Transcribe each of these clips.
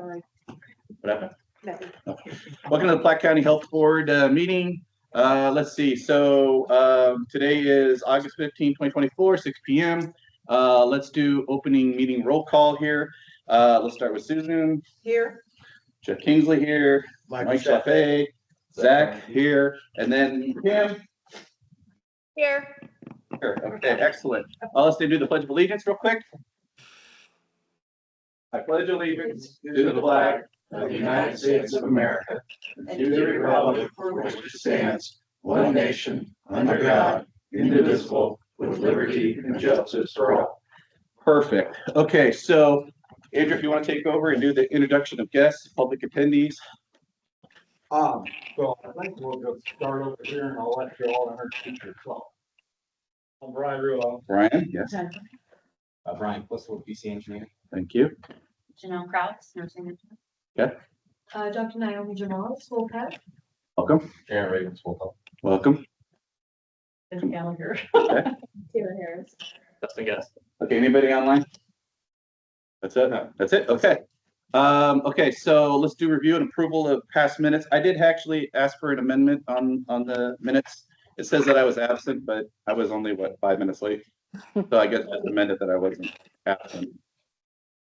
sorry. What happened? Nothing. Okay. Welcome to the Platte County Health Board meeting. Let's see. So today is August 15, 2024, 6 p.m. Let's do opening meeting roll call here. Let's start with Susan. Here. Jeff Kingsley here. Mike Chaffee. Zach here. And then Kim. Here. Here. Okay, excellent. Let's do the Pledge of Allegiance real quick. I pledge allegiance to the flag of the United States of America and to the republic for which it stands, one nation, under God, indivisible, with liberty and justice for all. Perfect. Okay, so Andrew, if you want to take over and do the introduction of guests, public attendees. So I think we'll just start over here and I'll let you all introduce yourself. I'm Brian Rulo. Brian, yes. Brian Plissel, PC Engineer. Thank you. Janelle Krauts, nursing engineer. Okay. Dr. Naomi Jamal, school pet. Welcome. Aaron Ravenswood. Welcome. And Gallagher. Okay. Taylor Harris. That's the guest. Okay, anybody online? That's it? That's it? Okay. Okay, so let's do review and approval of past minutes. I did actually ask for an amendment on the minutes. It says that I was absent, but I was only, 5 minutes late? So I guess that's amended that I wasn't absent.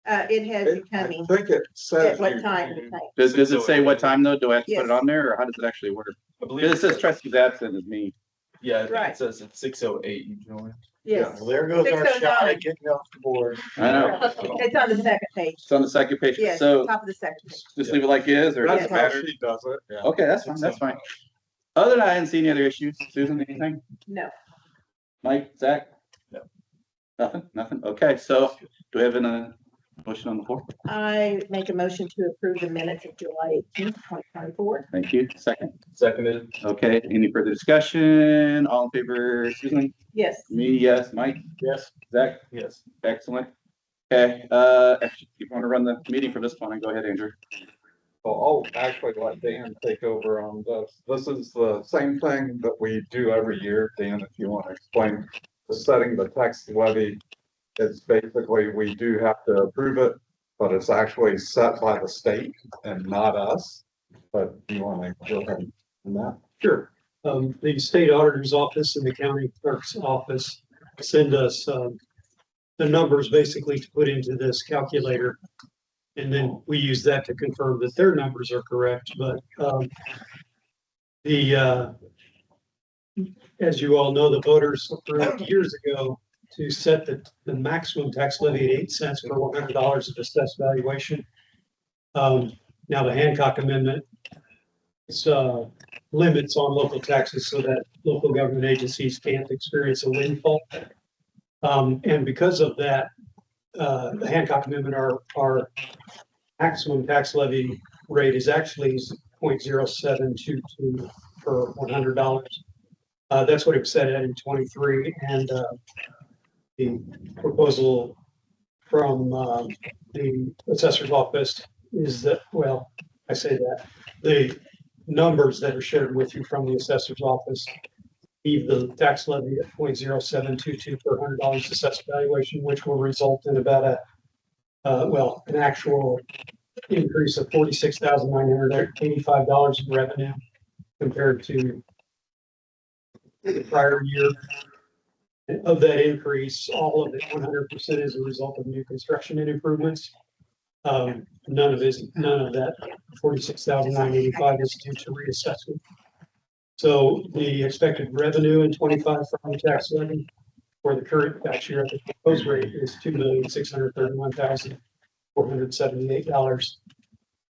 It has becoming. I think it says. At what time? Does it say what time though? Do I have to put it Yes. on there or how does it actually work? I believe It says trustees absent is me. Yeah, I think Right. it says it's 6:08 usually. Yes. Well, there goes our 6:09. shot getting off the board. I know. It's on the second page. It's on the second page. Yes, So top of the second page. just leave it like it is or does That's it how matter? she does it. Yeah. Okay, that's fine. That's fine. Other than that, I didn't see any other issues. Susan, anything? No. Mike, Zach? No. Nothing. Okay, so do we have a motion on the floor? I make a motion to approve the minutes of July 18th, 2024. Thank you. Second. Seconded. Okay, any further discussion? All in favor, Susan? Yes. Me, yes. Mike? Yes. Zach? Yes. Excellent. Okay, actually, if you want to run the meeting for this one, go ahead, Andrew. Well, I'll actually let Dan take over on this. This is the same thing that we do every year. Dan, if you want to explain the setting the tax levy. It's basically, we do have to approve it, but it's actually set by the state and not us. But you want to go ahead on that? Sure. The state auditor's office and the county clerk's office send us the numbers basically to put into this calculator. And then we use that to confirm that their numbers are correct. But as you all know, the voters approved years ago to set the maximum tax levy at 8 cents per $100 of assessed valuation. Now the Hancock Amendment is limits on local taxes so that local government agencies can't experience a windfall. And because of that, the Hancock Amendment, our maximum tax levy rate is actually 0.0722 per $100. That's what it was set at in 23, and the proposal from the assessor's office is that, well, I say that the numbers that are shared with you from the assessor's office leave the tax levy at 0.0722 per $100 assessed valuation, which will result in about an actual increase of $46,985 in revenue compared to the prior year. And of that increase, all of it, 100% is a result of new construction and improvements. None of that 46,985 is due to reassessment. So the expected revenue in 25 from the tax levy for the current tax year at the proposed rate is $2,631,478,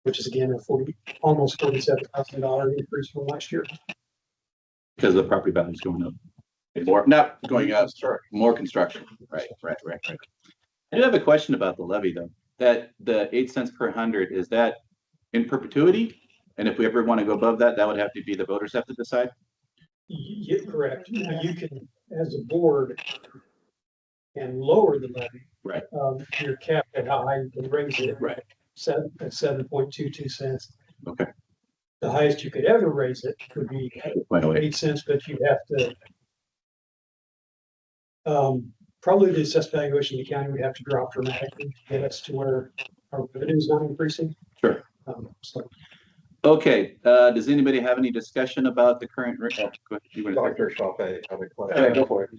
which is again almost $47,000 increase from last year. Because the property value is going up. More, not going up, more construction. Right. I do have a question about the levy though. That the 8 cents per 100, is that in perpetuity? And if we ever want to go above that, that would have to be the voters have to decide? Yeah, correct. Now you can, as a board, can lower the levy. Right. You're capped at how high you can raise it. Right. At 7.22 cents. Okay. The highest you could ever raise it would be 8 cents, but you'd have to probably the assessed valuation of the county would have to drop dramatically to get us to where our revenue's not increasing. Sure. So Okay, does anybody have any discussion about the current? Go ahead. You wanna- Dr. Chape, have a Yeah, question. go for it.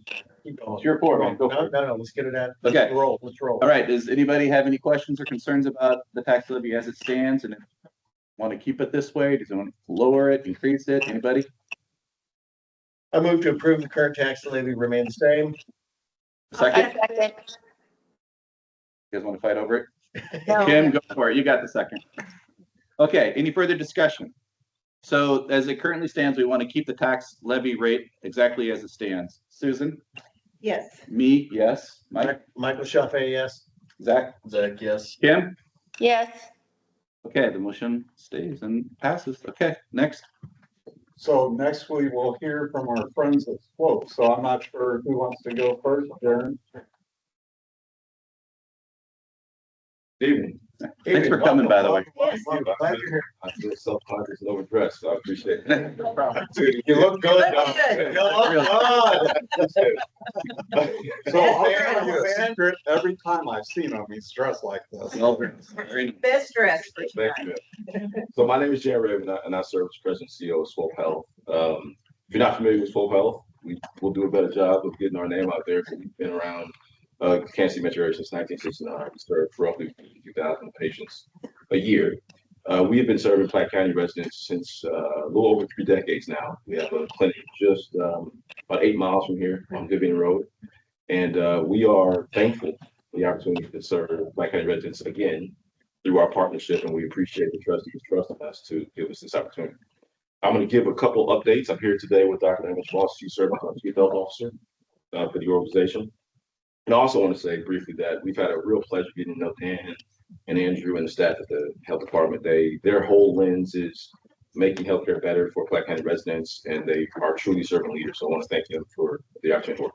It's your report, man. Go for it. No, let's get it at. Okay. Let's roll. All right, does anybody have any questions or concerns about the tax levy as it stands? And want to keep it this way? Does it want to lower it, increase it? Anybody? I move to approve the current tax levy remain the same. Second? You guys want to fight over it? Kim, go for it. You got the second. Okay, any further discussion? So as it currently stands, we want to keep the tax levy rate exactly as it stands. Susan? Yes. Me, yes. Mike? Michael Chafe, yes. Zach? Zach, yes. Kim? Yes. Okay, the motion stays and passes. Okay, next. So next we will hear from our friends at Swope. So I'm not sure who wants to go first, Darren. Evening. Thanks for coming, by the way. I feel self-conscious and overdressed, so I appreciate it. No problem. You look good. Look good. You look good. So I'll Fan, tell you a fan. secret, every time I've seen him, he's dressed like this. Well, very- Best dress for Thank tonight. you. So my name is Jan Raven, and I serve as president and CEO of Swope Health. If you're not familiar with Swope Health, we'll do a better job of getting our name out there. We've been around Kansas City metro area since 1969. We serve roughly 2,000 patients a year. We have been serving Platte County residents since a little over 3 decades now. We have a clinic just about 8 miles from here on Vivian Road. And we are thankful for the opportunity to serve Platte County residents again through our partnership, and we appreciate the trustees trusting us to give us this opportunity. I'm going to give a couple updates. I'm here today with Dr. Emmett Moss, Chief Health Officer for the organization. And I also want to say briefly that we've had a real pleasure getting to know Dan and Andrew and the staff at the health department. Their whole lens is making healthcare better for Platte County residents, and they are truly serving leaders. So I want to thank them for the opportunity to work.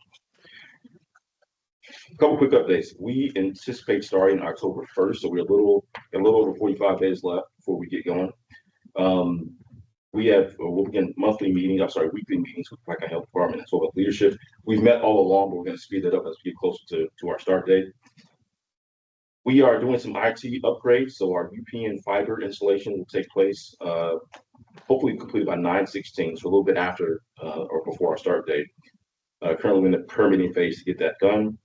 A couple quick updates. We anticipate starting October 1st, so we're a little over 45 days left before we get going. We'll begin weekly meetings with Platte County Health Department and Swope leadership. We've met all along, but we're going to speed that up as we get closer to our start date. We are doing some IT upgrades, so our UPN fiber installation will take place, hopefully completed by 9/16, so a little bit after or before our start date. Currently in the permitting phase to get that done.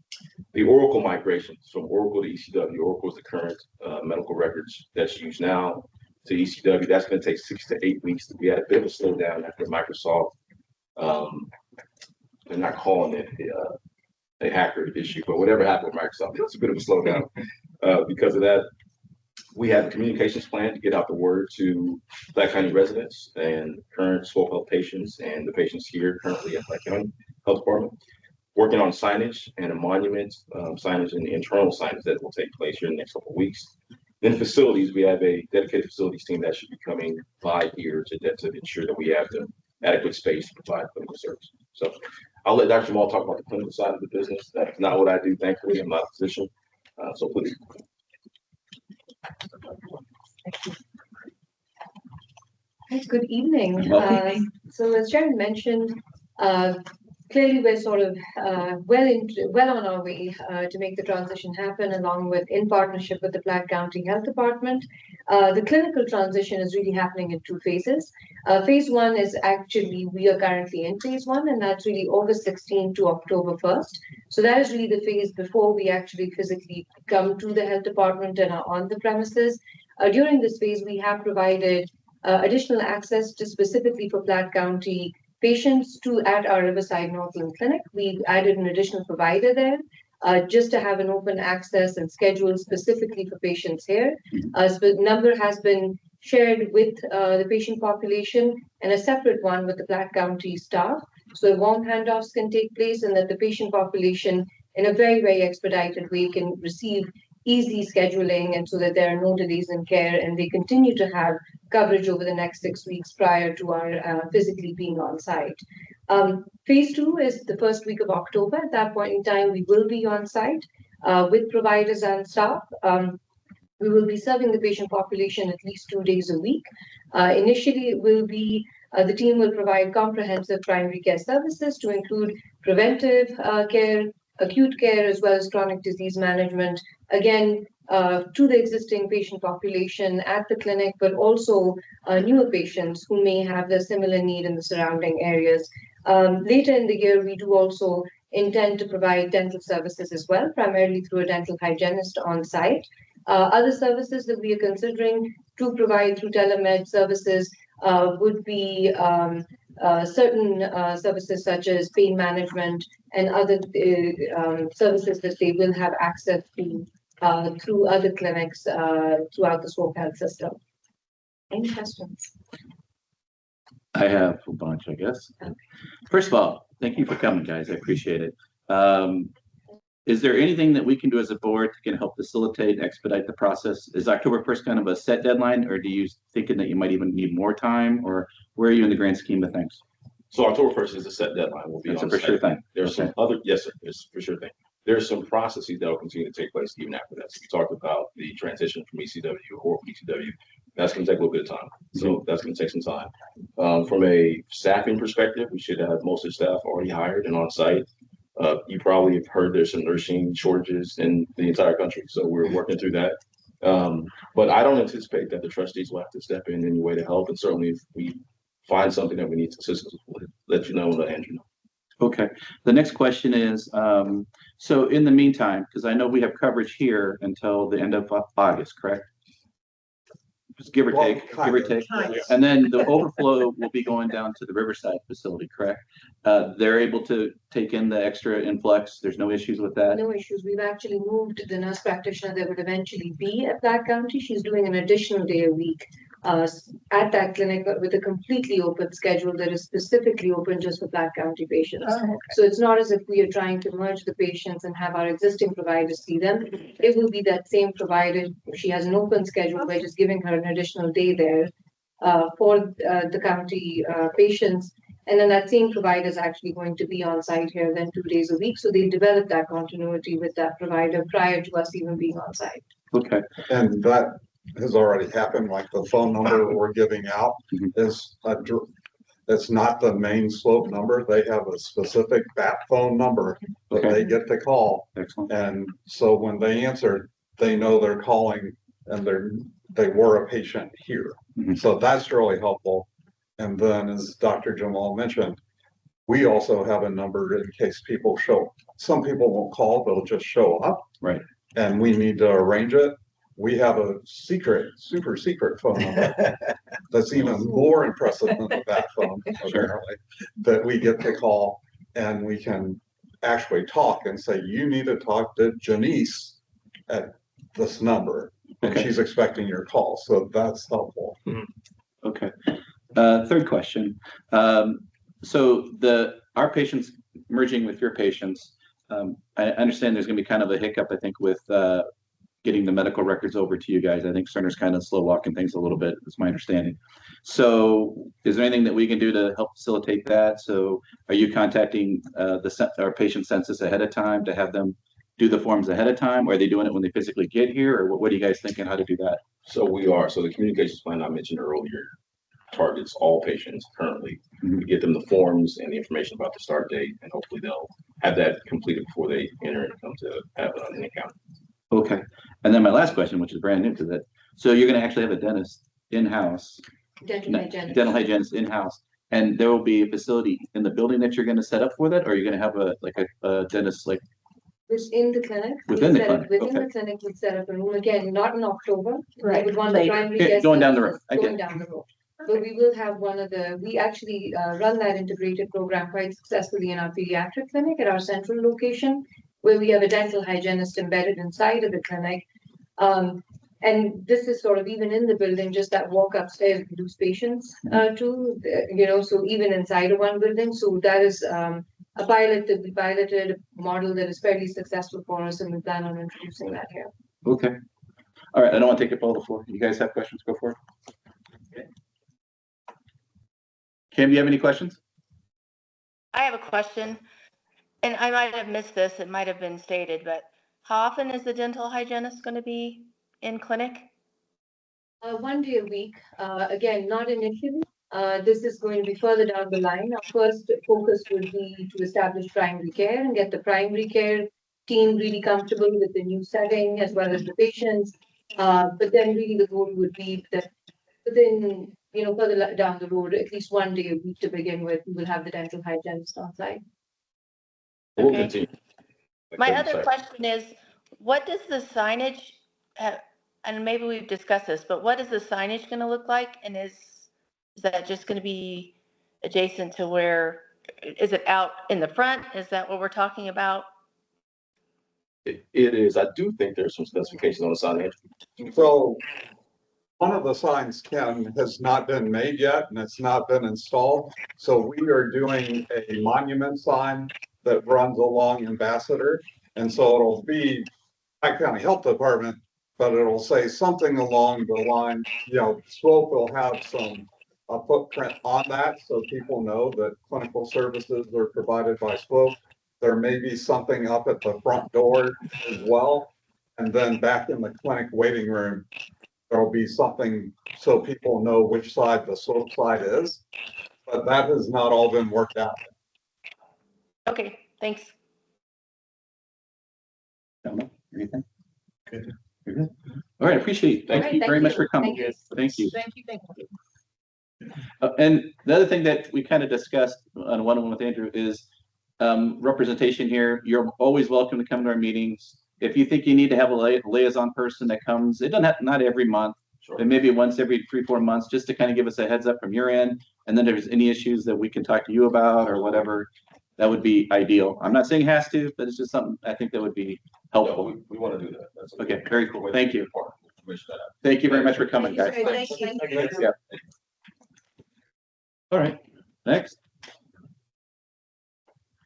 The Oracle migration from Oracle to ECW. Oracle is the current medical records that's used now to ECW. That's going to take 6 to 8 weeks. We had a bit of a slowdown after Microsoft. They're not calling it a hacker issue, but whatever happened with Microsoft, it's a bit of a slowdown because of that. We have a communications plan to get out the word to Platte County residents and current Swope Health patients and the patients here currently at Platte County Health Department. Working on signage and a monument, signage and internal signage that will take place here in the next couple of weeks. Then facilities, we have a dedicated facilities team that should be coming by here to ensure that we have the adequate space to provide clinical service. So I'll let Dr. Jamal talk about the clinical side of the business. That's not what I do, thankfully. I'm not a physician. So please. Good evening. Welcome. So as Sharon mentioned, clearly we're sort of well on our way to make the transition happen, along with in partnership with the Platte County Health Department. The clinical transition is really happening in 2 phases. Phase 1 is actually, we are currently in phase 1, and that's really August 16 to October 1st. So that is really the phase before we actually physically come to the health department and are on the premises. During this phase, we have provided additional access to specifically for Platte County patients at our Riverside Northland Clinic. We've added an additional provider there just to have an open access and schedule specifically for patients here. The number has been shared with the patient population and a separate one with the Platte County staff. So warm handoffs can take place and that the patient population in a very, very expedited way can receive easy scheduling, and so that there are no delays in care and they continue to have coverage over the next 6 weeks prior to our physically being on site. Phase 2 is the first week of October. At that point in time, we will be on site with providers and staff. We will be serving the patient population at least 2 days a week. Initially, it will be the team will provide comprehensive primary care services to include preventive care, acute care, as well as chronic disease management. Again, to the existing patient population at the clinic, but also newer patients who may have the similar need in the surrounding areas. Later in the year, we do also intend to provide dental services as well, primarily through a dental hygienist on site. Other services that we are considering to provide through telemed services would be certain services such as pain management and other services that they will have access to through other clinics throughout the Swope Health system. Any questions? I have a bunch, I guess. First of all, thank you for coming, guys. I appreciate it. Is there anything that we can do as a board that can help facilitate, expedite the process? Is October 1st kind of a set deadline, or do you thinking that you might even need more time, or where are you in the grand scheme of things? So October 1st is a set deadline. We'll be That's on a for sure site. thing. There's some other, yes, sir, it's for sure thing. There's some processes that will continue to take place even after that. So we talked about the transition from ECW or PCW. That's going to take a little bit of time. So that's going to take some time. From a staffing perspective, we should have most of the staff already hired and on site. You probably have heard there's some nursing shortages in the entire country. So we're working through that. But I don't anticipate that the trustees will have to step in any way to help. And certainly if we find something that we need assistance with, let you know and let Andrew know. Okay. The next question is, so in the meantime, because I know we have coverage here until the end of August, correct? Just give or Well, take, kind give or of, take. yes. And then the overflow will be going down to the Riverside facility, correct? They're able to take in the extra influx. There's no issues with that? No issues. We've actually moved the nurse practitioner that would eventually be at that county. She's doing an additional day a week at that clinic, but with a completely open schedule that is specifically open just for Black County patients. Oh, okay. So it's not as if we are trying to merge the patients and have our existing providers see them. It will be that same provider. She has an open schedule. We're just giving her an additional day there for the county patients. And then that same provider is actually going to be on site here then 2 days a week. So they develop that continuity with that provider prior to us even being on site. Okay. And that has already happened, like the phone number we're giving out is it's not the main Swope number. They have a specific that phone number that Okay. they get to call. Excellent. And so when they answer, they know they're calling and they were a patient here. Mhm. So that's really helpful. And then as Dr. Jamal mentioned, we also have a number in case people show, some people won't call, they'll just show up. Right. And we need to arrange it. We have a super secret phone number that's even more impressive than the bat phone, apparently, that we get to call and we can actually talk and say, you need to talk to Janice at this number. And Okay. she's expecting your call. So that's helpful. Okay. Third question. So our patients merging with your patients, I understand there's going to be kind of a hiccup, I think, with getting the medical records over to you guys. I think Cerner's kind of slow walking things a little bit, is my understanding. So is there anything that we can do to help facilitate that? So are you contacting our patient census ahead of time to have them do the forms ahead of time? Or are they doing it when they physically get here? Or what are you guys thinking how to do that? So we are. So the communications plan I mentioned earlier targets all patients currently. Mhm. We get them the forms and the information about the start date, and hopefully they'll have that completed before they enter and come to have an account. Okay. And then my last question, which is brand new to that. So you're going to actually have a dentist in-house, Dental hygienist. dental hygienist in-house, and there will be a facility in the building that you're going to set up for that, or you're going to have a dentist like Within the clinic. Within the clinic, Within okay. the clinic, we set up a room, again, not in October. We Right, would want the later. primary Yeah, care going down the services road. I get Going it. down the road. But we will have we actually run that integrated program quite successfully in our pediatric clinic at our central location, where we have a dental hygienist embedded inside of the clinic. And this is sort of even in the building, just that walk upstairs, we lose patients so even inside of one building. So that is a pilot that we piloted, a model that is fairly successful for us, and we plan on introducing that here. Okay. All right. I don't want to take up all the floor. You guys have questions? Go for it. Okay. Kim, do you have any questions? I have a question, and I might have missed this, it might have been stated, but how often is the dental hygienist going to be in clinic? 1 day a week, again, not initially. This is going to be further down the line. Our first focus would be to establish primary care and get the primary care team really comfortable with the new setting as well as the patients. But then really the goal would be that within, further down the road, at least one day a week to begin with, we will have the dental hygienist on site. We'll Okay. continue. My other question is, what does the signage have, and maybe we've discussed this, but what is the signage gonna look like? And is that just gonna be adjacent to where, is it out in the front? Is that what we're talking about? It is, I do think there's some specifications on the side. So one of the signs, Ken, has not been made yet and it's not been installed. So we are doing a monument sign that runs along Ambassador. And so it'll be Pike County Health Department, but it'll say something along the line, Swope will have a footprint on that so people know that clinical services are provided by Swope. There may be something up at the front door as well. And then back in the clinic waiting room, there'll be something so people know which side the Swope side is. But that has not all been worked out. Okay, thanks. Anything? Good. You're good. All right, appreciate it. Thank you very much for coming. Thank you. Thank you. And the other thing that we kind of discussed on one-on-one with Andrew is representation here. You're always welcome to come to our meetings. If you think you need to have a liaison person that comes, it doesn't have, not every month, but maybe once every 3-4 months, just to kind of give us a heads up from your end. And then if there's any issues that we can talk to you about or whatever, that would be ideal. I'm not saying it has to, but it's just something I think that would be helpful. No, we want to do that. That's Okay, very cool. Thank you. Wish that out. Thank you very much for coming, guys. Thank you. Yeah. All right, next.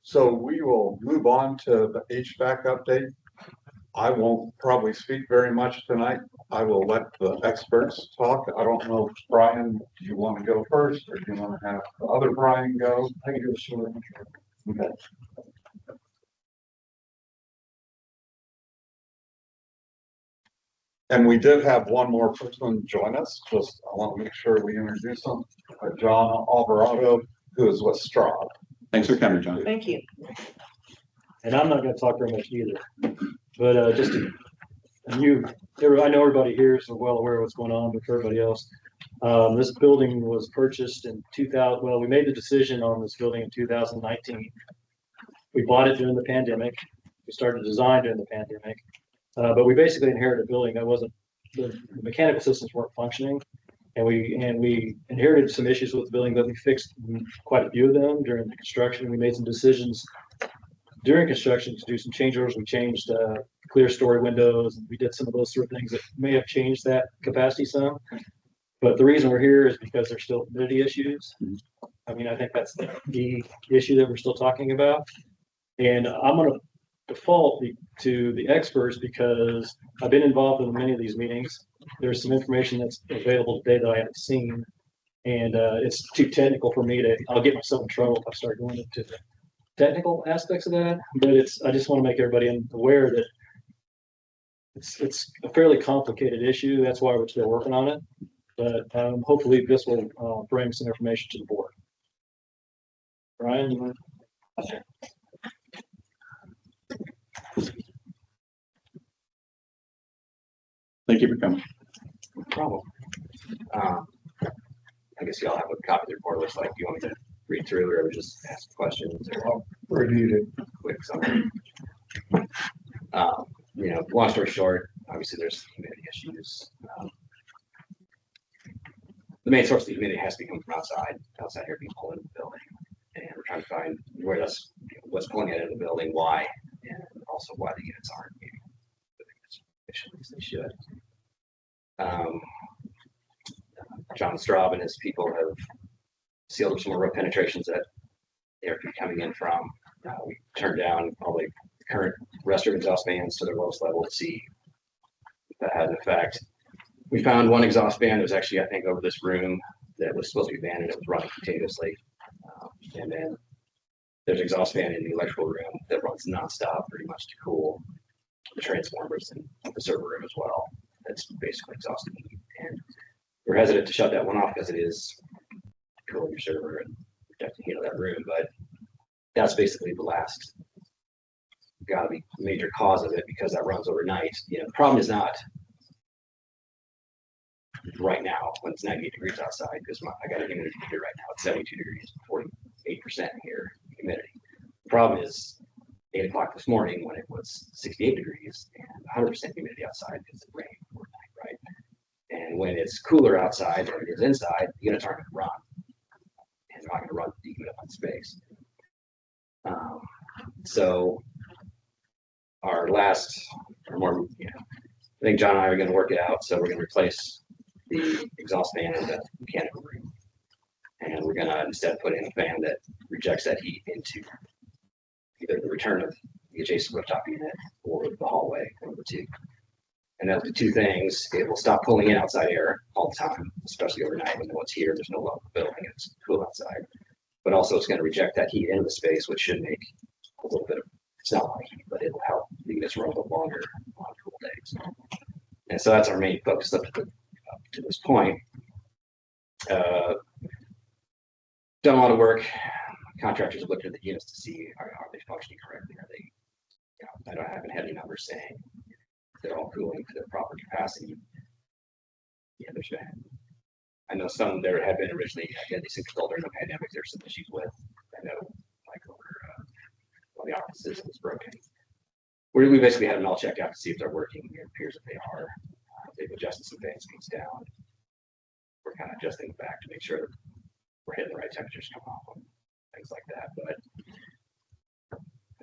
So we will move on to the HVAC update. I won't probably speak very much tonight. I will let the experts talk. I don't know, Brian, do you want to go first or do you want to have the other Brian go? I can do a short. Okay. And we did have one more person join us. Just, I want to make sure we introduce them. John Alvarado, who is with Straub. Thanks for coming, John. Thank you. And I'm not gonna talk very much either, but I know everybody here is well aware of what's going on, but for everybody else, this building was purchased in 2000. Well, we made the decision on this building in 2019. We bought it during the pandemic. We started design during the pandemic, but we basically inherited a building that wasn't, the mechanical systems weren't functioning. And we inherited some issues with the building, but we fixed quite a few of them during the construction. We made some decisions during construction to do some change orders. We changed clear story windows. We did some of those sort of things that may have changed that capacity some. But the reason we're here is because there's still humidity issues. I mean, I think that's the issue that we're still talking about. And I'm going to default to the experts because I've been involved in many of these meetings. There's some information that's available today that I haven't seen, and it's too technical for me I'll get myself in trouble if I start going into the technical aspects of that. But I just want to make everybody aware that it's a fairly complicated issue. That's why we're still working on it. But hopefully this will bring some information to the board. Brian, you want to? Thank you for coming. No problem. I guess y'all have a copy of the report. Looks like you want me to read through or just ask questions or Reviewed it. quick summary. Long story short, obviously there's humidity issues. The main source of the humidity has to be coming from outside air being pulled into the building. And we're trying to find where what's pulling it into the building, why, and also why the units aren't being as efficient as they should. John Straub and his people have sealed up some roof penetrations that air could be coming in from. We turned down all the current restroom exhaust fans to their lowest level to see if that had an effect. We found one exhaust fan that was actually, I think, over this room that was supposed to be banned and it was running continuously. And then there's an exhaust fan in the electrical room that runs nonstop pretty much to cool the transformers in the server room as well. That's basically exhausting heat. And we're hesitant to shut that one off because it is cooling your server and protecting heat of that room. But that's basically the last gotta be a major cause of it because that runs overnight. You know, the problem is not right now when it's 98 degrees outside, because I got a humidity here right now, it's 72 degrees, 48% here humidity. The problem is 8 o'clock this morning when it was 68 degrees and 100% humidity outside because it rained overnight, right? And when it's cooler outside than it is inside, the units aren't going to run, and they're not going to run to dehumidify space. So our last, or more, you know, I think John and I are going to work it out. So we're going to replace the exhaust fan in the mechanical room, and we're going to instead put in a fan that rejects that heat into either the return of the adjacent rooftop unit or the hallway, one of the two. And that'll do two things. It will stop pulling in outside air all the time, especially overnight when no one's here. There's no love in the building. It's cool outside. But also it's going to reject that heat into the space, which should make a little bit of, it's not a lot of heat, but it'll help the units run a little longer on cool days. And so that's our main focus up to this point. Done a lot of work. Contractors have looked at the units to see are they functioning correctly? Are they, you know, I haven't had any numbers saying they're all cooling to their proper capacity. Yeah, there's been, I know some there had been originally, again, these things called during the pandemic, there's some issues with, I know, like over one of the offices was broken. We basically had them all checked out to see if they're working. It appears that they are. They've adjusted some fan speeds down. We're kind of adjusting them back to make sure we're hitting the right temperatures come off them, things like that. But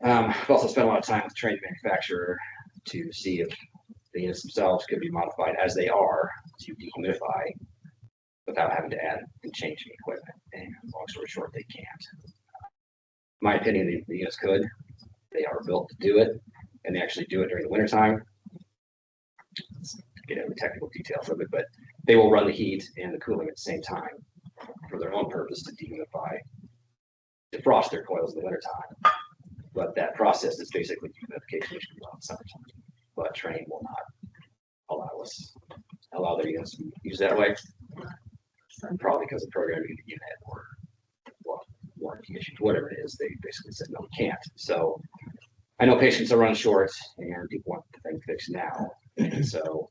I've also spent a lot of time with the trained manufacturer to see if the units themselves could be modified as they are to dehumidify without having to add and change the equipment. And long story short, they can't. In my opinion, the units could. They are built to do it, and they actually do it during the wintertime. Let's get into the technical details of it, but they will run the heat and the cooling at the same time for their own purpose to dehumidify, defrost their coils in the wintertime. But that process is basically dehumidification, which can be done in summertime. But Trane will not allow their units to use that way. Probably because of programming the unit or warranty issues, whatever it is, they basically said no, we can't. So I know patients are running short and people want the thing fixed now. And so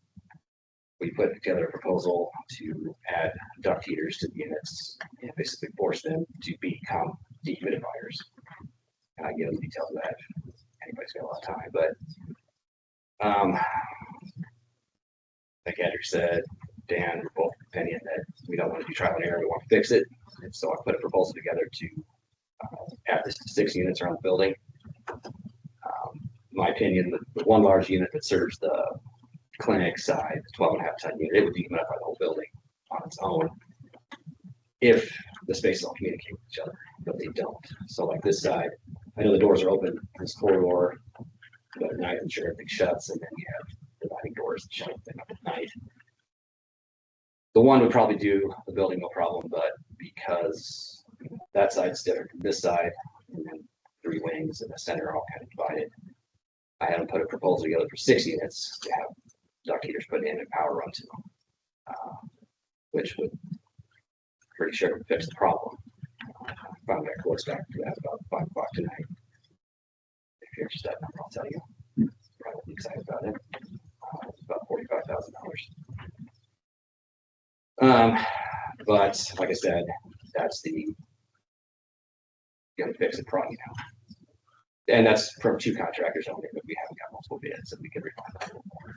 we put together a proposal to add duct heaters to the units and basically force them to become dehumidifiers. And I get into the details of that if anybody's got a lot of time, but like Andrew said, Dan, we're both opinion that we don't want to do trial and error, we want to fix it. And so I put a proposal together to add this to 6 units around the building. My opinion, the one large unit that serves the clinic side, the 12.5 ton unit, it would dehumidify the whole building on its own if the spaces all communicate with each other, but they don't. So like this side, I know the doors are open, this corridor, but at night I'm sure everything shuts, and then you have dividing doors that shut everything up at night. The one would probably do the building no problem, but because that side's different from this side, and then 3 wings and the center are all kind of divided, I had them put a proposal together for 6 units to have duct heaters put in and power run to them, which would pretty sure would fix the problem. Found that quotes back to that about 5 o'clock tonight. If you're interested in that number, I'll tell you. Probably excited about it. It's about $45,000. But like I said, that's the gonna fix it problem, you know. And that's from 2 contractors only, but we haven't got multiple bids, and we can refine that a little more.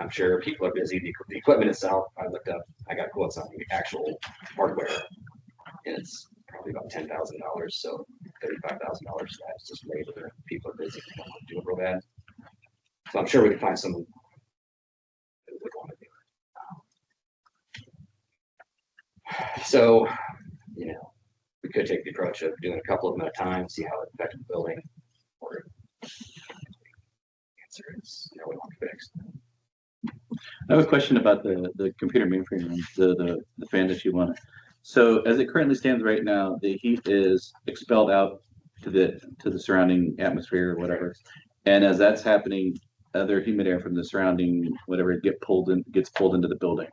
I'm sure people are busy. The equipment itself, I looked up, I got quotes on the actual hardware, and it's probably about $10,000. So $35,000 that's just labor. People are busy, they don't want to do it real bad. So I'm sure we can find someone who would want to do it. So, you know, we could take the approach of doing a couple of them at a time, see how it affected the building, or the answer is no, we want it fixed. I have a question about the computer mainframe room, the fan that you want. So as it currently stands right now, the heat is expelled out to the surrounding atmosphere or whatever. And as that's happening, other humid air from the surrounding whatever gets pulled into the building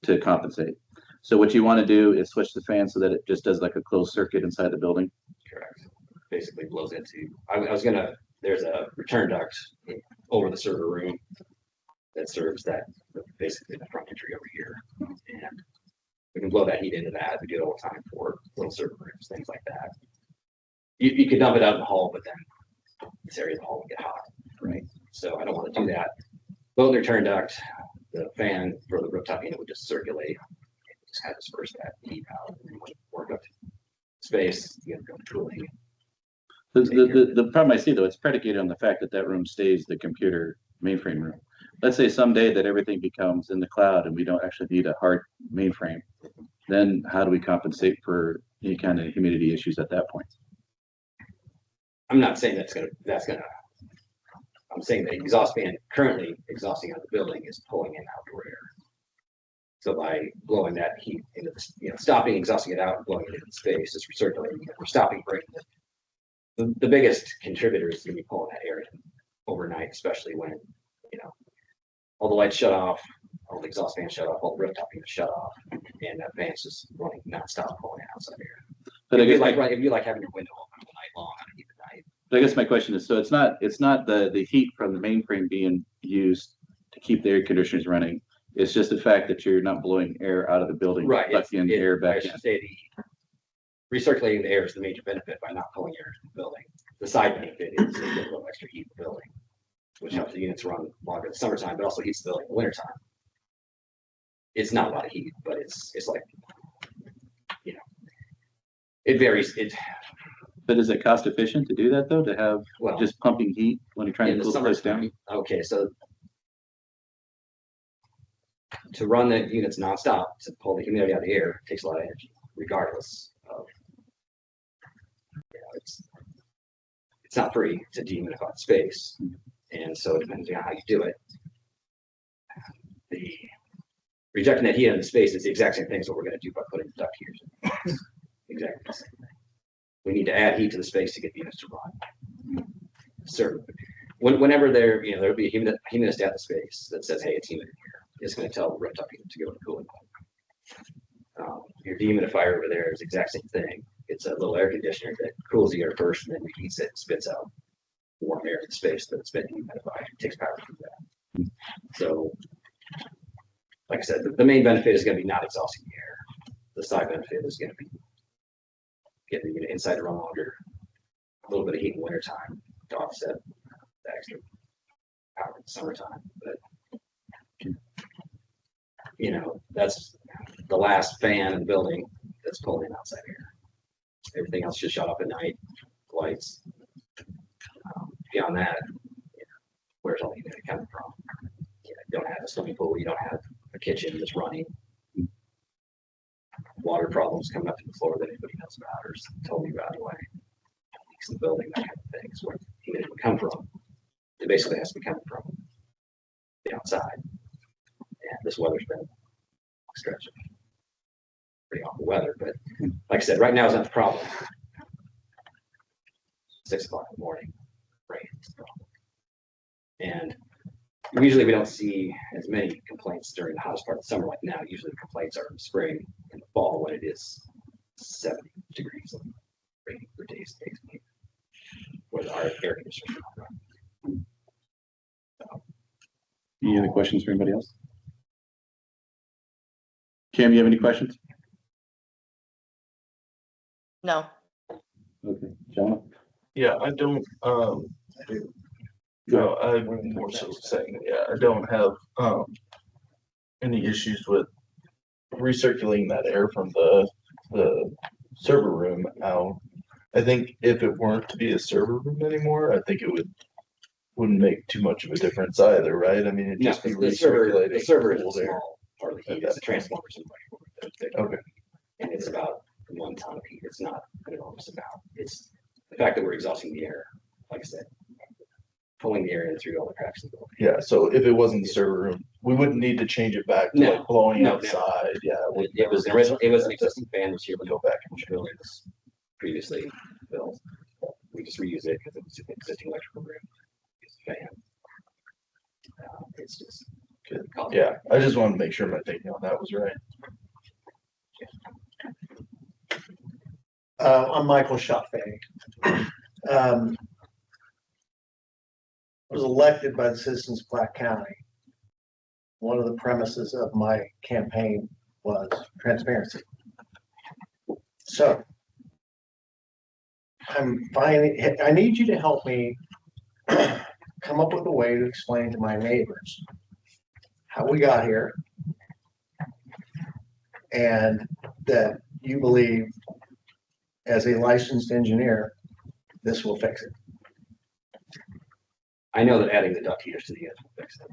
to compensate. So what you want to do is switch the fan so that it just does like a closed circuit inside the building. Correct. Basically blows into. I was gonna there's a return duct over the server room that serves that, basically the front entry over here. And we can blow that heat into that. We do it all the time for little server rooms, things like that. You could dump it out in the hall, but then this area of the hall will get hot, right? So I don't want to do that. Blow the return duct, the fan for the rooftop unit would just circulate, just kind of disperse that heat out. And when you work up space, you have to go cooling. The problem I see though, it's predicated on the fact that that room stays the computer mainframe room. Let's say someday that everything becomes in the cloud and we don't actually need a hard mainframe. Then how do we compensate for any kind of humidity issues at that point? I'm not saying that's gonna, I'm saying the exhaust fan currently exhausting out the building is pulling in outdoor air. So by blowing that heat into the, stopping, exhausting it out and blowing it into the space, it's recirculating it. We're stopping breaking it. The biggest contributor is gonna be pulling that air in overnight, especially when, all the lights shut off, all the exhaust fans shut off, all the rooftop units shut off, and that fan's just running nonstop pulling outside air. But it'd be like having your window open all night long on a given night. But I guess my question is, so it's not the heat from the mainframe being used to keep the air conditioners running. It's just the fact that you're not blowing air out of the building, right? Sucking air back in. Say recirculating the air is the major benefit by not pulling air into the building. The side benefit is you get a little extra heat in the building, which helps the units run longer in the summertime, but also heats the building in the wintertime. It's not a lot of heat, but it's like, it varies. But is it cost efficient to do that though, to have just pumping heat when you're trying to cool the place down? Okay, so to run the units nonstop, to pull the humidity out of the air, takes a lot of energy, regardless of, it's not free to dehumidify the space. And so it depends on how you do it. The rejecting that heat in the space is the exact same thing as what we're going to do by putting the duct heaters. Exactly the same thing. We need to add heat to the space to get the units to run. So whenever there'll be a humidist at the space that says, hey, it's humid in here, it's going to tell the rooftop unit to go to cooling. Your dehumidifier over there is the exact same thing. It's a little air conditioner that cools the air first and then reheats it and spits out warm air in the space that's been humidified. It takes power to do that. So, like I said, the main benefit is going to be not exhausting the air. The side benefit is going to be getting the unit inside to run longer, a little bit of heat in wintertime to offset the extra power in the summertime. But that's the last fan in the building that's pulling in outside air. Everything else just shut off at night, lights. Beyond that, where's all the humidity coming from? You don't have a swimming pool, you don't have a kitchen that's running. Water problems coming up to the floor that anybody knows about or is totally out of the way. Leaks in the building, that kind of thing is where humidity would come from. It basically has to be coming from the outside. And this weather's been a stretch of pretty awful weather, but like I said, right now is not the problem. 6 o'clock in the morning, rain is the problem. And usually we don't see as many complaints during the hottest part of the summer like now. Usually the complaints are in the spring and the fall when it is 70 degrees and raining for days, where our air conditioners are not running. Any other questions for anybody else? Cam, you have any questions? No. Okay, John? Yeah, I don't, no, I'm more so saying, I don't have, any issues with recirculating that air from the server room out. I think if it weren't to be a server room anymore, I think wouldn't make too much of a difference either, right? I mean, it'd just be recirculating. The server is a small part of the heat. It's a transformer. Okay. And it's about 1 ton of heat. It's not an enormous amount. It's the fact that we're exhausting the air, like I said, pulling the air in through all the cracks in the building. Yeah, so if it wasn't the server room, we wouldn't need to change it back to like blowing outside. Yeah, it was an existing fan which here we go back and build this previously built. We just reuse it because it was an existing electrical room. It's a fan. It's just good. Yeah, I just wanted to make sure my thinking on that was right. I'm Michael Chaffee. was elected by the citizens of Platte County, one of the premises of my campaign was transparency. So I need you to help me come up with a way to explain to my neighbors how we got here and that you believe as a licensed engineer, this will fix it. I know that adding the duct heaters to the unit will fix it.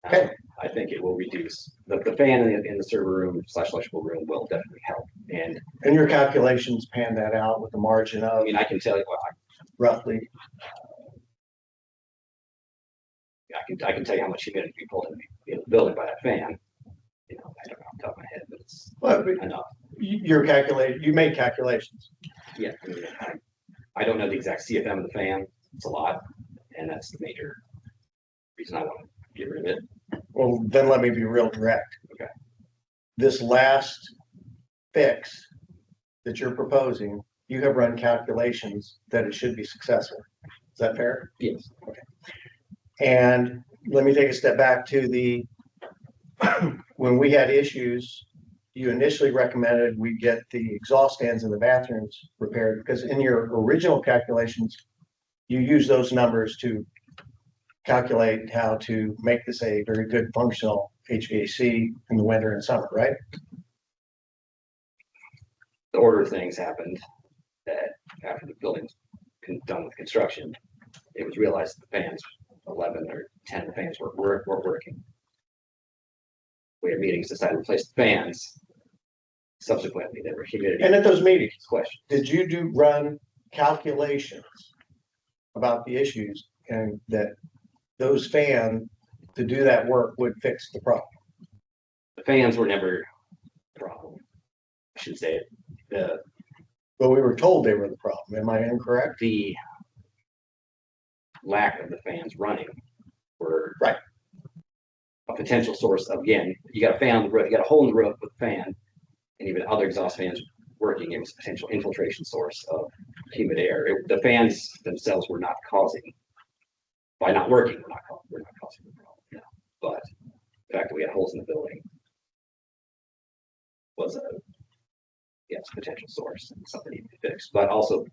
Okay. I think it will reduce, the fan in the server room / electrical room will definitely help. And your calculations pan that out with the margin I of mean, I can tell you, well, roughly. I can tell you how much humidity we pull in the building by that fan. You know, I don't know off the top of my head, but it's enough. You made calculations. Yeah. I don't know the exact CFM of the fan. It's a lot. And that's the major reason I want to get rid of it. Well, then let me be real direct. Okay. This last fix that you're proposing, you have run calculations that it should be successful. Is that fair? Yes. Okay. And let me take a step back to when we had issues, you initially recommended we get the exhaust fans in the bathrooms repaired because in your original calculations, you use those numbers to calculate how to make this a very good functional HVAC in the winter and summer, right? The order of things happened that after the building's done with construction, it was realized the fans, 11 or 10 of the fans weren't working. We had meetings, decided to replace the fans. Subsequently, there were humidity. And at those meetings, question. Did you run calculations about the issues and that those fans to do that work would fix the problem? The fans were never the problem. I should say it. But we were told they were the problem. Am I incorrect? The lack of the fans running were right. A potential source of, again, you got a fan on the roof, you got a hole in the roof with a fan, and even other exhaust fans working, it was a potential infiltration source of humid air. The fans themselves were not causing, by not working, we're not causing the problem. No. But the fact that we had holes in the building was a potential source and something needed to be fixed. But also,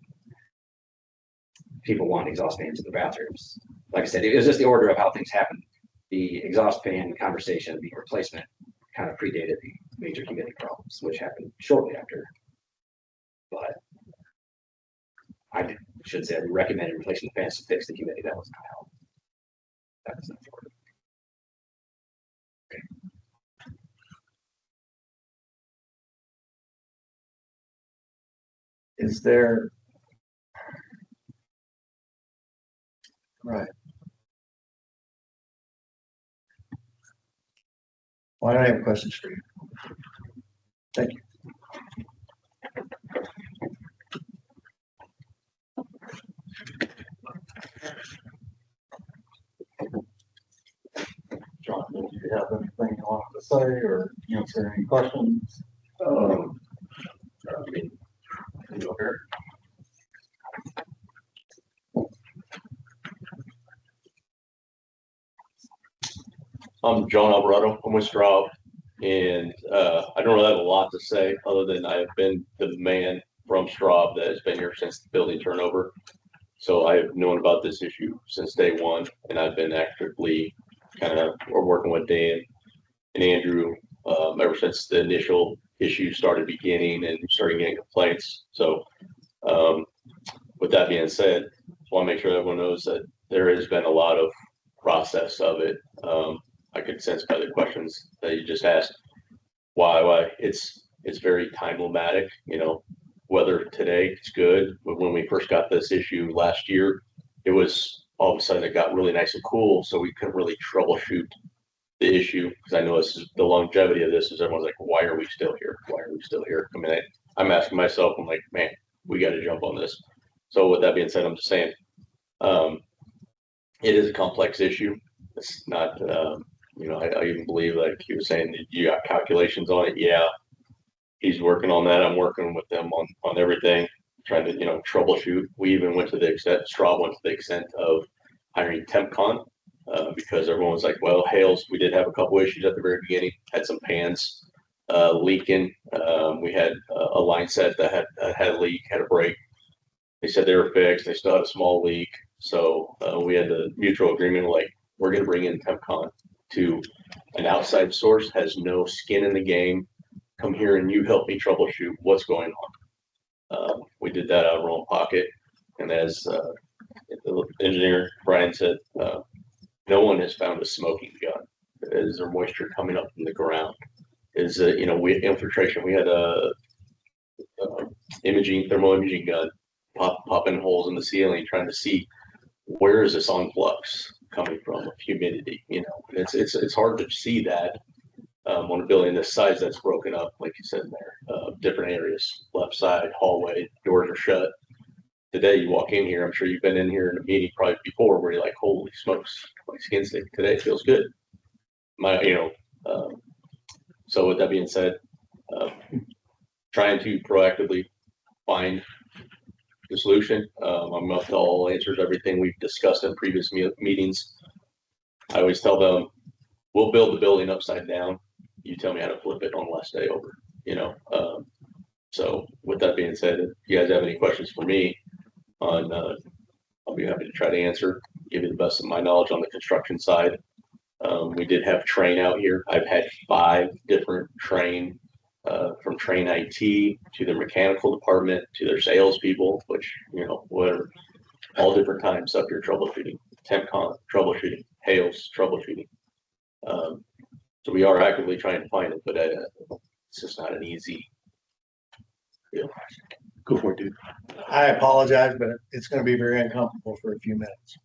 people want exhaust fans in the bathrooms. Like I said, it was just the order of how things happened. The exhaust fan conversation, the replacement, kind of predated the major humidity problems, which happened shortly after. But I should say I recommended replacing the fans to fix the humidity. That was not help. That was not the order. Is there right? Well, I don't have questions for you. Thank you. John, do you have anything you want to say or answer any questions? I'm John Alvarado. I'm with Straub, and I don't really have a lot to say other than I have been the man from Straub that has been here since the building turnover. So I have known about this issue since day one, and I've been actively working with Dan and Andrew ever since the initial issue started beginning and starting getting complaints. So with that being said, I want to make sure everyone knows that there has been a lot of process of it. I could sense by the questions that you just asked why it's very time-o-matic. You know, weather today it's good, but when we first got this issue last year, it was all of a sudden it got really nice and cool, so we couldn't really troubleshoot the issue because I know this is the longevity of this is everyone's like, why are we still here? Why are we still here? I mean, I'm asking myself, I'm like, man, we got to jump on this. So with that being said, I'm just saying, it is a complex issue. It's not, I even believe like he was saying that you got calculations on it. Yeah, he's working on that. I'm working with them on everything, trying to, troubleshoot. We even went to the extent, Straub went to the extent of hiring TempCon, because everyone was like, well, Hales, we did have a couple issues at the very beginning, had some pans leaking. We had a line set that had a leak, had a break. They said they were fixed. They still had a small leak. So we had the mutual agreement, like, we're going to bring in TempCon to an outside source, has no skin in the game. Come here and you help me troubleshoot what's going on. We did that out of our own pocket. And as the engineer Brian said, no one has found a smoking gun. Is there moisture coming up from the ground? Is infiltration? We had a thermal imaging gun popping holes in the ceiling, trying to see where is this on flux coming from, of humidity. It's hard to see that on a building this size that's broken up, like you said in there, different areas, left side, hallway, doors are shut. Today you walk in here, I'm sure you've been in here in a meeting probably before where you're like, holy smokes, my skin stick today feels good. So with that being said, trying to proactively find the solution. I'm up to all answers, everything we've discussed in previous meetings. I always tell them, we'll build the building upside down. You tell me how to flip it on the last day over, So with that being said, if you guys have any questions for me on, I'll be happy to try to answer, give you the best of my knowledge on the construction side. We did have train out here. I've had 5 different train, from train IT to their mechanical department to their salespeople, which, whatever, all different times up here troubleshooting, TempCon troubleshooting, Hales troubleshooting. So we are actively trying to find it, but it's just not an easy deal. Go for it, dude. I apologize, but it's going to be very uncomfortable for a few minutes.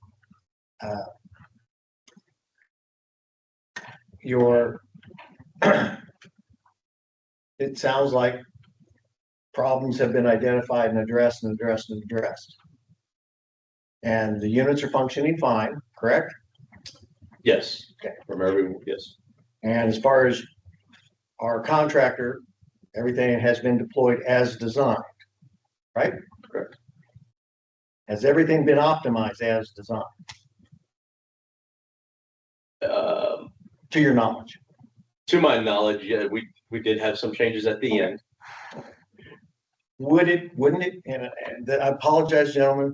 It sounds like problems have been identified and addressed and addressed and addressed. And the units are functioning fine, correct? Yes. Okay. Yes. And as far as our contractor, everything has been deployed as designed, right? Correct. Has everything been optimized as designed? To your knowledge? To my knowledge, yeah, we did have some changes at the end. Wouldn't it, and I apologize, gentlemen,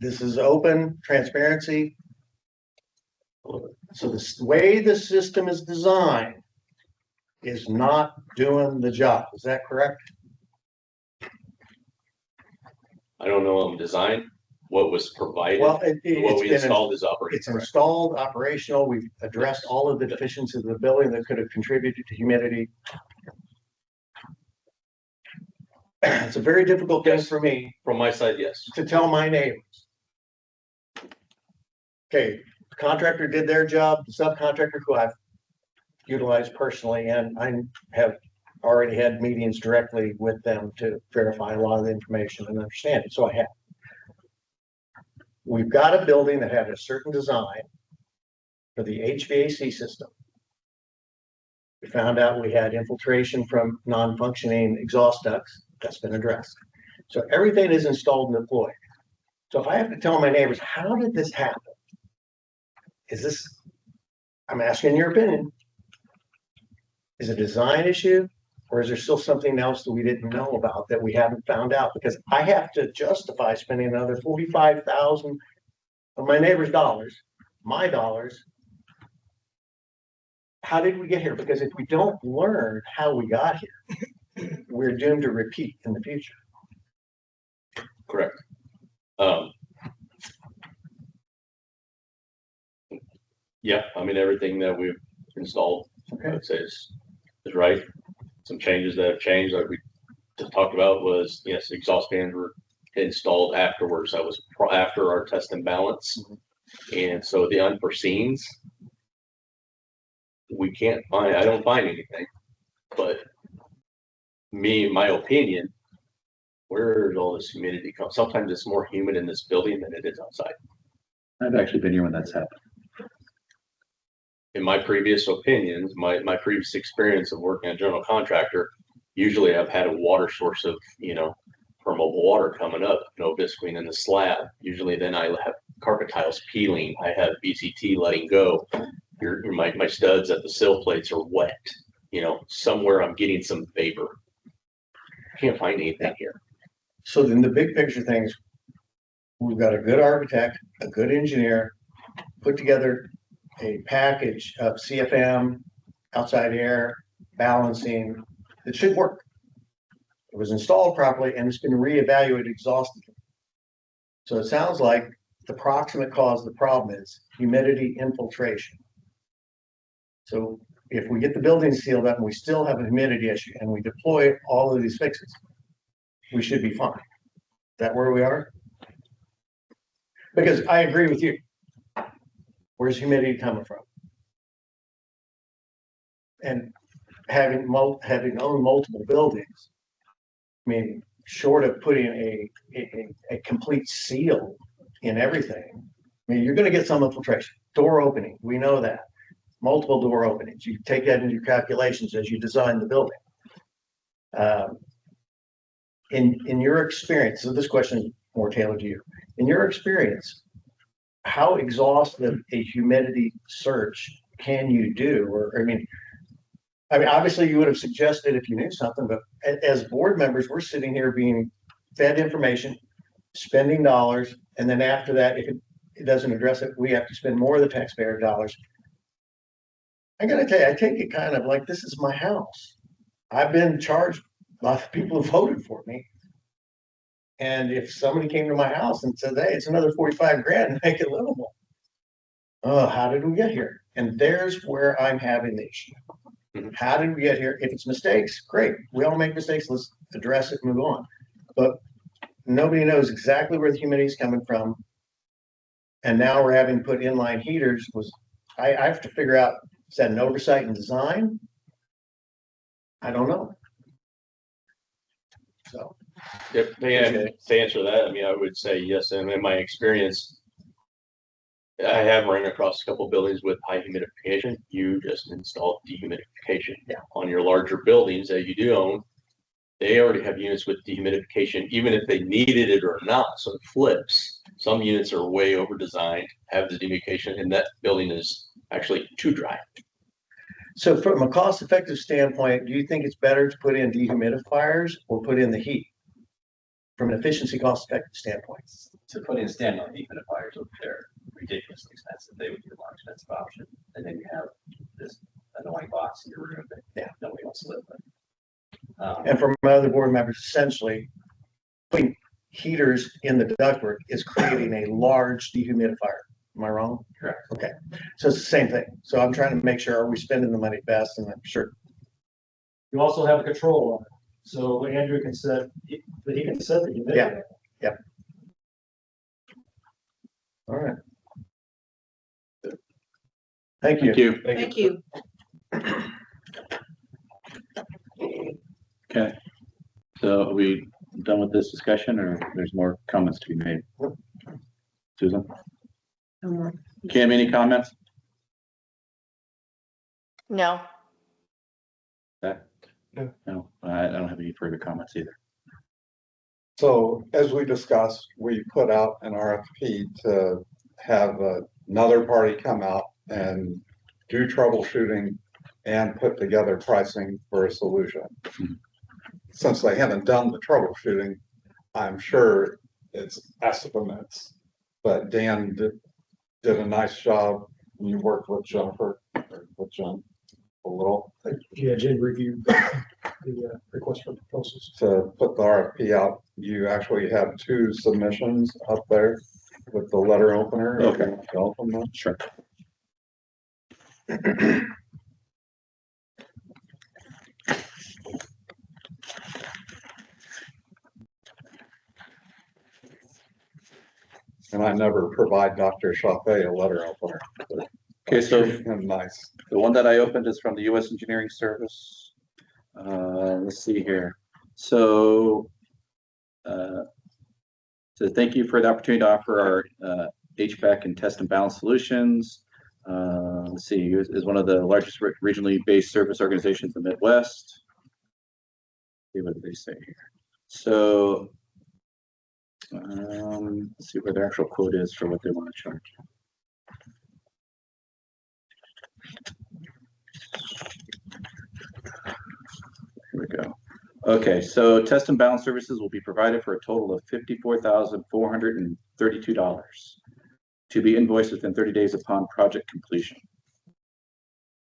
this is open transparency. So the way the system is designed is not doing the job. Is that correct? I don't know on design. What was provided, Well, what we installed is operating. It's installed, operational. We've addressed all of the deficiencies of the building that could have contributed to humidity. It's a very difficult thing for me. From my side, yes. To tell my neighbors. Okay, the contractor did their job, the subcontractor who I've utilized personally, and I have already had meetings directly with them to verify a lot of the information and understand it. So I have. We've got a building that had a certain design for the HVAC system. We found out we had infiltration from non-functioning exhaust ducts. That's been addressed. So everything is installed and deployed. So if I have to tell my neighbors, how did this happen? I'm asking your opinion. Is it a design issue? Or is there still something else that we didn't know about that we haven't found out? Because I have to justify spending another $45,000 of my neighbor's dollars, my dollars. How did we get here? Because if we don't learn how we got here, we're doomed to repeat in the future. Correct. Yeah, I mean, everything that we've installed, I would say is right. Some changes that have changed, like we just talked about, was yes, exhaust fans were installed afterwards. That was after our test and balance. And so the unforeseens, I don't find anything, but my opinion, where does all this humidity come? Sometimes it's more humid in this building than it is outside. I've actually been here when that's happened. In my previous opinions, my previous experience of working as a general contractor, usually I've had a water source of, thermal water coming up, visqueen in the slab. Usually then I have carpet tiles peeling, I have VCT letting go. My studs at the sill plates are wet, you know, somewhere I'm getting some vapor. Can't find anything here. So then the big picture things, we've got a good architect, a good engineer, put together a package of CFM, outside air, balancing, that should work. It was installed properly and it's been reevaluated exhaustively. So it sounds like the proximate cause of the problem is humidity infiltration. So if we get the building sealed up and we still have a humidity issue and we deploy all of these fixes, we should be fine. Is that where we are? Because I agree with you. Where's humidity coming from? And having owned multiple buildings, I mean, short of putting a complete seal in everything, I mean, you're gonna get some infiltration. Door opening, we know that. Multiple door openings. You take that into your calculations as you design the building. In your experience, so this question is more tailored to you. In your experience, how exhaustive a humidity search can you do? Or I mean, obviously you would have suggested if you knew something, but as board members, we're sitting here being fed information, spending dollars, and then after that, if it doesn't address it, we have to spend more of the taxpayer dollars. I gotta tell you, I take it kind of like this is my house. I've been charged. A lot of people have voted for me. And if somebody came to my house and said, hey, it's another 45 grand to make it livable. Oh, how did we get here? And there's where I'm having the issue. How did we get here? If it's mistakes, great. We all make mistakes. Let's address it and move on. But nobody knows exactly where the humidity is coming from. And now we're having to put inline heaters. I have to figure out, is that an oversight in design? I don't know. So. Yep, to answer that, I mean, I would say yes, and in my experience, I have run across a couple of buildings with high humidification. You just install dehumidification. Yeah. On your larger buildings that you do own, they already have units with dehumidification, even if they needed it or not. So it flips. Some units are way over designed, have the dehumidification, and that building is actually too dry. So from a cost-effective standpoint, do you think it's better to put in dehumidifiers or put in the heat? From an efficiency cost-effective standpoint. To put in standalone dehumidifiers, they're ridiculously expensive. They would be a more expensive option. And then you have this annoying box in your room that nobody wants to live with. And from my other board members, essentially, putting heaters in the ductwork is creating a large dehumidifier. Am I wrong? Correct. Okay. So it's the same thing. So I'm trying to make sure, are we spending the money best? And I'm sure. You also have a control on it. So Andrew can set, but he can set the humidity. Yeah. Yep. All right. Thank you. Thank you. Okay. So are we done with this discussion or there's more comments to be made? Susan? Kim, any comments? No. Okay. No, I don't have any further comments either. So as we discussed, we put out an RFP to have another party come out and do troubleshooting and put together pricing for a solution. Since they haven't done the troubleshooting, I'm sure it's estimates, but Dan did a nice job. You worked with Jennifer, or with Jen a little. Yeah, Jen reviewed the request for proposals. To put the RFP out, you actually have 2 submissions up there with the letter opener. Okay. Open them. Sure. And I never provide Dr. Chaffee a letter opener. Okay, so nice. the one that I opened is from the U.S. Engineering Service. Let's see here. So thank you for the opportunity to offer our HVAC and test and balance solutions. Let's see, is one of the largest regionally based service organizations in the Midwest. See what they say here. So Let's see where their actual quote is for what they want to charge. Here we go. Okay, so test and balance services will be provided for a total of $54,432 to be invoiced within 30 days upon project completion.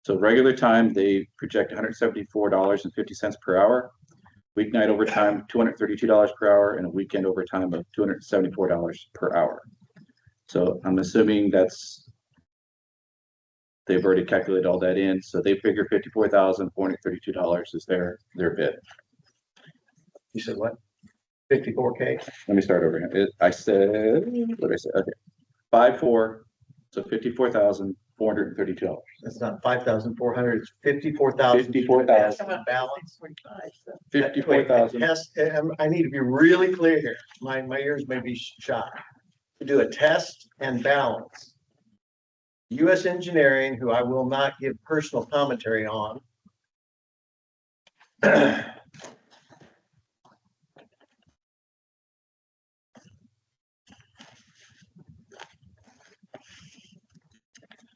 So regular time, they project $174.50 per hour. Weeknight overtime, $232 per hour, and a weekend overtime of $274 per hour. So I'm assuming they've already calculated all that in. So they figure $54,432 is their bid. You said what? 54K? Let me start over here. I said, what did I say? Okay. 5-4, so $54,432. That's not 5,400, it's 54,000. 54,000. Balance. 54,000. Test, I need to be really clear here. My ears may be shot. To do a test and balance. US Engineering, who I will not give personal commentary on.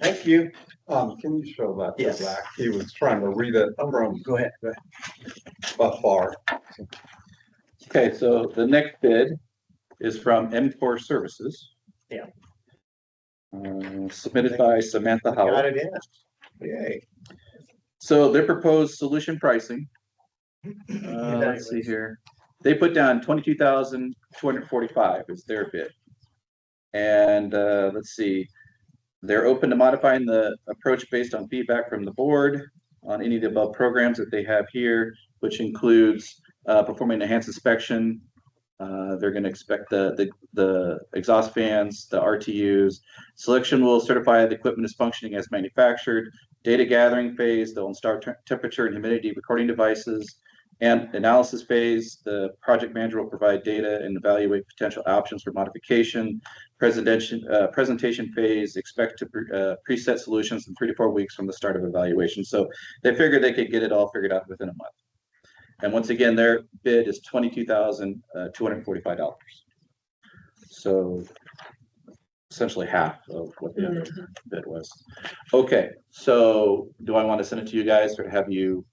Thank you. Can you show that to Yes. Zach? He was trying to read it from Go ahead. afar. Okay, so the next bid is from M4 Services. Yeah. Submitted by Samantha Got Howell. it in. Yay. So their proposed solution pricing, let's see here. They put down 22,245 is their bid. And let's see, they're open to modifying the approach based on feedback from the board on any of the above programs that they have here, which includes performing enhanced inspection. They're going to expect the exhaust fans, the RTUs. Selection will certify the equipment is functioning as manufactured. Data gathering phase, they'll install temperature and humidity recording devices. And analysis phase, the project manager will provide data and evaluate potential options for modification. Presentation phase, expect to preset solutions in 3 to 4 weeks from the start of evaluation. So they figured they could get it all figured out within a month. And once again, their bid is $22,245. So essentially half of what the other bid was. Okay, so do I want to send it to you guys or have you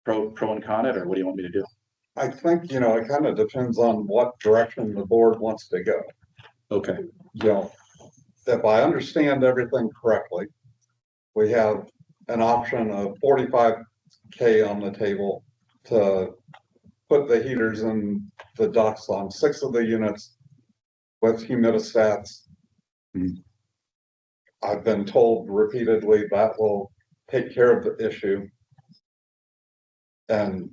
pro and con it, or what do you want me to do? I think, it kind of depends on what direction the board wants to go. Okay. If I understand everything correctly, we have an option of 45K on the table to put the heaters in the ducts on 6 of the units with humidistats. I've been told repeatedly that will take care of the issue. And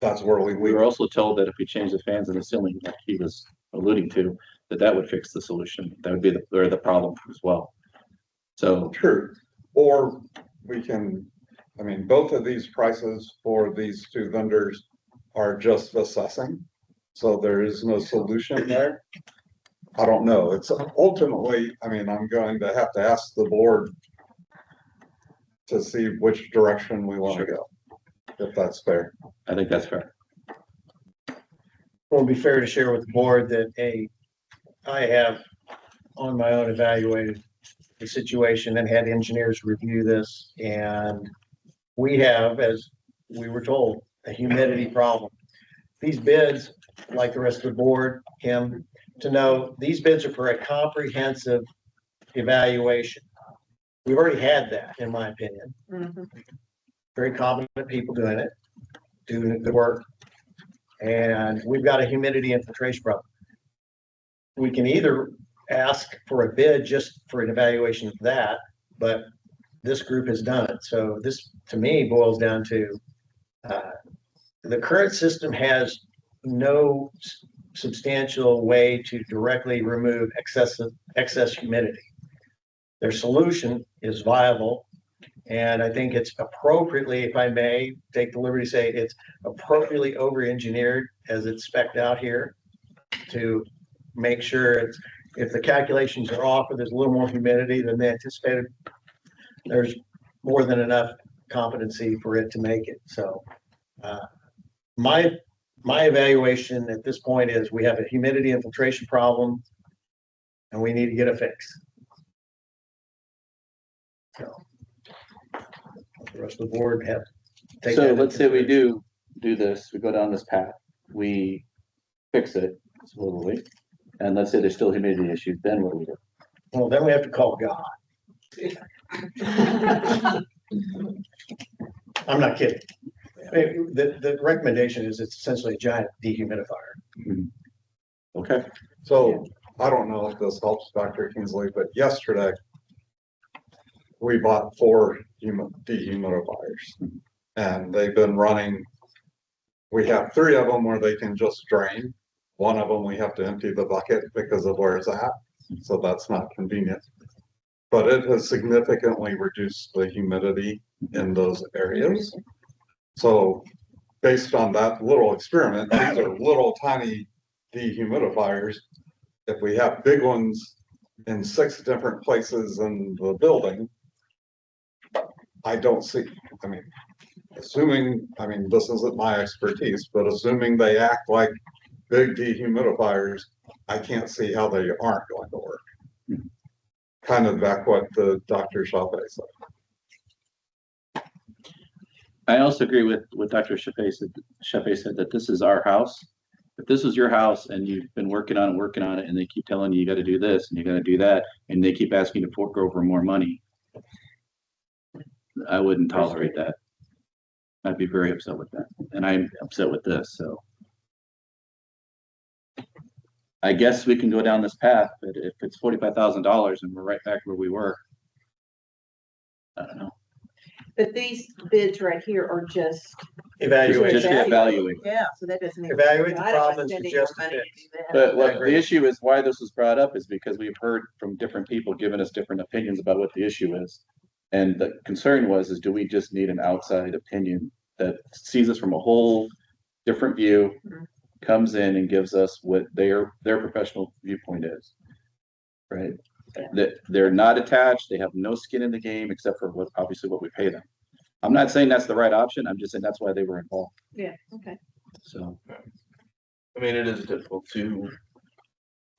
that's where we were also told that if we change the fans in the ceiling, like he was alluding to, that would fix the solution. That would be the problem as well. So true. Or we can, both of these prices for these 2 vendors are just assessing. So there is no solution there. I don't know. It's ultimately, I'm going to have to ask the board to see which direction we want to go. If that's fair. I think that's fair. Well, it'd be fair to share with the board that I have on my own evaluated the situation and had engineers review this, and we have, as we were told, a humidity problem. These bids, like the rest of the board, Kim, to know these bids are for a comprehensive evaluation. We've already had that, in my opinion. Very competent people doing it, doing good work. And we've got a humidity infiltration problem. We can either ask for a bid just for an evaluation of that, but this group has done it. So this, to me, boils down to the current system has no substantial way to directly remove excess humidity. Their solution is viable. And I think it's appropriately, if I may take the liberty to say, it's appropriately over-engineered as it's spec'd out here to make sure if the calculations are off or there's a little more humidity than they anticipated, there's more than enough competency for it to make it. So my my evaluation at this point is we have a humidity infiltration problem and we need to get it fixed. So, the rest of the board have. to take So that into let's say we consideration. do this, we go down this path, we fix it smoothly, and let's say there's still humidity issues, then what do we do? Well, then we have to call God. I'm not kidding. I mean, the recommendation is it's essentially a giant dehumidifier. Okay, So I don't know if this helps Dr. Kingsley, but yesterday we bought 4 dehumidifiers and they've been running. We have 3 of them where they can just drain. One of them we have to empty the bucket because of where it's at. So that's not convenient. But it has significantly reduced the humidity in those areas. So based on that little experiment, these are little tiny dehumidifiers. If we have big ones in 6 different places in the building, I don't see, I mean, this isn't my expertise, but assuming they act like big dehumidifiers, I can't see how they aren't going to work. Kind of back what the Dr. Chaffee said. I also agree with what Dr. Chaffee said that this is our house. If this is your house and you've been working on it, and they keep telling you, you gotta do this and you gotta do that, and they keep asking you to fork over more money, I wouldn't tolerate that. I'd be very upset with that, and I'm upset with this, so. I guess we can go down this path, but if it's $45,000 and we're right back where we were, I don't know. But these bids right here are just. Evaluate. Just to evaluate. Yeah, so that doesn't. Make Evaluate the I don't problem and spend any more suggest a money to fix. do that. But what agree. the issue is, why this was brought up is because we've heard from different people giving us different opinions about what the issue is. And the concern was, do we just need an outside opinion that sees us from a whole different view, comes in and gives us what their professional viewpoint is, right? That they're not attached, they have no skin in the game except for what, obviously what we pay them. I'm not saying that's the right option, I'm just saying that's why they were involved, Yeah, okay. so. I mean, it is difficult to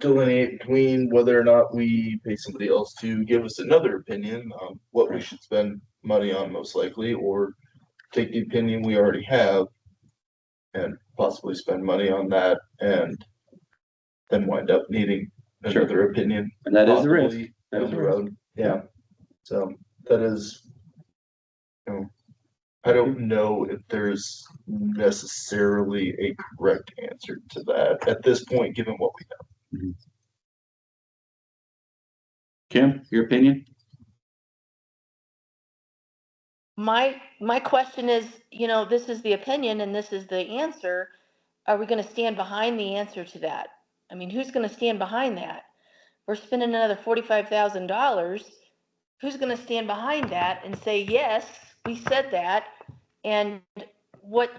delineate between whether or not we pay somebody else to give us another opinion on what we should spend money on most likely, or take the opinion we already have and possibly spend money on that and then wind up needing Sure. another opinion. And that is the risk. possibly That down is the the risk. road. Yeah. So that is, you know, I don't know if there's necessarily a correct answer to that at this point, given what we know. Kim, your opinion? My question is, this is the opinion and this is the answer. Are we gonna stand behind the answer to that? I mean, who's gonna stand behind that? We're spending another $45,000. Who's gonna stand behind that and say, yes, we said that? And what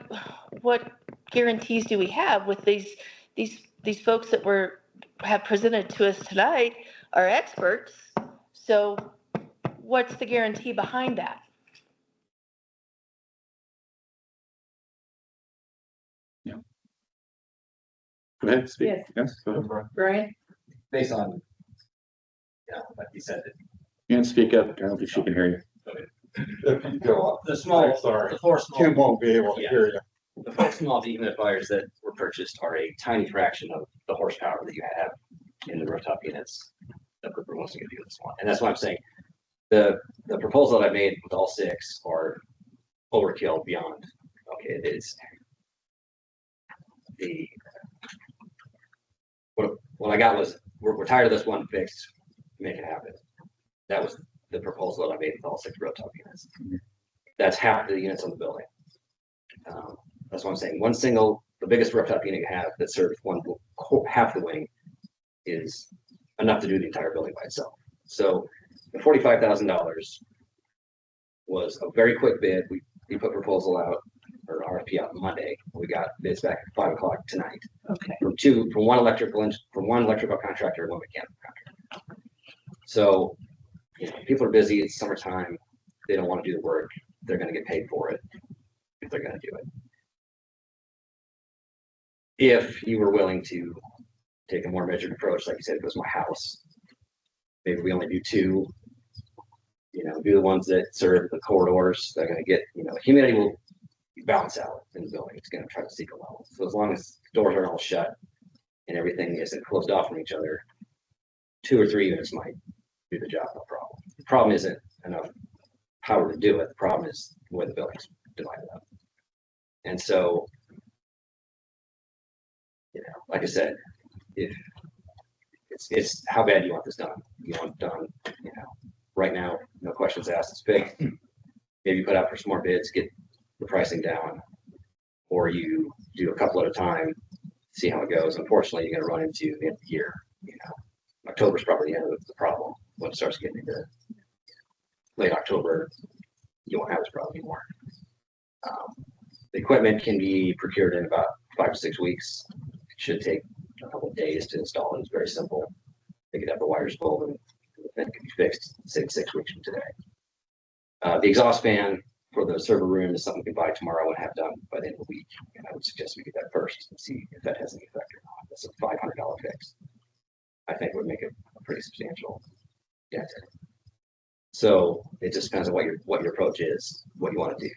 guarantees do we have with these folks that have presented to us tonight are experts? So what's the guarantee behind that? Go ahead, speak. Yes. Yes, go ahead. Brian? Based on, like you said, You can speak up, I don't think she can hear you. If you go up, the small, sorry, the 4 small, Kim won't be able to Yeah. hear you. the 4 small dehumidifiers that were purchased are a tiny fraction of the horsepower that you have in the rooftop units that Cooper wants to do this one. And that's why I'm saying the proposal that I made with all 6 are overkill beyond. Okay, it is what I got was we're tired of this one fix, make it happen. That was the proposal that I made with all 6 rooftop units. That's half the units on the building. That's what I'm saying. The biggest rooftop unit you have that serves half the wing is enough to do the entire building by itself. So the $45,000 was a very quick bid. We put proposal out or RFP out Monday. We got bids back at 5 o'clock tonight. Okay. From one electrical contractor and one mechanical contractor. So people are busy. It's summertime. They don't want to do the work. They're going to get paid for it if they're going to do it. if you were willing to take a more measured approach, like you said, it was my house. Maybe we only do two, do the ones that serve the corridors. They're gonna get, humidity will balance out in the building. It's gonna try to seek a level. So as long as doors aren't all shut and everything isn't closed off from each other, 2 or 3 units might do the job, no problem. The problem isn't enough power to do it. The problem is the way the building's divided up. And so, like I said, if it's how bad you want this done. You want it done, right now, no questions asked, it's fixed. Maybe put out for some more bids, get the pricing down, or you do a couple at a time, see how it goes. Unfortunately, you're gonna run into the end of the year, October's probably the end of the problem. When it starts getting into late October, you won't have this problem anymore. The equipment can be procured in about 5 to 6 weeks. It should take a couple of days to install. It's very simple. They could have the wires pulled and the thing could be fixed 6 weeks from today. The exhaust fan for the server room is something we can buy tomorrow and have done by the end of the week. And I would suggest we get that first and see if that has any effect or not. That's a $500 fix. I think would make it a pretty substantial dent. So it just depends on what your approach is, what you want to do.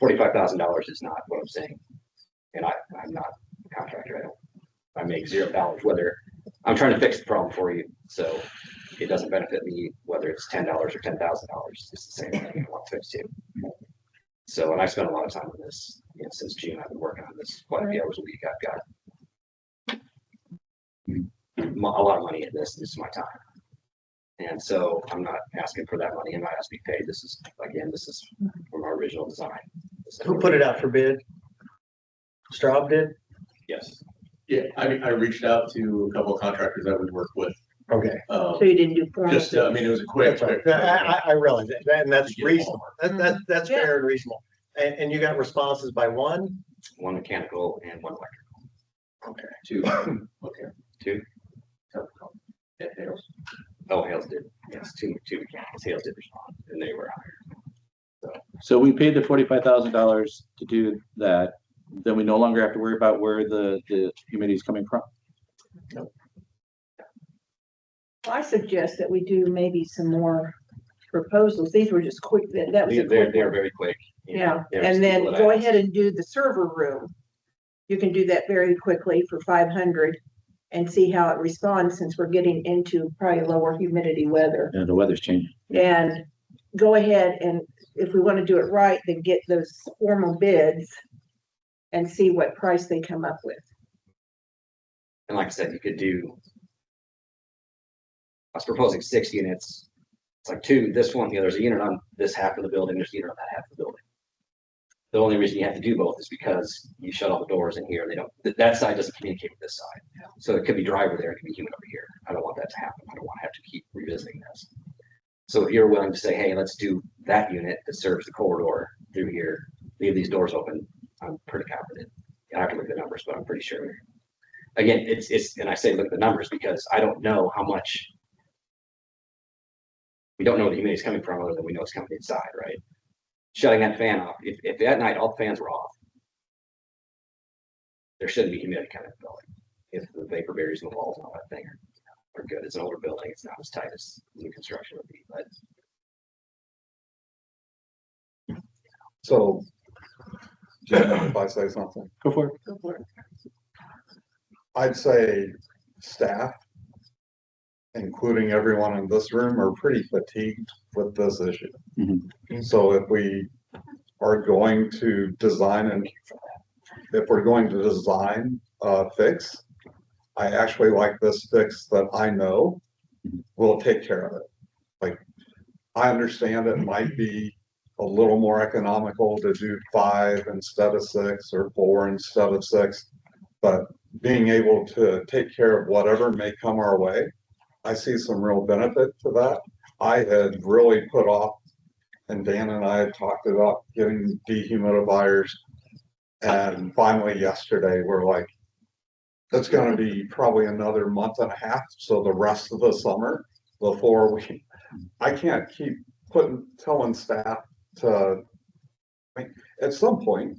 $45,000 is not what I'm saying, and I'm not a contractor. I make $0, whether I'm trying to fix the problem for you, so it doesn't benefit me whether it's $10 or $10,000. It's the same thing I want to fix too. So, and I spent a lot of time on this. Since June, I've been working on this quite a few hours a week. I've got a lot of money in this. This is my time. And so I'm not asking for that money. I'm not asking to be paid. This is from our original design. Who put it out for bid? Straub did? Yes. Yeah, I reached out to a couple of contractors that we work with. Okay. So you didn't do formal? Just, it was a quick. That's right. I realize that, and that's reasonable. That's Yeah. fair and reasonable. And you got responses by one? One mechanical and one electrical. Okay. 2. Okay. 2. Yeah, Hales. Oh, Hales did. Yes, two mechanicals. Hales did respond, and they were hired. So we paid the $45,000 to do that. Then we no longer have to worry about where the humidity is coming from. I suggest that we do maybe some more proposals. These were just quick, that was a They're quick one. very quick. Yeah, There's and then people that go I ahead and do the server room. You can do that very quickly for 500 and see how it responds, since we're getting into probably lower humidity weather. Yeah, the weather's changing. And go ahead, and if we want to do it right, then get those formal bids and see what price they come up with. And like I said, you could do, I was proposing 6 units. It's like 2, this one, there's a unit on this half of the building, there's a unit on that half of the building. The only reason you have to do both is because you shut all the doors in here. They don't, that side doesn't communicate with this side. So it could be dry over there, it could be humid over here. I don't want that to happen. I don't want to have to keep revisiting this. So if you're willing to say, hey, let's do that unit that serves the corridor through here, leave these doors open, I'm pretty confident. I have to look at the numbers, but I'm pretty sure. Again, it's and I say look at the numbers because I don't know how much, we don't know where the humidity is coming from other than we know it's coming inside, right? Shutting that fan off, if at night all the fans were off, there shouldn't be humidity coming in the building. If the vapor barriers in the walls and all that thing are good. It's an older building, it's not as tight as new construction would be, but So, if I say something, Go for it. Go for it. I'd say staff, including everyone in this room, are pretty fatigued with this issue. So if we are going to design a fix, I actually like this fix that I know will take care of it. Like, I understand it might be a little more economical to do 5 instead of 6 or 4 instead of 6, but being able to take care of whatever may come our way, I see some real benefit to that. I had really put off, and Dan and I had talked about getting dehumidifiers, and finally yesterday we're like, it's going to be probably another month and a half, so the rest of the summer before I can't keep telling staff to, at some point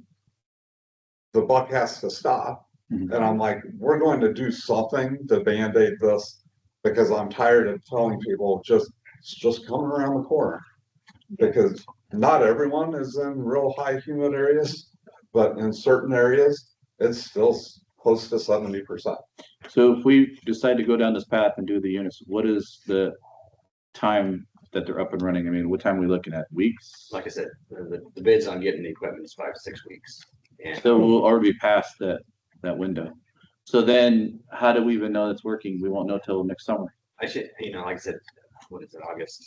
the buck has to stop, And I'm like, we're going to do something to Band-Aid this because I'm tired of telling people just come around the corner. Because not everyone is in real high humid areas, but in certain areas, it's still close to 70%. So if we decide to go down this path and do the units, what is the time that they're up and running? I mean, what time are we looking at? Weeks? Like I said, the bids on getting the equipment is 5 to 6 weeks. And So we'll already be past that window. So then how do we even know it's working? We won't know till next summer. I should, like I said, what is it, August,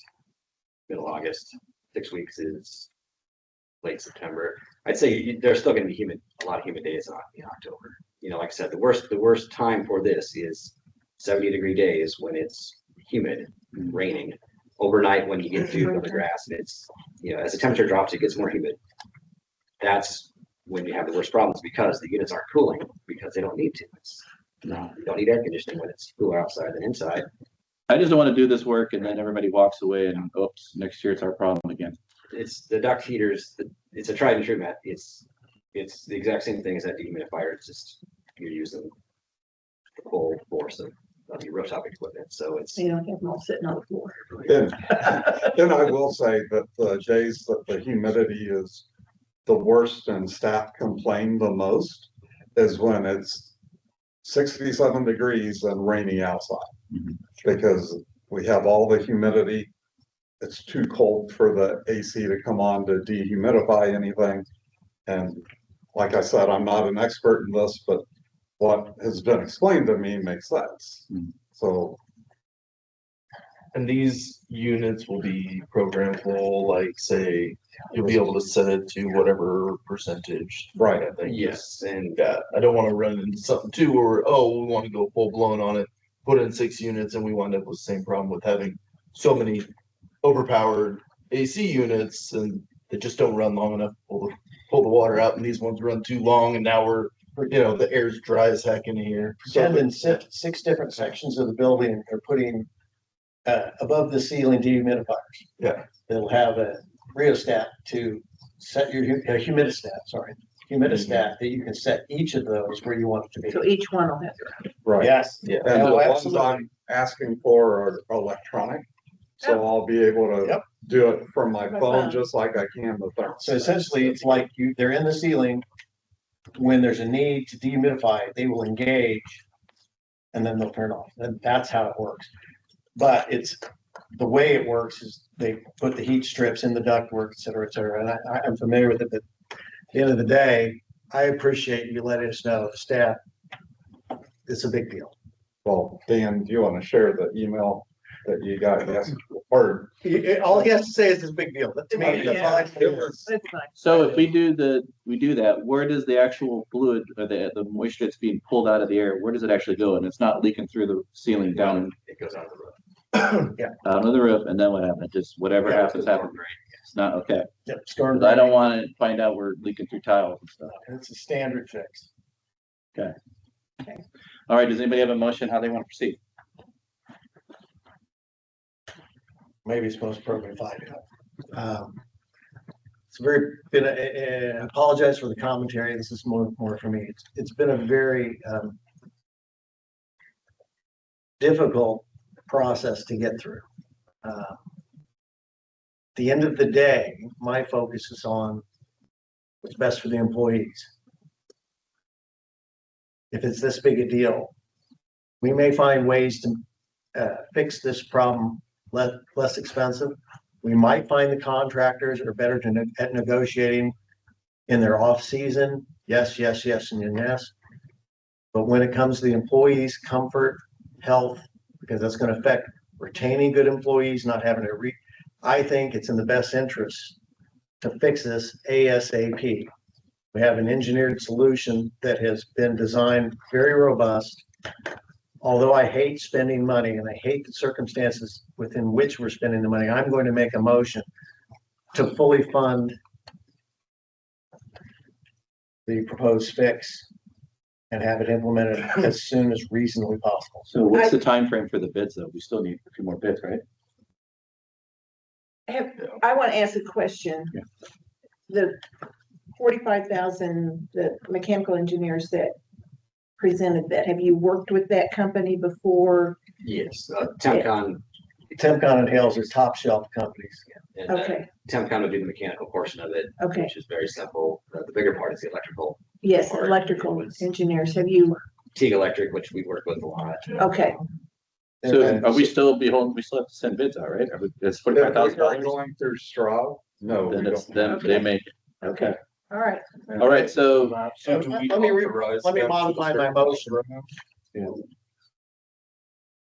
middle August, 6 weeks is late September. I'd say there's still gonna be a lot of humid days in October. Like I said, the worst time for this is 70-degree days when it's humid, raining. Overnight when you get dew on the grass and it's, as the temperature drops, it gets more humid. That's when you have the worst problems because the units aren't cooling because they don't need to. You don't need air conditioning when it's cooler outside than inside. I just don't want to do this work and then everybody walks away and oops, next year it's our problem again. It's the duct heaters. It's a tried and true method. It's the exact same thing as that dehumidifier. It's just you're using the full force of your rooftop equipment. So it's You don't have them all sitting on the floor. And I will say that the days that the humidity is the worst and staff complain the most is when it's 67 degrees and rainy outside. Because we have all the humidity. It's too cold for the AC to come on to dehumidify anything. And like I said, I'm not an expert in this, but what has been explained to me makes sense. So. And these units will be programmable, like say, you'll be able to set it to whatever percentage. Right. I think. yes, and Yeah, I don't want to run into something too where, we want to go full blown on it, put in 6 units and we wind up with the same problem with having so many overpowered AC units and they just don't run long enough to pull the water out and these ones run too long and now we're, the air's dry as heck in here. Pretend in six different sections of the building, they're putting above the ceiling dehumidifiers. Yeah. They'll have a rheostat to set your humidistat that you can set each of those where you want it to be. So each one will have their Right. Yes. Yeah. And the Oh, ones absolutely. I'm asking for are electronic. So I'll be able to do it from my phone, just like I can the thermostat. So essentially, it's like they're in the ceiling. When there's a need to dehumidify, they will engage and then they'll turn off. And that's how it works. But the way it works is they put the heat strips in the ductwork, et cetera, et cetera. And I'm familiar with it, but at the end of the day, I appreciate you letting us know, the staff, it's a big deal. Well, Dan, do you want to share the email that you got? Yes. Or All he has to say is it's a big deal. To me, that's all I can do. That's fine. So if we do that, where does the actual fluid or the moisture that's being pulled out of the air, where does it actually go? And it's not leaking through the ceiling down it goes out of the roof. out of the roof, and then what happens? Just whatever happens. It's not okay. Yep, storm 'Cause I don't want to find out we're leaking through tiles and stuff. It's a standard fix. All right, does anybody have a motion how they want to proceed? Maybe it's most appropriate 5. It's I apologize for the commentary. This is more for me. It's been a very difficult process to get through. At the end of the day, my focus is on what's best for the employees. If it's this big a deal, we may find ways to fix this problem less expensive. We might find the contractors are better at negotiating in their off season. Yes, and yes. But when it comes to the employees' comfort, health, because that's going to affect retaining good employees, not having to I think it's in the best interest to fix this ASAP. We have an engineered solution that has been designed very robust. Although I hate spending money and I hate the circumstances within which we're spending the money, I'm going to make a motion to fully fund the proposed fix and have it implemented as soon as reasonably possible. So what's the time frame for the bids though? We still need a few more bids, right? I want to ask a question. Yeah. The 45,000, the mechanical engineers that presented that. Have you worked with that company before? Yes, Temcon, Temcon and Hales is top shelf companies. and Okay, Temcon would do the mechanical portion of it, okay. which is very simple. The bigger part is the electrical. Yes, Or electrical it was- engineers. Have you, Teague Electric, which we work with a lot. okay, So are we still behold, we still have to send bids out, right? It's If we $45,000. are going through Straub, no, Then we it's, don't. then they make, okay, all right. all right, so So do we Let me authorize let me them to modify my share motion. revenue?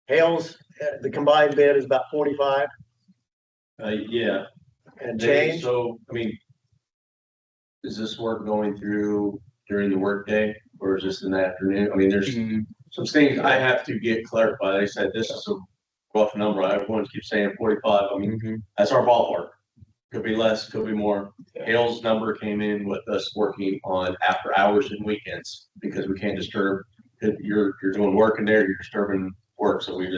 Hales, the combined bid is about 45 Yeah, and they, change. so, I mean, is this work going through during the workday or is this in the afternoon? I mean, there's some things I have to get clarified. I said, this is a rough number. Everyone keeps saying 45. I mean, that's our ballpark. Could be less, could be more. Hale's number came in with us working on after hours and weekends because we can't disturb. If you're doing work in there, you're disturbing work. So we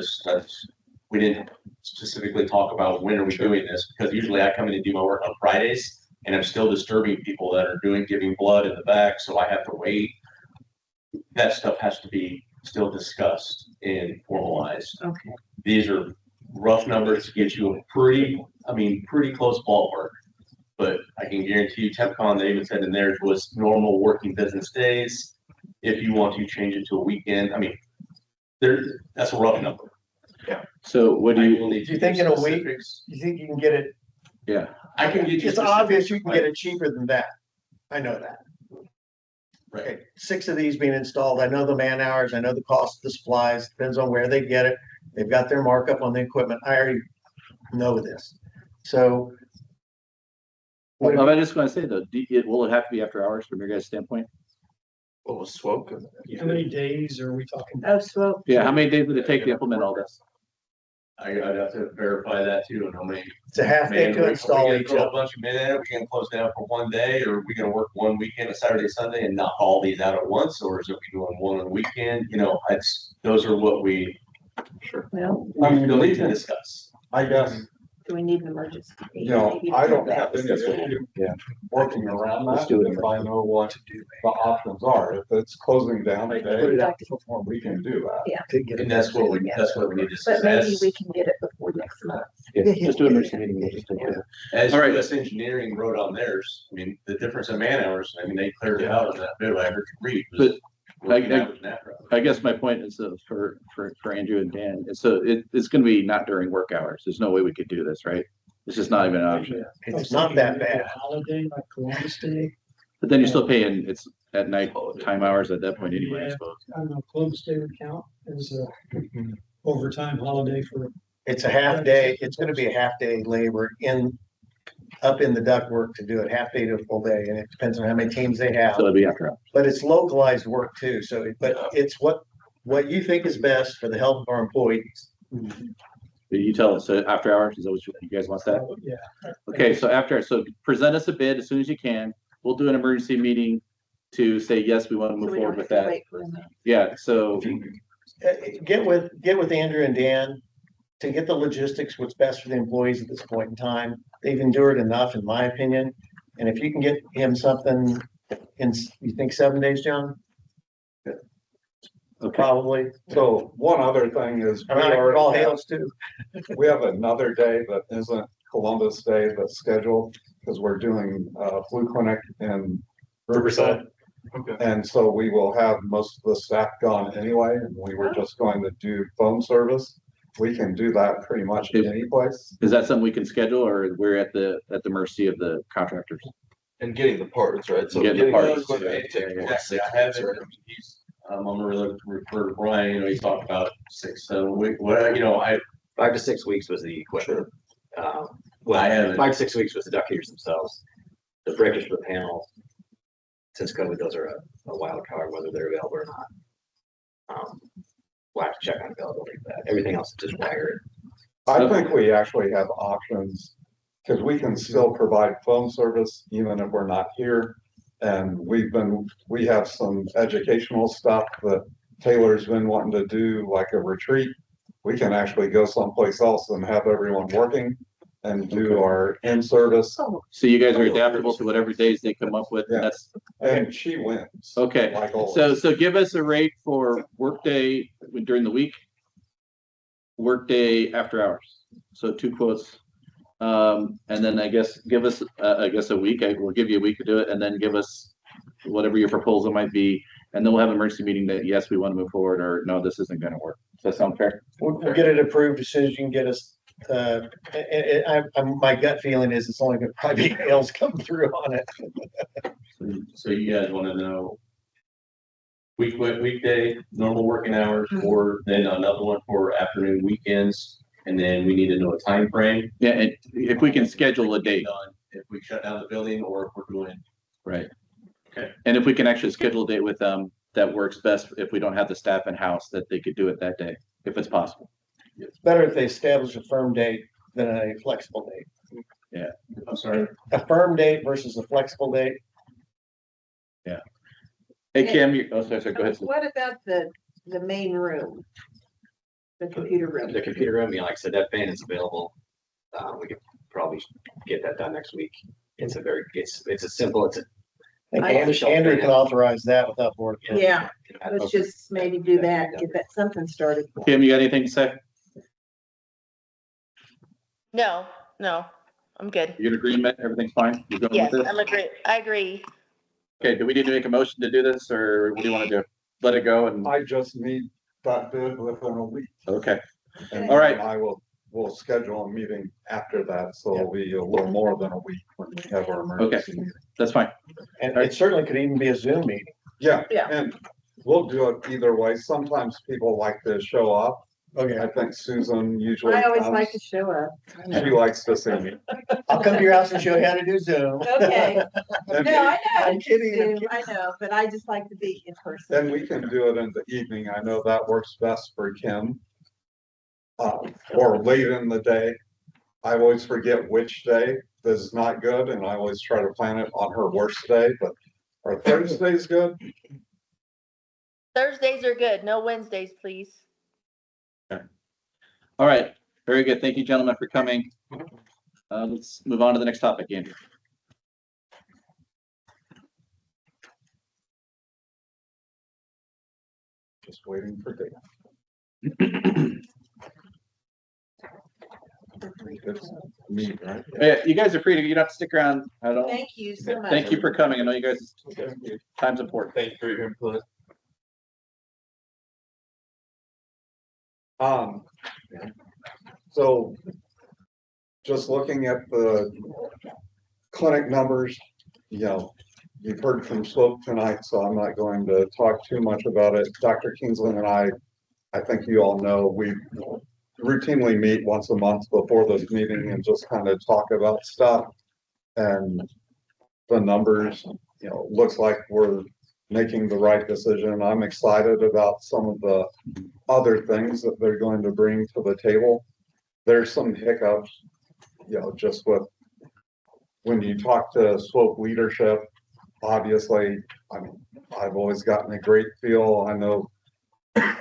didn't specifically talk about when are we doing this, because usually I come in and do my work on Fridays and I'm still disturbing people that are giving blood in the back. So I have to wait. That stuff has to be still discussed and formalized. Okay. These are rough numbers to get you a pretty close ballpark. But I can guarantee you Tempcon, they even said in theirs was normal working business days. If you want to change it to a weekend, I mean, that's a rough number. so what do I you, will need Do you to think get in a week? specifics. You think you can get it? yeah, I can get you. It's obvious specifics, you can but- get it cheaper than that. I know that. Right. Okay, 6 of these being installed. I know the man hours, I know the cost of the supplies, depends on where they get it. They've got their markup on the equipment. I already know this. So. well, I'm just gonna say though, will it have to be after hours from your guys' standpoint? What was Swoke? How many days are we talking? Oh, so, Yeah, how many days would it take to implement all this? I'd have to verify that too, and how many. It's a half day Man, to install we each gonna throw of a bunch of men in it, we gonna close down for one day, or are we gonna work one weekend, a Saturday, Sunday, and knock all these out at once, or is it we doing one on the weekend? You know, those are what we well, still need to discuss. I guess, do we need an emergency? you know, Maybe I don't that. have any issue Yeah. working around Let's that do it. if I know what the options are. If it's closing down a day, we can do that. Yeah, And that's what we need to discuss. but maybe we can get it before next month. Yeah, just do an emergency meeting, we'll just take care of it. As All right. US Engineering wrote on theirs, I mean, the difference in man hours, I mean, they cleared it out in that bid I heard you read. was But working I- hours and after hours. I guess my point is for Andrew and Dan, so it's gonna be not during work hours. There's no way we could do this, right? It's just not even an option. It's not that bad. Holiday like Columbus Day. But then you're still paying, it's at night time hours at that point anyway, I Yeah. suppose. I don't know, Columbus Day would count as a overtime holiday for. It's a half day. It's gonna be a half day labor up in the ductwork to do it, half day to a full day, and it depends on how many teams they have. So it'll be after hours. But it's localized work too, so, but it's what you think is best for the health of our employees. But you tell us, so after hours, is that what you guys want that? Yeah. Okay, so so present us a bid as soon as you can. We'll do an emergency meeting to say, yes, we want to So move we don't forward have with to that. wait for them. Yeah, so, Get with Andrew and Dan to get the logistics, what's best for the employees at this point in time. They've endured enough, in my opinion. And if you can get him something you think 7 days, John? okay, Probably. So one other thing is. I'm not all hails too. We have another day that isn't Columbus Day that's scheduled, because we're doing flu clinic in Riverside. Okay. And so we will have most of the staff gone anyway, and we were just going to do phone service. We can do that pretty much any place. is that something we can schedule or we're at the mercy of the contractors? And getting the parts, right? So Getting the parts. equipment takes what, Exactly, 6 I have weeks, it. right? I'm gonna really refer to Brian, you know, he talked about 6, 7 weeks, what, you know, 5 to 6 weeks was the equipment. I Well, haven't. 5 to 6 weeks was the duct heaters themselves. The breakers for the panel, since COVID, those are a wild card, whether they're available or not. We'll have to check on availability of that. Everything else is just wired. I think we actually have options, because we can still provide phone service even if we're not here. And we have some educational stuff that Taylor's been wanting to do, like a retreat. We can actually go someplace else and have everyone working and do our in-service. So you guys are adaptable to whatever days they come up with. Yeah. That's And she wins. okay. Like always. So give us a rate for workday during the week, workday after hours. So 2 quotes. And then I guess give us, a week. I will give you a week to do it, and then give us whatever your proposal might be. And then we'll have an emergency meeting that, yes, we want to move forward, or no, this isn't going to work. Does that sound fair? We'll get it approved as soon as you can get us, my gut feeling is it's only gonna probably be L's come through on it. So you guys wanna know weekday, normal working hours, or then another one for afternoon weekends, and then we need to know a time frame. Yeah, and if we can schedule a date. If we shut down the building or if we're doing. Right. Okay. And if we can actually schedule a date with them, that works best if we don't have the staff in-house, that they could do it that day, if it's possible. It's better if they establish a firm date than a flexible date. Yeah. I'm sorry. A firm date versus a flexible date. Yeah. Hey, Kim, sorry, go ahead. What about the main room? The computer room? The computer room, like I said, that fan is available. We could probably get that done next week. It's a simple, Andrew can authorize that without board. Yeah, let's just maybe do that, get that something started. Kim, you got anything to say? No, I'm good. You in agreement? Everything's fine? You going Yes, with this? I agree. Okay, do we need to make a motion to do this, or what do you want to do? Let it go and, I just need that bid within a week. okay. And All right. We'll schedule a meeting after that, so it'll be a little more than a week when we have our emergency meeting. That's fine. And it certainly could even be a Zoom meeting. Yeah, Yeah. and we'll do it either way. Sometimes people like to show up. Okay. I think Susan usually I always comes. like to show up. She likes to see me. I'll come to your house and show you how to do Zoom. Okay. No, And- I know. I'm kidding. Zoom, I know, but I just like to be in person. Then we can do it in the evening. I know that works best for Kim. Or late in the day. I always forget which day this is not good, and I always try to plan it on her worst day, but are Thursdays good? Thursdays are good. No Wednesdays, please. All right, very good. Thank you, gentlemen, for coming. Let's move on to the next topic, Andrew. Just waiting for data. Me, right? Yeah, you guys are free to, you don't have to stick around at all. Thank you so much. Thank you for coming. I know you guys, time's important. Thank you for your input. So just looking at the clinic numbers, you've heard from Swope tonight, so I'm not going to talk too much about it. Dr. Kingsland and I think you all know, we routinely meet once a month before this meeting and just kind of talk about stuff. And the numbers, looks like we're making the right decision. I'm excited about some of the other things that they're going to bring to the table. There's some hiccups, just with when you talk to Swope leadership, obviously, I've always gotten a great feel. I know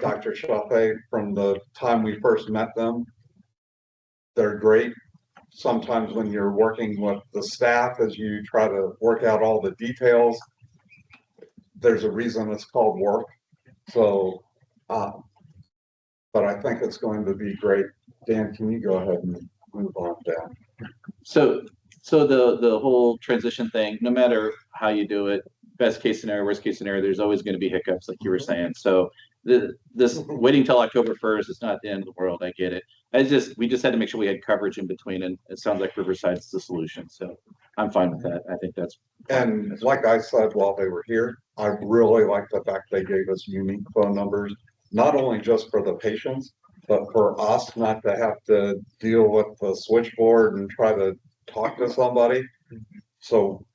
Dr. Chaffee, from the time we first met them, they're great. Sometimes when you're working with the staff, as you try to work out all the details, there's a reason it's called work. So, but I think it's going to be great. Dan, can you go ahead and move on down? So the whole transition thing, no matter how you do it, best case scenario, worst case scenario, there's always going to be hiccups, like you were saying. So this waiting till October 1st is not the end of the world. I get it. We just had to make sure we had coverage in between, and it sounds like Riverside's the solution. So I'm fine with that. I think that's. And like I said while they were here, I really like the fact they gave us unique phone numbers, not only just for the patients, but for us not to have to deal with the switchboard and try to talk to somebody. So,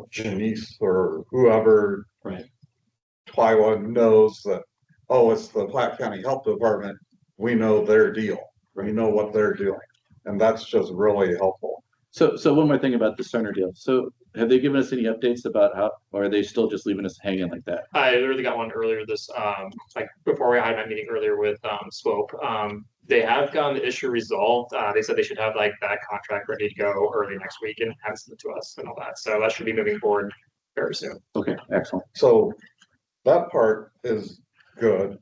Janice or whoever, right, Twyla knows that, oh, it's the Platte County Health Department. We know their deal. We know what they're doing. And that's just really helpful. So one more thing about the Cerner deal. So have they given us any updates about how, or are they still just leaving us hanging like that? I literally got one earlier this, like before I had my meeting earlier with Swope. They have gotten the issue resolved. They said they should have like that contract ready to go early next week and have it sent to us and all that. So that should be moving forward very soon. Okay, excellent. So that part is good,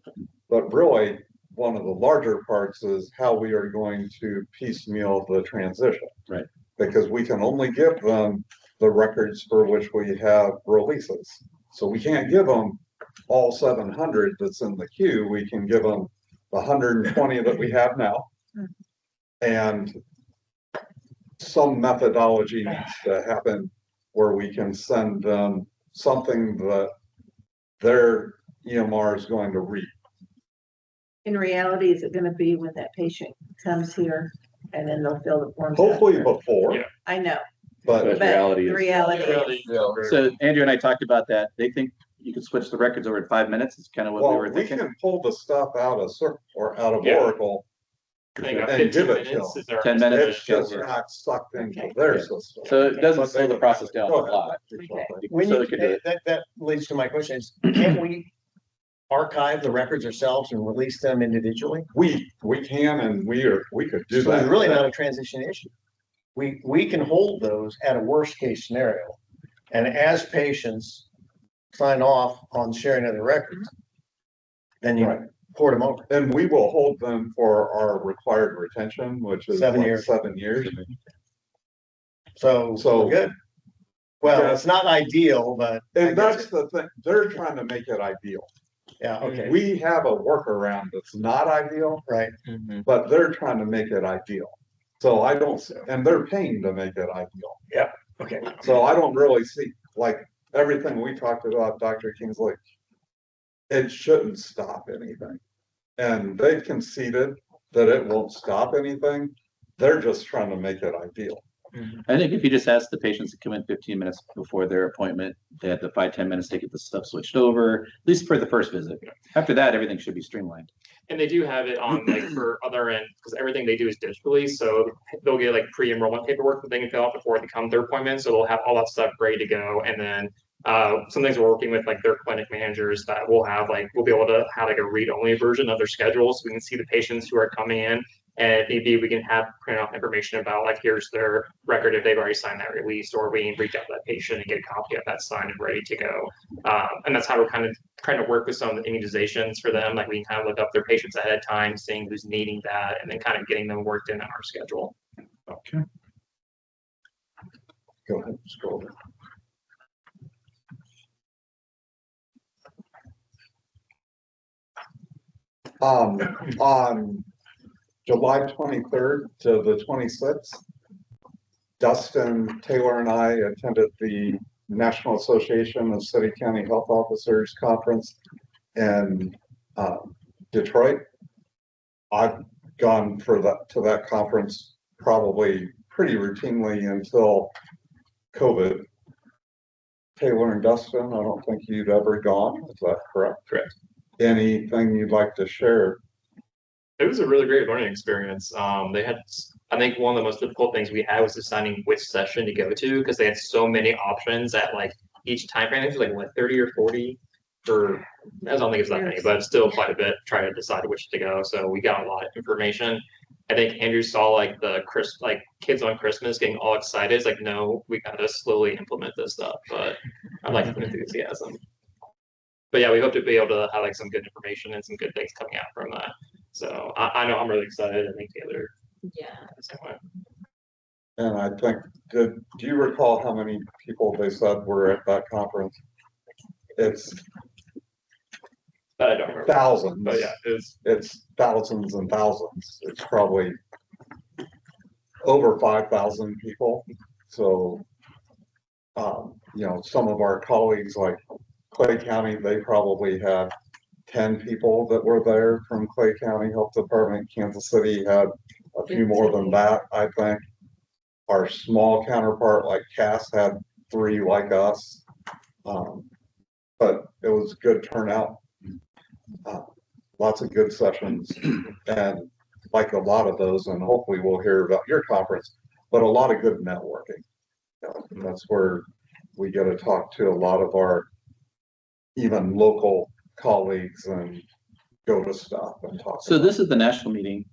but really, one of the larger parts is how we are going to piecemeal the transition. Right. Because we can only give them the records for which we have releases. So we can't give them all 700 that's in the queue. We can give them the 120 that we have now. And some methodology needs to happen where we can send them something that their EMR is going to read. In reality, is it gonna be when that patient comes here and then they'll fill the forms out? Hopefully before, Yeah. I know, but but reality the is- reality is, So Andrew and I talked about that. They think you could switch the records over in 5 minutes. It's kind of what we well, were we thinking. can pull the stuff out of or out of Yeah. Oracle. I think And 15 give it to minutes them. is our 10 minutes. It's just not sucked into Okay. their Yeah. system. So it doesn't But slow they the would- process down a Go ahead. lot. When So you, they could do it. that leads to my question is, can't we archive the records ourselves and release them individually? We can and we could do So that. it's really not a transition issue. We can hold those at a worst case scenario. And as patients sign off on sharing of the records, then you Right. port them over. And we will hold them for our required retention, which is 7 what, years. 7 years. So So- good. Well, Yeah. it's not ideal, but I And guess that's the thing, they're trying to make it ideal. yeah, okay, We have a workaround that's not ideal, right. but they're trying to make it ideal. So I don't, and they're paying to make it ideal. Okay. So I don't really see, like, everything we talked about, Dr. Kingsley, it shouldn't stop anything. And they've conceded that it won't stop anything. They're just trying to make it ideal. I think if you just ask the patients to come in 15 minutes before their appointment, they have the 5-10 minutes to get the stuff switched over, at least for the first visit. After that, everything should be streamlined. And they do have it on like for other end, because everything they do is digitally, so they'll get like pre-enrollment paperwork that they can fill out before they come to their appointment, so they'll have all that stuff ready to go, and then some things we're working with like their clinic managers that will have like, we'll be able to have like a read-only version of their schedule, so we can see the patients who are coming in, and if need be, we can have print out information about like, here's their record if they've already signed that release, or we can reach out to that patient and get a copy of that signed and ready to go. And that's how we're kind of trying to work with some of the immunizations for them. Like we can kind of look up their patients ahead of time, seeing who's needing that, and then kind of getting them worked in on our schedule. Okay. Go ahead, scroll down. On July 23rd to the 26th, Dustin, Taylor, and I attended the National Association of City County Health Officers Conference in Detroit. I've gone to that conference probably pretty routinely until COVID. Taylor and Dustin, I don't think you'd ever gone. Is that correct? Correct. Anything you'd like to share? It was a really great learning experience. They had, I think one of the most difficult things we had was deciding which session to go to, because they had so many options at like each time frame. It was like what, 30 or 40 for, I don't think it's that many, but it's still quite a bit trying to decide which to go. So we got a lot of information. I think Andrew saw like like kids on Christmas getting all excited. It's like, no, we gotta slowly implement this stuff, but I like the enthusiasm. But yeah, we hope to be able to have like some good information and some good things coming out from that. So I know I'm really excited. I think the other, the same way. And I think, do you recall how many people they said were at that conference? It's I don't remember. thousands. But yeah, It's thousands and thousands. It's probably over 5,000 people. So, you know, some of our colleagues like Clay County, they probably had 10 people that were there from Clay County Health Department. Kansas City had a few more than that, I think. Our small counterpart like Cass had 3 like us. But it was good turnout. Lots of good sessions, and like a lot of those, and hopefully we'll hear about your conference, but a lot of good networking. You know, that's where we get to talk to a lot of our even local colleagues and go to stuff and talk. So about this is the national meeting.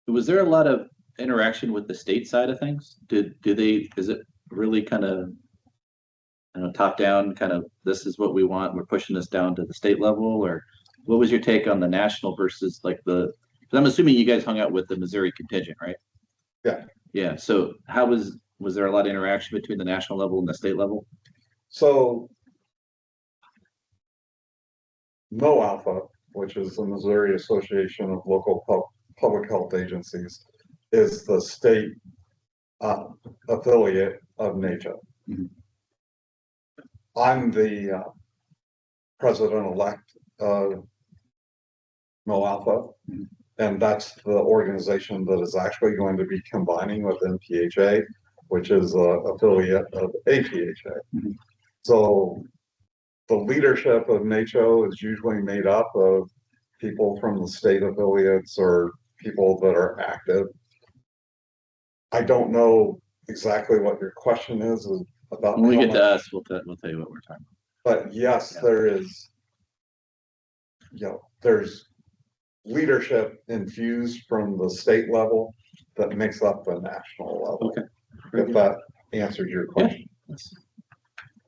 Was there a lot of interaction with the state side of things? Is it really kind of, top down, kind of, this is what we want, we're pushing this down to the state level, or what was your take on the national versus like because I'm assuming you guys hung out with the Missouri contingent, right? Yeah. Yeah, so was there a lot of interaction between the national level and the state level? So No Alpha, which is the Missouri Association of Local Public Health Agencies, is the state affiliate of NATO. Mhm. I'm the president-elect of No Alpha, and that's the organization that is actually going to be combining with NPHA, which is an affiliate of APHA. Mhm. So the leadership of NATO is usually made up of people from the state affiliates or people that are active. I don't know exactly what your question is about. When we how get to much- us, we'll tell you what we're talking But yes, Yeah. there is, there's leadership infused from the state level that makes up the national level. Okay. If that answers your question.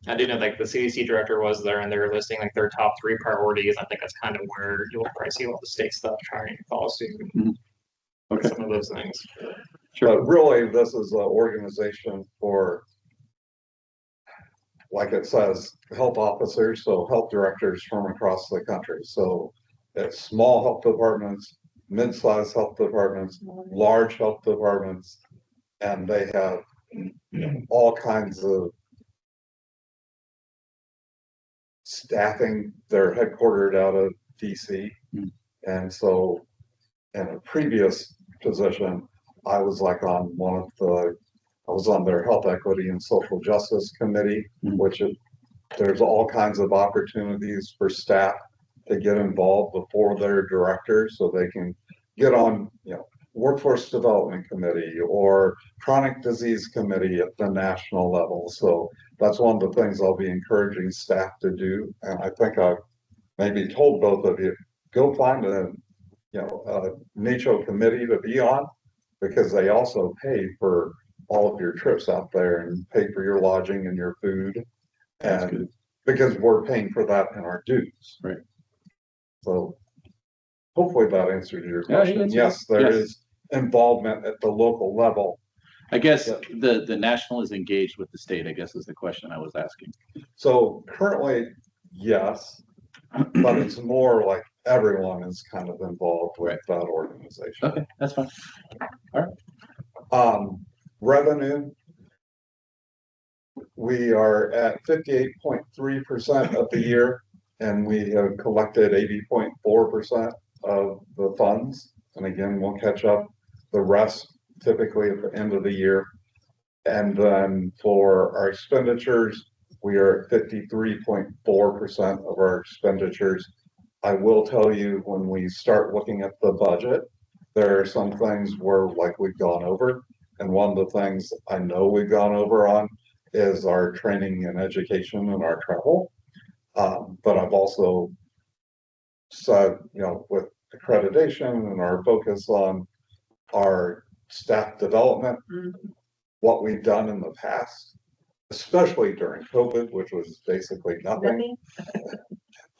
I do know like the CDC director was there and they were listing like their top 3 priorities. I think that's kind of where you'll probably see a lot of the state stuff trying to follow suit. Okay. Some of those things. But really, this is an organization for, like it says, health officers, so health directors from across the country. So it's small health departments, mid-sized health departments, large health departments, and they have all kinds of staffing. They're headquartered out of DC. And so in a previous position, I was like on I was on their health equity and social justice committee, which there's all kinds of opportunities for staff to get involved before they're directors, so they can get on, workforce development committee or chronic disease committee at the national level. So that's one of the things I'll be encouraging staff to do. And I think I've maybe told both of you, go find a NACHO committee to be on, because they also pay for all of your trips out there and pay for your lodging and your food. And because we're paying for that in our dues. Right. So hopefully that answers your question. Yes, there is involvement at the local level. I guess the national is engaged with the state, I guess is the question I was asking. So currently, yes, but it's more like everyone is kind of involved with that organization. Okay, that's fine. All right. Revenue, we are at 58.3% of the year, and we have collected 80.4% of the funds. And again, we'll catch up the rest typically at the end of the year. And then for our expenditures, we are at 53.4% of our expenditures. I will tell you, when we start looking at the budget, there are some things where like we've gone over. And one of the things I know we've gone over on is our training and education and our travel. But I've also said, with accreditation and our focus on our staff development, what we've done in the past, especially during COVID, which was basically nothing,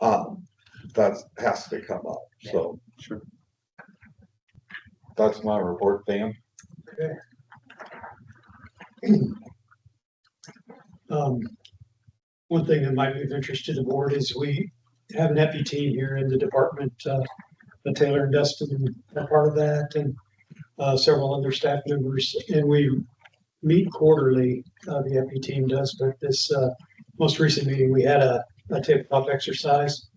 that has to come up. So sure. That's my report, Dan. Okay. One thing that might be of interest to the board is we have an EPI team here in the department. Taylor and Dustin are part of that, and several other staff members, and we meet quarterly. The EPI team does, but this most recent meeting we had a tabletop exercise.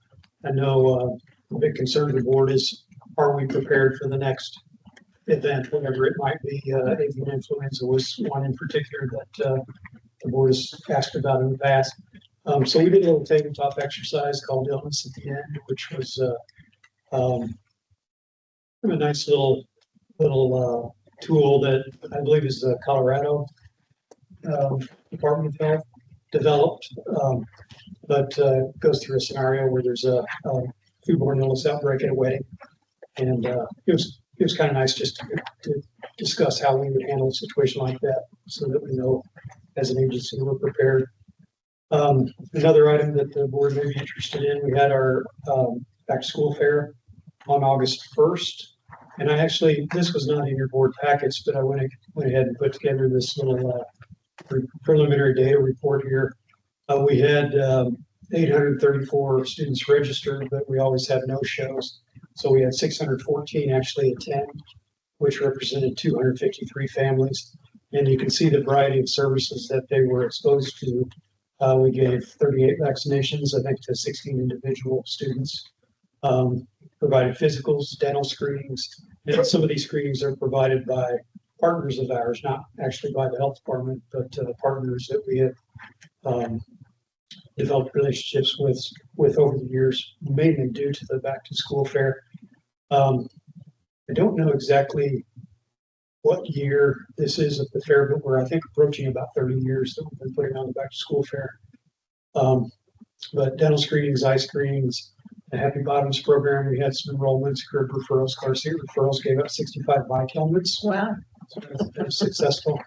I know a big concern of the board is, are we prepared for the next event, whatever it might be? Avian influenza was one in particular that the board has asked about in the past. So we did a little tabletop exercise called Illness at the End, which was a nice little tool that I believe is the Colorado Department of Health developed, but goes through a scenario where there's a foodborne illness outbreak at a wedding, and it it was kind of nice just to discuss how we would handle a situation like that so that we know as an agency we're prepared. Another item that the board may be interested in, we had our back to school fair on August 1st. And I actually, this was not in your board packets, but I went ahead and put together this little preliminary data report here. We had 834 students registered, but we always have no shows. So we had 614 actually attend, which represented 253 families. And you can see the variety of services that they were exposed to. We gave 38 vaccinations, I think, to 16 individual students. Provided physicals, dental screenings, and some of these screenings are provided by partners of ours, not actually by the health department, but partners that we have developed relationships with over the years, mainly due to the back to school fair. I don't know exactly what year this is at the fair, but we're, I think, approaching about 30 years that we've been putting on the back to school fair. But dental screenings, eye screenings, the Happy Bottoms program, we had some enrollments, career referrals, car seat referrals, gave out 65 bike helmets. Wow. So that was successful.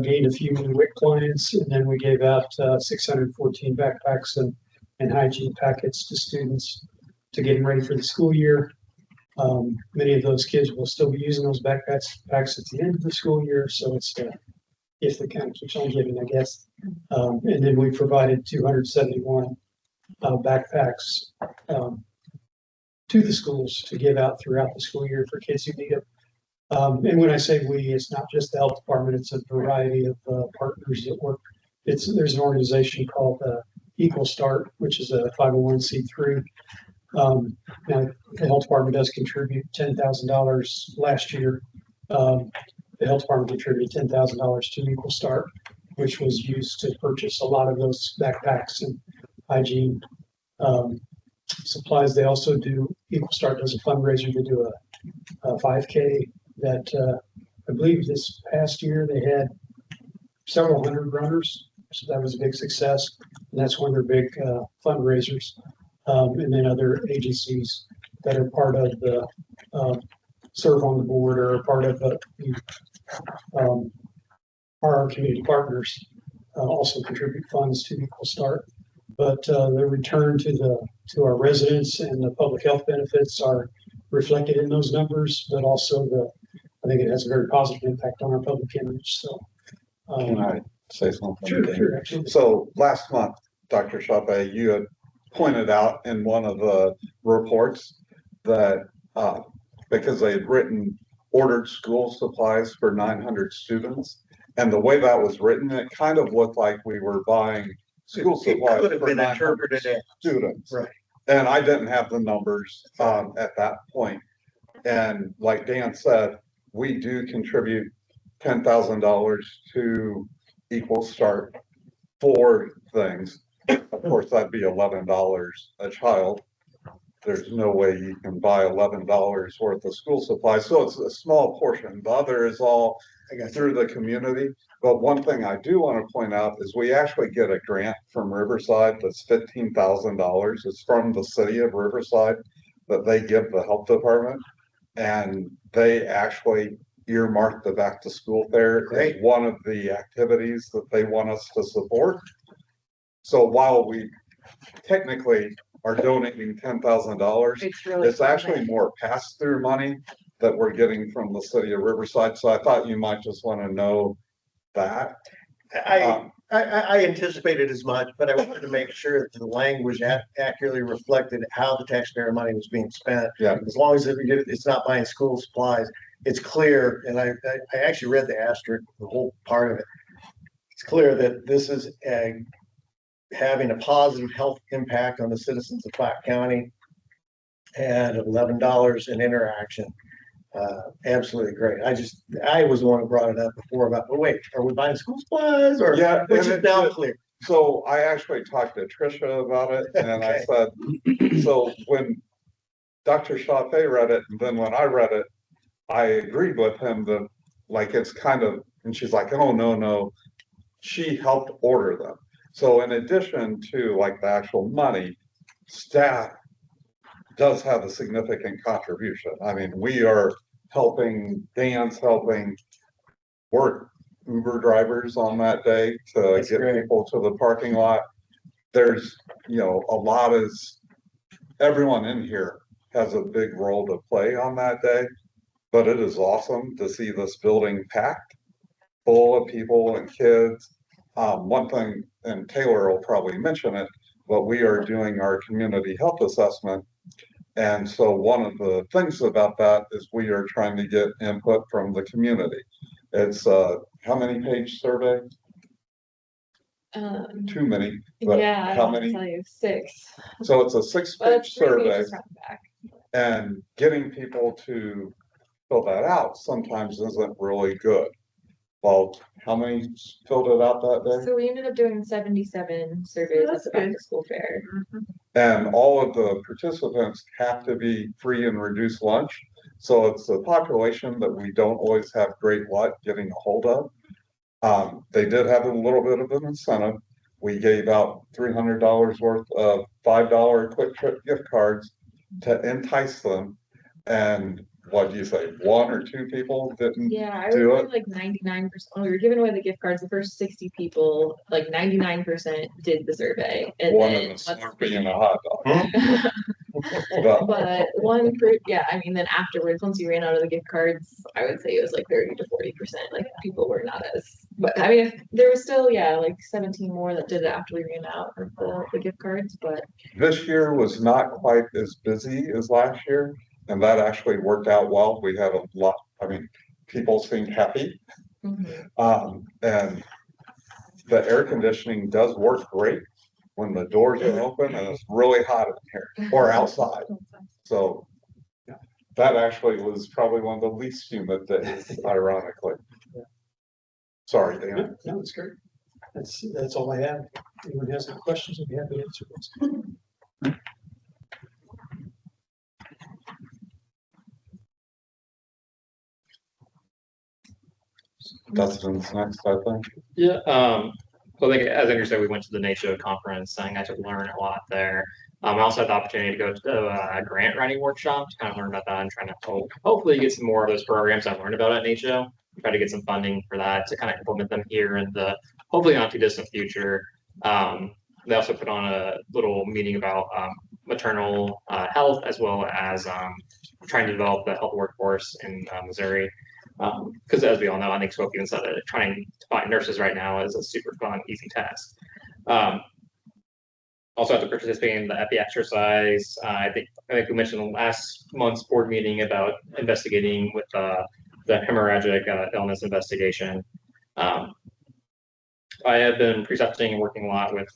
Gained a few new WIC clients, and then we gave out 614 backpacks and hygiene packets to students to get them ready for the school year. Many of those kids will still be using those backpacks at the end of the school year, so it's if the kind of keeps on giving, I guess. And then we provided 271 backpacks to the schools to give out throughout the school year for kids who need them. And when I say we, it's not just the health department, it's a variety of partners that work. There's an organization called Equal Start, which is a 501c3. Now, the health department does contribute $10,000 last year. The health department contributed $10,000 to Equal Start, which was used to purchase a lot of those backpacks and hygiene supplies. They also do, Equal Start does a fundraiser. They do a 5K that I believe this past year they had several hundred runners. So that was a big success. And that's one of their big fundraisers. And then other agencies that are part of the serve on the board or are part of our community partners also contribute funds to Equal Start. But the return to our residents and the public health benefits are reflected in those numbers, but also I think it has a very positive impact on our public image. So can I say something? Sure, actually. So last month, Dr. Chape, you had pointed out in one of the reports that because they had ordered school supplies for 900 students, and the way that was written, it kind of looked like we were buying school supplies could have for been 900 interpreted as students. right. And I didn't have the numbers at that point. And like Dan said, we do contribute $10,000 to Equal Start for things. Of course, that'd be $11 a child. There's no way you can buy $11 worth of school supplies. So it's a small portion. The other is all through the community. But one thing I do want to point out is we actually get a grant from Riverside that's $15,000. It's from the city of Riverside that they give the health department. And they actually earmark the back to school fair as one of the activities that they want us to support. So while we technically are donating $10,000, it's actually more pass-through money that we're getting from the city of Riverside. So I thought you might just want to know that. I anticipated as much, but I wanted to make sure that the language accurately reflected how the taxpayer money was being spent. Yeah. As long as it's not buying school supplies, it's clear, and I actually read the asterisk, the whole part of it. It's clear that this is having a positive health impact on the citizens of Platte County, and $11 in interaction. Absolutely great. I was the one who brought it up before about, well, wait, are we buying school supplies or, yeah, which is now clear. So I actually talked to Tricia about it, and I said, so when Dr. Chape read it, and then when I read it, I agreed with him that like it's kind of, and she's like, oh, no, she helped order them. So in addition to like the actual money, staff does have a significant contribution. I mean, we are Dan's helping work Uber drivers on that day to get people to the parking lot. There's, a lot is, everyone in here has a big role to play on that day, but it is awesome to see this building packed full of people and kids. One thing, and Taylor will probably mention it, but we are doing our community health assessment. And so one of the things about that is we are trying to get input from the community. It's how many page survey? Too many. But Yeah, how I'll many? tell you, 6. So it's a 6-page survey, pages front and back. and getting people to fill that out sometimes isn't really good. Well, how many filled it out that day? So we ended up doing 77 surveys That's at the back good. to school fair. And all of the participants have to be free and reduced lunch. So it's a population that we don't always have great luck getting a hold of. They did have a little bit of an incentive. We gave out $300 worth of $5 quick trip gift cards to entice them. And what do you say? 1 or 2 people didn't Yeah, I do would it? say like 99%. When we were giving away the gift cards, the first 60 people, like 99% did the survey. And One then of the Slurpee and a hot dog. but yeah, I mean, then afterwards, once you ran out of the gift cards, I would say it was like 30 to 40%. Like people were not as, but I mean, there was still, yeah, like 17 more that did it after we ran out of the gift cards. But This year was not quite as busy as last year, and that actually worked out well. We had a lot, people seemed happy. And the air conditioning does work great when the doors are open and it's really hot in here or outside. So that actually was probably one of the least humid days, ironically. Sorry, Dan. No, it's great. That's all I have. If anyone has any questions, I'd be happy to answer those. Dustin's next, I think. Yeah, so I think as Andrew said, we went to the NACCHO conference and I got to learn a lot there. I also had the opportunity to go to a grant writing workshop to kind of learn about that and trying to hopefully get some more of those programs I learned about at NACCHO. Try to get some funding for that to kind of implement them here in the hopefully not too distant future. They also put on a little meeting about maternal health as well as trying to develop the health workforce in Missouri. Because as we all know, I think Swope even said that trying to find nurses right now is a super fun, easy task. Also have to participate in the epi exercise. I think we mentioned last month's board meeting about investigating with the hemorrhagic illness investigation. I have been precepting and working a lot with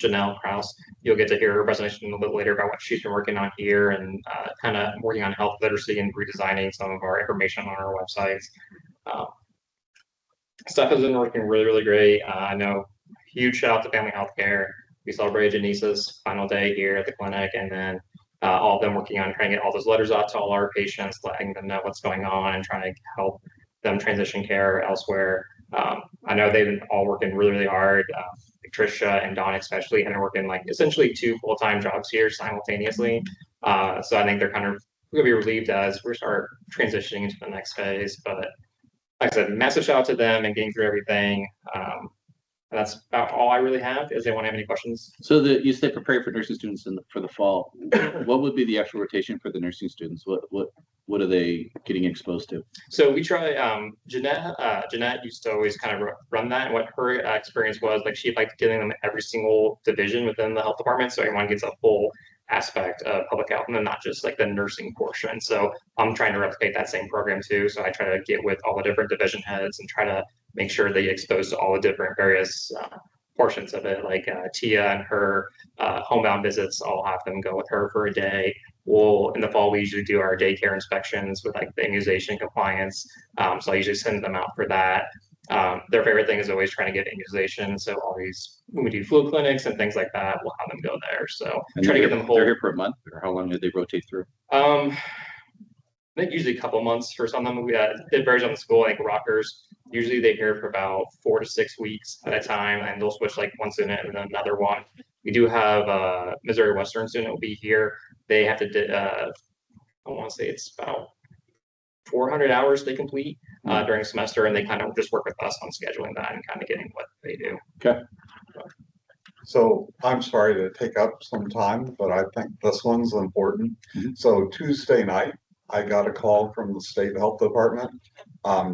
Janelle Kraus. You'll get to hear her presentation a little bit later about what she's been working on here and kind of working on health literacy and redesigning some of our information on our websites. Stuff has been working really, really great. I know huge shout out to Family Healthcare. We celebrated Janice's final day here at the clinic, and then all of them working on trying to get all those letters out to all our patients, letting them know what's going on and trying to help them transition care elsewhere. I know they've been all working really, really hard. Tricia and Dawn especially have been working like essentially 2 full-time jobs here simultaneously. So I think they're kind of going to be relieved as we start transitioning into the next phase. But like I said, massive shout out to them and getting through everything. That's about all I really have. Does anyone have any questions? So you say prepare for nursing students for the fall. What would be the actual rotation for the nursing students? What are they getting exposed to? So we try, Jeanette used to always kind of run that, and what her experience was, like she liked giving them every single division within the health department, so everyone gets a full aspect of public health and then not just like the nursing portion. So I'm trying to replicate that same program too. So I try to get with all the different division heads and try to make sure they get exposed to all the different various portions of it. Like Tia and her homebound visits, I'll have them go with her for a day. In the fall, we usually do our daycare inspections with like the immunization compliance. So I usually send them out for that. Their favorite thing is always trying to get immunization. So always when we do flu clinics and things like that, we'll have them go there. So try to get them whole. They're here for a month, or how long do they rotate through? I think usually a couple months for some of them. It varies on the school. Like Rockers, usually they're here for about 4 to 6 weeks at a time, and they'll switch like one student and then another one. We do have a Missouri Western student will be here. They have to, I want to say it's about 400 hours they complete during semester, and they kind of just work with us on scheduling that and kind of getting what they do. Okay. So I'm sorry to take up some time, but I think this one's important. So Tuesday night, I got a call from the state health department.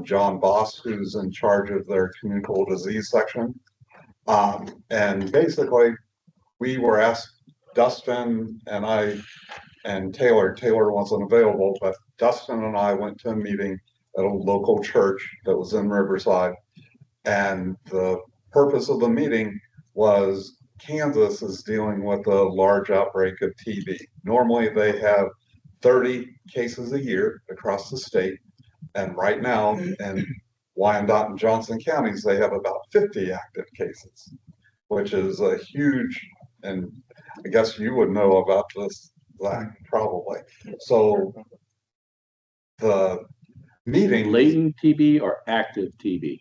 John Boss, who's in charge of their communicable disease section. And basically we were asked, Dustin and I and Taylor wasn't available, but Dustin and I went to a meeting at a local church that was in Riverside. And the purpose of the meeting was Kansas is dealing with a large outbreak of TB. Normally they have 30 cases a year across the state. And right now in Wyandotte and Johnson counties, they have about 50 active cases, which is a huge, and I guess you would know about this, Zach, probably. So the meeting. Latent TB or active TB?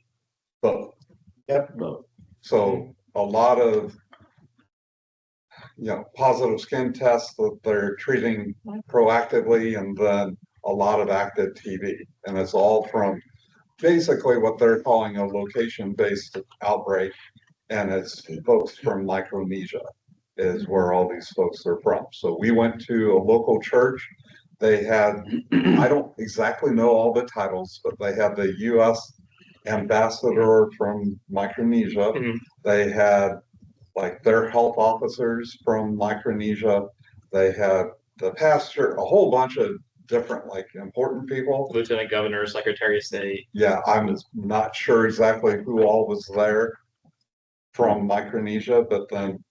Both. Yep. Both. So a lot of, positive skin tests that they're treating proactively, and then a lot of active TB. And it's all from basically what they're calling a location-based outbreak. And it's folks from Micronesia is where all these folks are from. So we went to a local church. They had, I don't exactly know all the titles, but they had the U.S. ambassador from Micronesia. They had like their health officers from Micronesia. They had the pastor, a whole bunch of different like important people. Lieutenant Governor, Secretary of State. Yeah, I'm not sure exactly who all was there from Micronesia, but then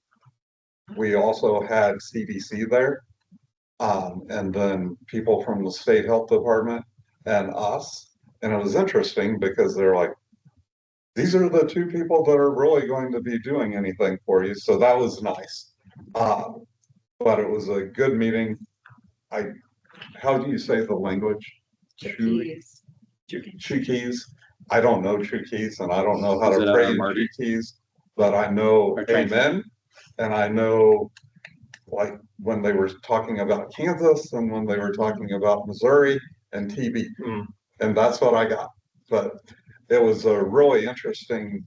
we also had CDC there, and then people from the state health department and us. And it was interesting because they're like, these are the two people that are really going to be doing anything for you. So that was nice. But it was a good meeting. How do you say the language? Chukis. I don't know Chukis, and I don't know how to pray in Chukis, but I know amen. And I know, like, when they were talking about Kansas and when they were talking about Missouri and TB. And that's what I got. But it was a really interesting,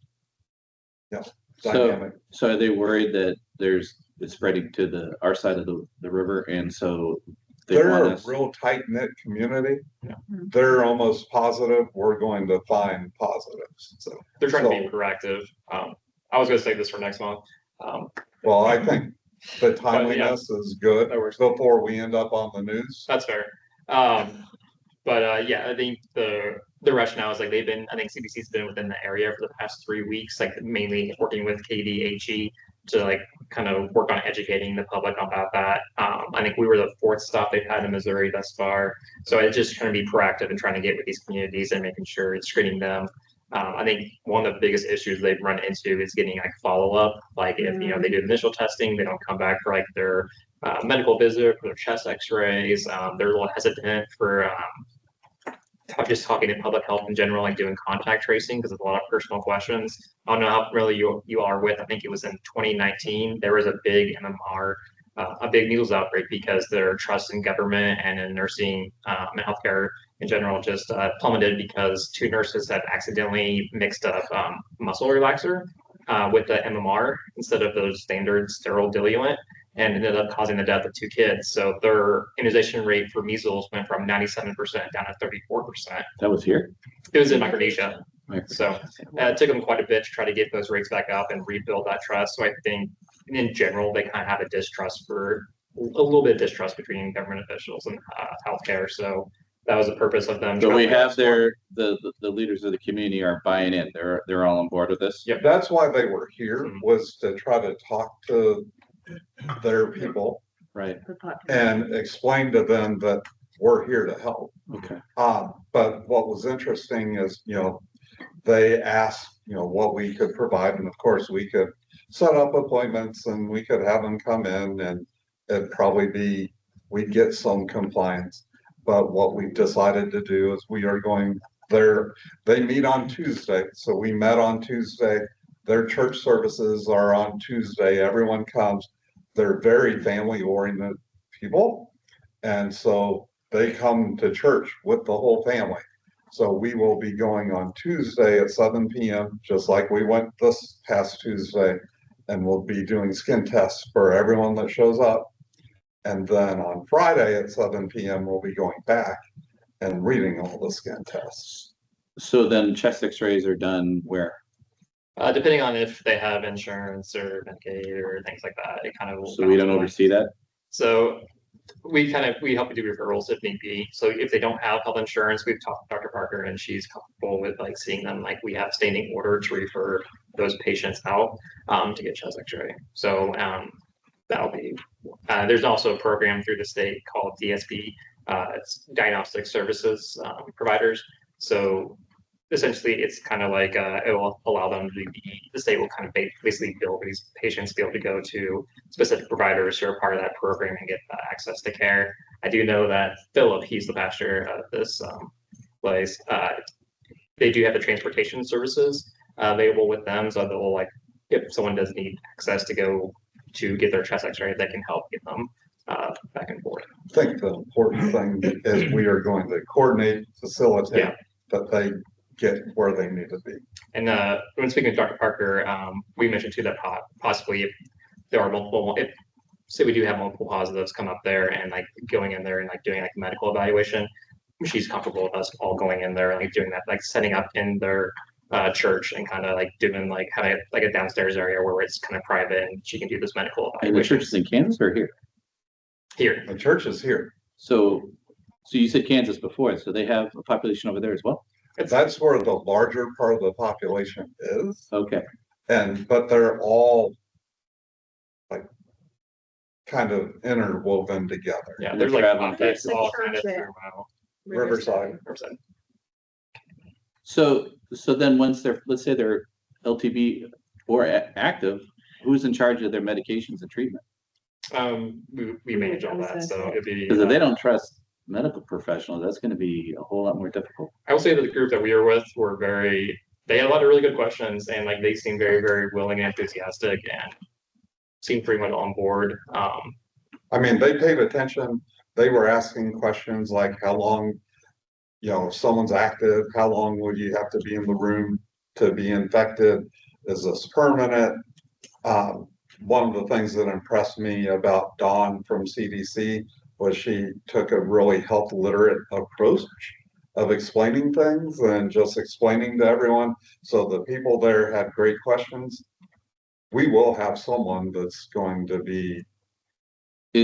dynamic. So are they worried that it's spreading to our side of the river, and so they're a real tight-knit community. They're almost positive we're going to find positives. So they're trying to be proactive. I was going to save this for next month. Well, I think the timeliness is good before we end up on the news. That's fair. But I think the rationale is like I think CDC's been within the area for the past 3 weeks, like mainly working with KDHE to like kind of work on educating the public about that. I think we were the 4th stop they've had in Missouri thus far. So it's just trying to be proactive and trying to get with these communities and making sure it's screening them. I think one of the biggest issues they've run into is getting like follow-up. Like if, they do initial testing, they don't come back for like their medical visit, for their chest x-rays. They're a little hesitant for just talking to public health in general, like doing contact tracing, because there's a lot of personal questions. I don't know how familiar you are with, I think it was in 2019, there was a big MMR, a big measles outbreak because their trust in government and in nursing and healthcare in general just plummeted because 2 nurses had accidentally mixed up muscle relaxer with the MMR instead of those standard sterile diluent, and ended up causing the death of 2 kids. So their immunization rate for measles went from 97% down to 34%. That was here? It was in Micronesia. So it took them quite a bit to try to get those rates back up and rebuild that trust. So I think in general, they kind of have a little bit of distrust between government officials and healthcare. So that was the purpose of them. But we have the leaders of the community are buying in. They're all on board with this. Yep. That's why they were here, was to try to talk to their people, right, and explain to them that we're here to help. Okay. But what was interesting is, they asked, what we could provide, and of course we could set up appointments and we could have them come in, and it'd probably we'd get some compliance. But what we decided to do is we are going there. They meet on Tuesday, so we met on Tuesday. Their church services are on Tuesday. Everyone comes. They're very family-oriented people. And so they come to church with the whole family. So we will be going on Tuesday at 7 p.m., just like we went this past Tuesday, and we'll be doing skin tests for everyone that shows up. And then on Friday at 7 p.m., we'll be going back and reading all the skin tests. So then chest x-rays are done where? Depending on if they have insurance or Medicaid or things like that, it kind of will. So we don't oversee that? So we help you do referrals if need be. So if they don't have health insurance, we've talked to Dr. Parker and she's comfortable with like seeing them. Like we have standing order to refer those patients out to get chest x-ray. So that'll be, there's also a program through the state called DSP, it's Diagnostic Services Providers. So essentially it's kind of like, it will allow them to be, the state will kind of basically bill these patients to be able to go to specific providers who are part of that program and get access to care. I do know that Philip, he's the pastor of this place, they do have the transportation services available with them. So they'll like, if someone does need access to go to get their chest x-ray, they can help get them back and forth. I think the important thing is we are going to coordinate, facilitate that they get where they need to be. And when speaking with Dr. Parker, we mentioned too that possibly if there are multiple, if say we do have multiple positives come up there and like going in there and like doing like a medical evaluation, she's comfortable with us all going in there and like doing that, like setting up in their church and kind of like doing like kind of like a downstairs area where it's kind of private and she can do this medical evaluation. And the church is in Kansas or here? Here. The church is here. So you said Kansas before, so they have a population over there as well? That's where the larger part of the population is. Okay. But they're all like kind of interwoven together. Yeah, there's like pockets all kind of throughout. Riverside. So then once they're, let's say they're LTB or active, who's in charge of their medications and treatment? We manage all that, so it'd be. Because if they don't trust medical professionals, that's going to be a whole lot more difficult. I will say that the group that we were with were they had a lot of really good questions and like they seemed very, very willing and enthusiastic and seemed pretty much on board. I mean, they paid attention. They were asking questions like how long, if someone's active, how long would you have to be in the room to be infected? Is this permanent? One of the things that impressed me about Dawn from CDC was she took a really health literate approach of explaining things and just explaining to everyone. So the people there had great questions. We will have someone that's going to be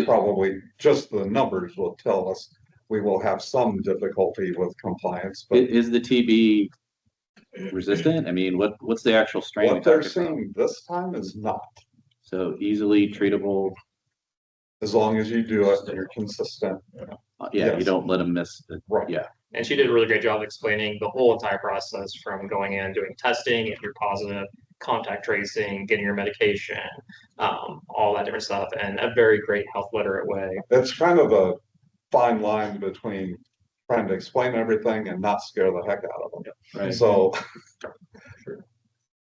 probably, just the numbers will tell us, we will have some difficulty with compliance. But is the TB resistant? I mean, what's the actual strain? What they're seeing this time is not. So easily treatable. As long as you do it and you're consistent. Yeah, you don't let them miss it. Right. Yeah. And she did a really great job explaining the whole entire process from going in, doing testing, if you're positive, contact tracing, getting your medication, all that different stuff, and a very great health literate way. It's kind of a fine line between trying to explain everything and not scare the heck out of them. Right. So,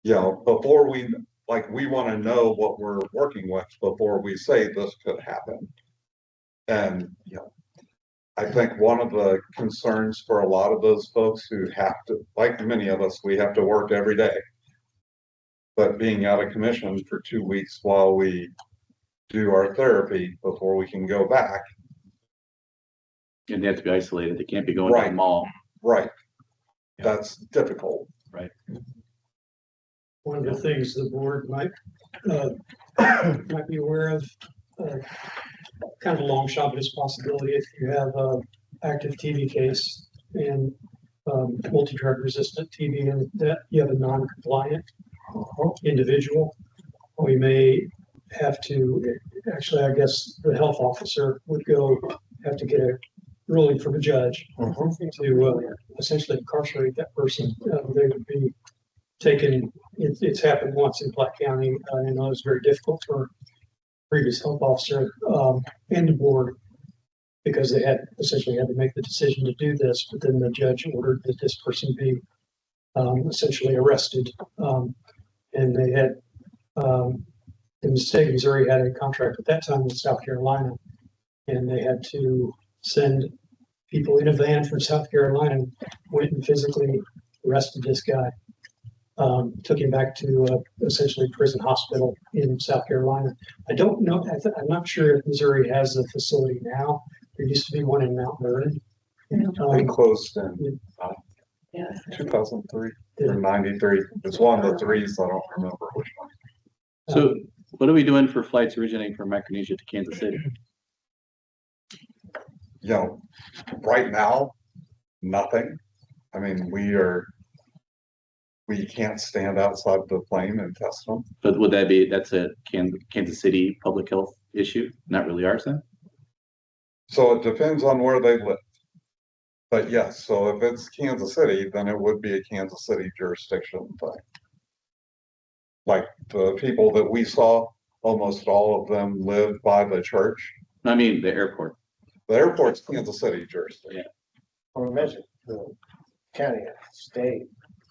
before we want to know what we're working with before we say this could happen. And, I think one of the concerns for a lot of those folks who have to, like many of us, we have to work every day. But being out of commission for 2 weeks while we do our therapy before we can go back. And they have to be isolated. They can't be going to the mall. Right. Yeah. That's difficult. Right. One of the things the board might be aware of, kind of a long shot, but it's a possibility if you have a active TB case and multi-drug resistant TB and that you have a non-compliant individual, we may have to, actually, I guess the health officer would have to get a ruling from a judge to essentially incarcerate that person. They would be taken, it's happened once in Platte County. I know it was very difficult for previous health officer and the board because they had essentially had to make the decision to do this, but then the judge ordered that this person be essentially arrested. And they had, in the state of Missouri had a contract at that time with South Carolina, and they had to send people in a van from South Carolina went and physically arrested this guy. Took him back to essentially prison hospital in South Carolina. I don't know, I'm not sure if Missouri has a facility now. There used to be one in Mount Vernon. They closed in Yeah. 2003 or 93. It's one of the threes. I don't remember which one. So what are we doing for flights originating from Micronesia to Kansas City? You know, right now, nothing. I mean, we can't stand outside the plane and test them. But that's a Kansas City public health issue, not really ours then? So it depends on where they live. But yes, so if it's Kansas City, then it would be a Kansas City jurisdiction thing. Like the people that we saw, almost all of them live by the church. I mean, the airport. The airport's Kansas City jurisdiction. Yeah. Or imagine the county and state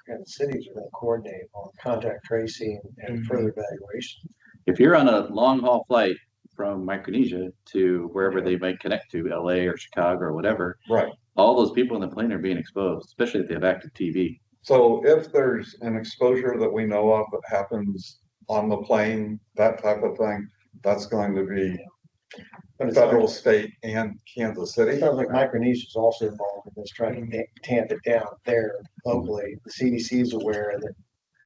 and cities are going to coordinate on contact tracing and further evaluation. If you're on a long haul flight from Micronesia to wherever they might connect to, LA or Chicago or whatever, right? All those people in the plane are being exposed, especially if they have active TB. So if there's an exposure that we know of that happens on the plane, that type of thing, that's going to be federal, state, and Kansas City. It sounds like Micronesia is also involved in this, trying to tamp it down there locally. The CDC is aware that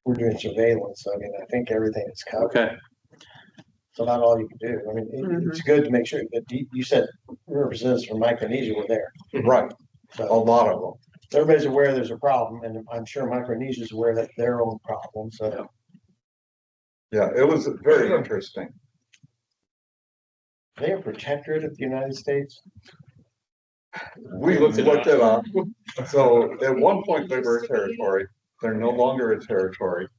we're doing surveillance. So, I mean, I think everything is covered. Okay. So not all you can do. I mean, it's good to make sure that you said representatives from Micronesia were there. Right. So a lot of them. Everybody's aware there's a problem, and I'm sure Micronesia is aware that their own problem. So yeah, it was very interesting. They are protectorate of the United States. We looked it up. So at one point they were a territory. They're no longer a territory.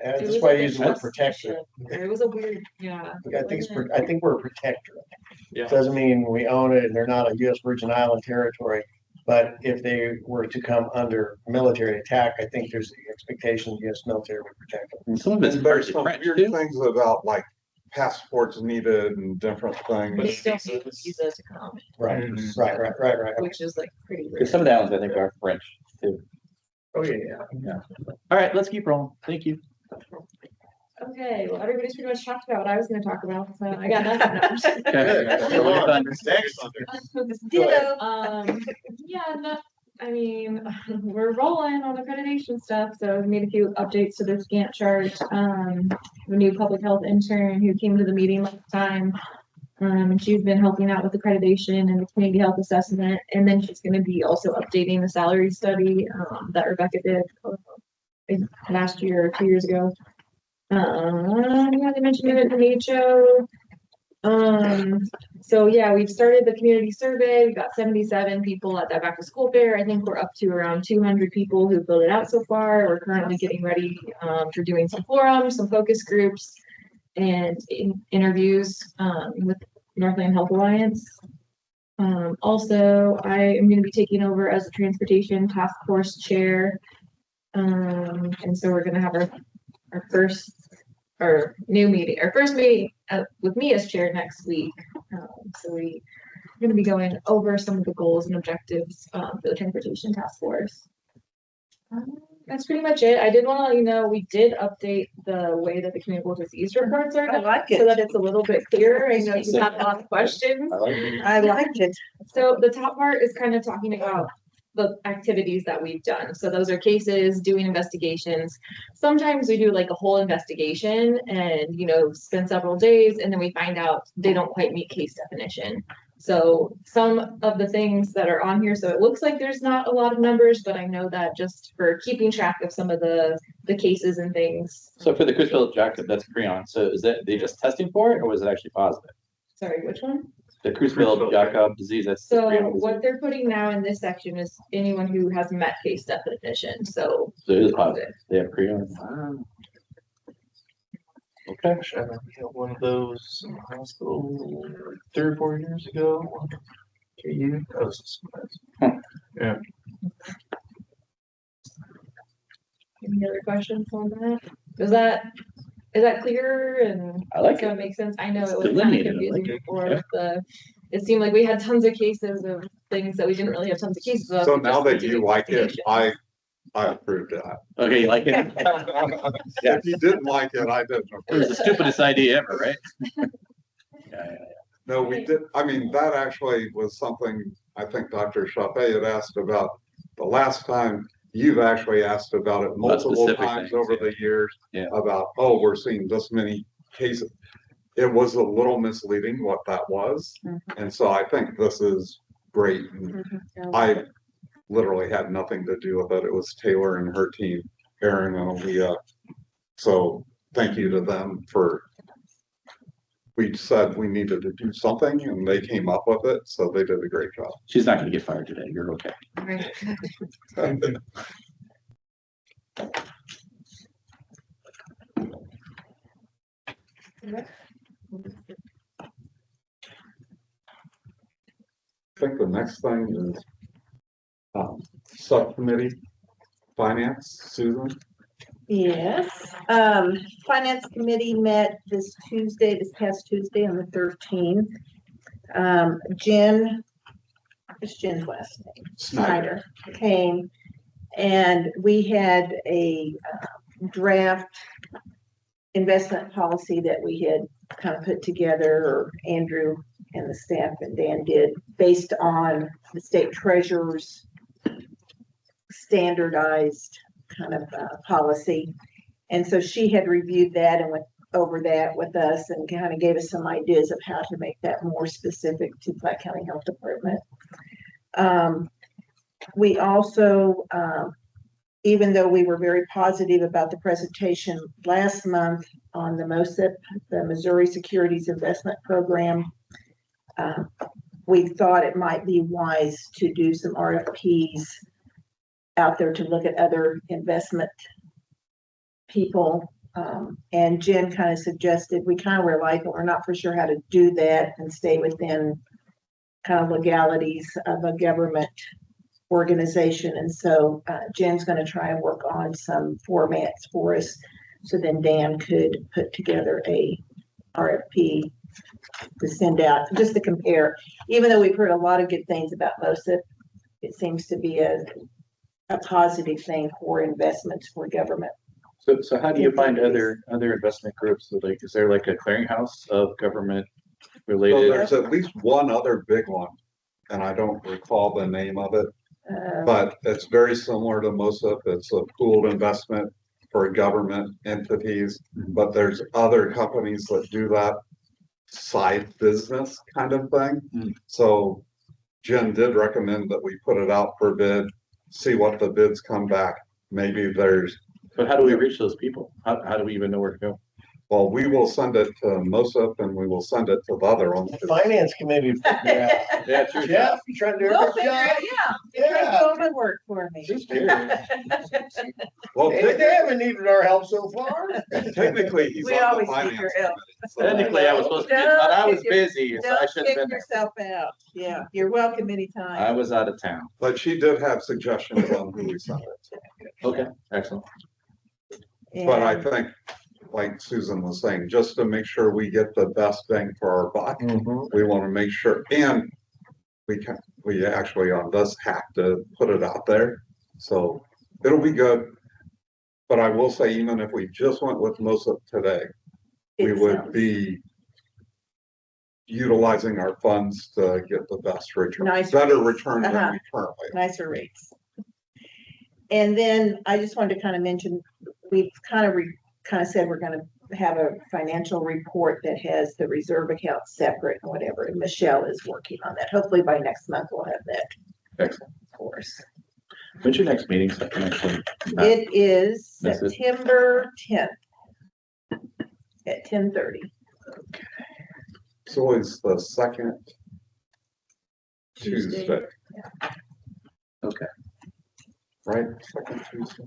That's why I use the word protectorate. It was a weird, yeah. I think we're a protectorate. Yeah. Doesn't mean we own it and they're not a U.S. Virgin Island territory. But if they were to come under military attack, I think there's the expectation the U.S. military would protect them. And some of it's there's some weird things about like passports needed and different things. But they don't need a visa to come. Right, right. Which is like pretty weird. Because some of the islands I think are French too. Oh yeah. All right, let's keep rolling. Thank you. Okay, well, everybody's pretty much talked about what I was going to talk about, so I got nothing. Yeah, no, I mean, we're rolling on accreditation stuff, so we made a few updates to this Gantt chart. The new public health intern who came to the meeting last time, and she's been helping out with accreditation and the community health assessment, and then she's going to be also updating the salary study that Rebecca did last year or 2 years ago. Yeah, they mentioned it in HO. So yeah, we've started the community survey. We've got 77 people at that back to school fair. I think we're up to around 200 people who filled it out so far. We're currently getting ready for doing some forums, some focus groups, and interviews with Northland Health Alliance. Also, I am going to be taking over as the transportation task force chair. And so we're going to have our first meeting with me as chair next week. So we're going to be going over some of the goals and objectives for the transportation task force. That's pretty much it. I did want to let you know we did update the way that the communicable disease reports are done, so that it's a little bit clearer. I know you have a lot of questions. I liked it. So the top part is kind of talking about the activities that we've done. So those are cases, doing investigations. Sometimes we do like a whole investigation and, spend several days, and then we find out they don't quite meet case definition. So some of the things that are on here, so it looks like there's not a lot of numbers, but I know that just for keeping track of some of the cases and things. So for the Creutzfeldt Jakob, that's prion. So is that they just testing for it, or was it actually positive? Sorry, which one? The Creutzfeldt Jakob disease. That's so what they're putting now in this section is anyone who has met case definition. So it is positive. They have prion. Wow. Okay. I had one of those in the hospital 3 or 4 years ago. That was yeah. Any other questions on that? Is that clear and I like it it. makes sense? I know it was kind of confusing before with the it seemed like we had tons of cases of things that we didn't really have tons of cases of. So We now just that need to you do like it, investigation. I approved that. Okay, you like it? Yeah. If you didn't like it, I didn't. It was the stupidest idea ever, right? Yeah. No, we did, I mean, that actually was something I think Dr. Chappé had asked about the last time. You've actually asked about it multiple specific times things, over yeah. the years. Yeah. About, oh, we're seeing this many cases. It was a little misleading what that was. And so I think this is great. And I literally had nothing to do with it. It was Taylor and her team, Aaron and Aaliyah. So thank you to them for, we said we needed to do something and they came up with it. So they did a great job. She's not gonna get fired today. You're okay. I think the next thing is subcommittee finance, Susan. Yes, Finance Committee met this past Tuesday on the 13th. What's Jen's last name? Snyder came, and we had a draft investment policy that we had kind of put together, or Andrew and the staff and Dan did, based on the state treasurer's standardized kind of policy. And so she had reviewed that and went over that with us and kind of gave us some ideas of how to make that more specific to Platte County Health Department. We also, even though we were very positive about the presentation last month on the MOSIP, the Missouri Securities Investment Program, we thought it might be wise to do some RFPs out there to look at other investment people. And Jen kind of suggested, we kind of were like, we're not for sure how to do that and stay within kind of legalities of a government organization. And so Jen's going to try and work on some formats for us. So then Dan could put together a RFP to send out just to compare. Even though we've heard a lot of good things about MOSIP, it seems to be a positive thing for investments for government. So how do you find other investment groups? So like, is there like a clearinghouse of government So related? there's at least one other big one, and I don't recall the name of it, but it's very similar to MOSIP. It's a pooled investment for government entities, but there's other companies that do that side business kind of thing. So Jen did recommend that we put it out for bid, see what the bids come back. Maybe there's. But how do we reach those people? How do we even know where to go? Well, we will send it to MOSIP and we will send it to the other one. The Finance Committee. Yeah, true. Jeff, you trying to do We'll a good figure job? it, yeah. Do all the work for me. Just kidding. Well, They haven't needed our help so far. technically, he's We on the always need finance your help. committee, so- Technically, I was supposed to be, but I was busy, so I Don't shouldn't have kick been there. yourself out. Yeah, you're welcome I anytime. was out of town. But she did have suggestions on who we sent it to. Okay, excellent. But I And think, like Susan was saying, just to make sure we get the best bang for our buck, we want to make sure, and we actually on this have to put it out there. So it'll be good. But I will say, even if we just went with MOSIP today, we would be utilizing our funds to get the best return, better return than we currently. nicer rates. And then I just wanted to kind of mention, we've kind of said we're going to have a financial report that has the reserve account separate and whatever. And Michelle is working on that. Hopefully by next month we'll have that. Excellent. For us. When's your next meeting? So I can actually. It is This is- September 10th at 10:30. It's always the second Tuesday. Tuesday. Okay. Right? Second Tuesday.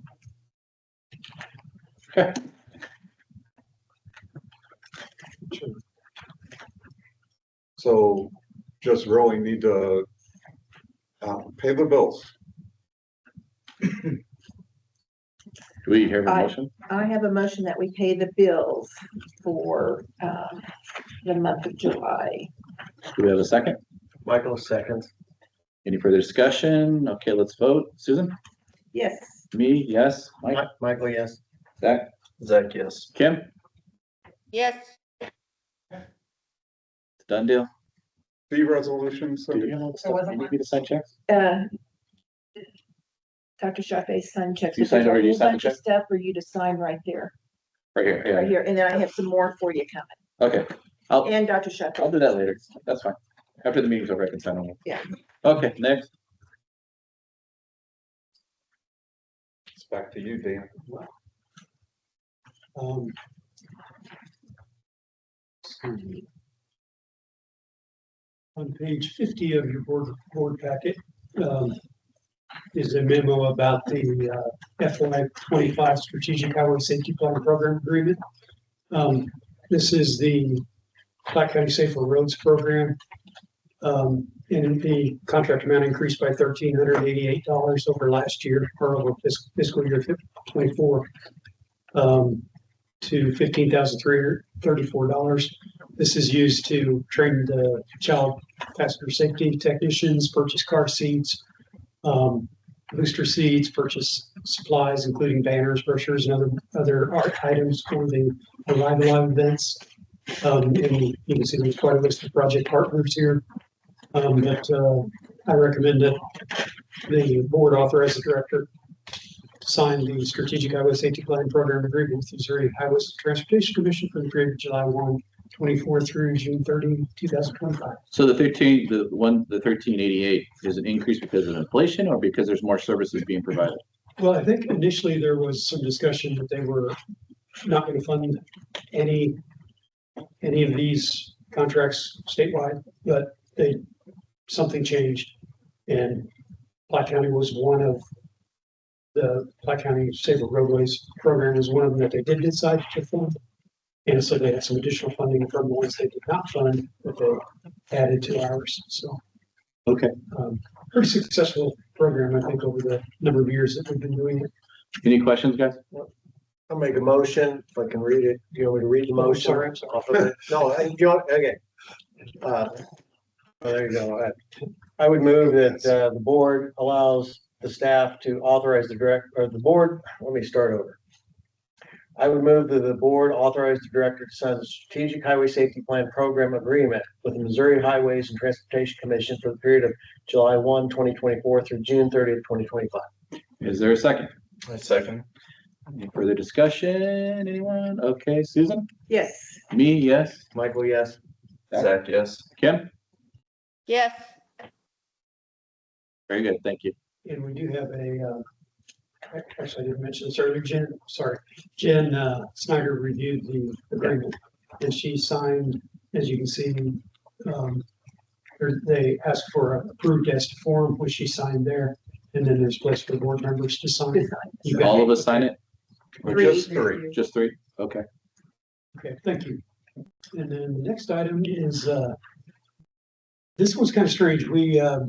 Okay. So just really need to pay the bills. Do we hear a motion? I have a motion that we pay the bills for the month of July. Do we have a second? Michael seconds. Any further discussion? Okay, let's vote. Susan? Yes. Me, yes. Mike? Michael, yes. Zach? Zach, yes. Kim? Yes, Done deal? Fee resolutions. Do you have all the stuff you need me to sign checks? Dr. Chaffee's son checks. You But there's signed a already? You whole signed the bunch of check? stuff for you to sign right there, Right here, right yeah. here. And then I have some more for you coming. Okay, And Dr. Chaffee. I'll do that later. That's fine. After the meeting's over, I can sign them. Yeah. Okay, next. It's back to you, Dan. Um, On page 50 of your board packet, is a memo about the FY 25 Strategic Highway Safety Plan Program Agreement. This is the Platte County Safer Roads Program. And the contract amount increased by $1,388 over last year, or over fiscal year 24, to $15,334. This is used to train the child passenger safety technicians, purchase car seats, booster seats, purchase supplies, including banners, brochures, and other art items for the live events. And you can see there's quite a list of project partners here. But I recommend that the board authorize the director to sign the Strategic Highway Safety Plan Program Agreement with the Missouri Highways Transportation Commission for the period of July 1, 24 through June 30, 2025. So the 1388 is an increase because of inflation or because there's more services being provided? Well, I think initially there was some discussion that they were not going to fund any of these contracts statewide, but something changed, and Platte County was one of the Platte County Safer Roadways program was one of them that they did decide to fund. And so they had some additional funding from the ones they did not fund that they added to ours. So, okay, pretty successful program, I think, over the number of years that we've been doing it. Any questions, guys? I'll make a motion, if I can read it. Do you want me to read the motion? I'm sorry. No, okay. There you go. I would move that the board allows the staff to authorize the board. Let me start over. I would move that the board authorize the director to sign the Strategic Highway Safety Plan Program Agreement with the Missouri Highways and Transportation Commission for the period of July 1, 2024 through June 30th, 2025. Is there a second? A second. Any further discussion? Anyone? Okay, Susan? Yes. Me, yes. Michael, yes. Zach, yes. Kim? yes, Very good, thank you. And we do have actually I didn't mention this earlier, Jen Snyder reviewed the agreement and she signed, as you can see, they asked for an approved as to form, which she signed there. And then there's a place for board members to sign. All of us sign it? Or Three. just three? Just three? Okay. Okay, thank you. And then the next item is, this one's kind of strange. We have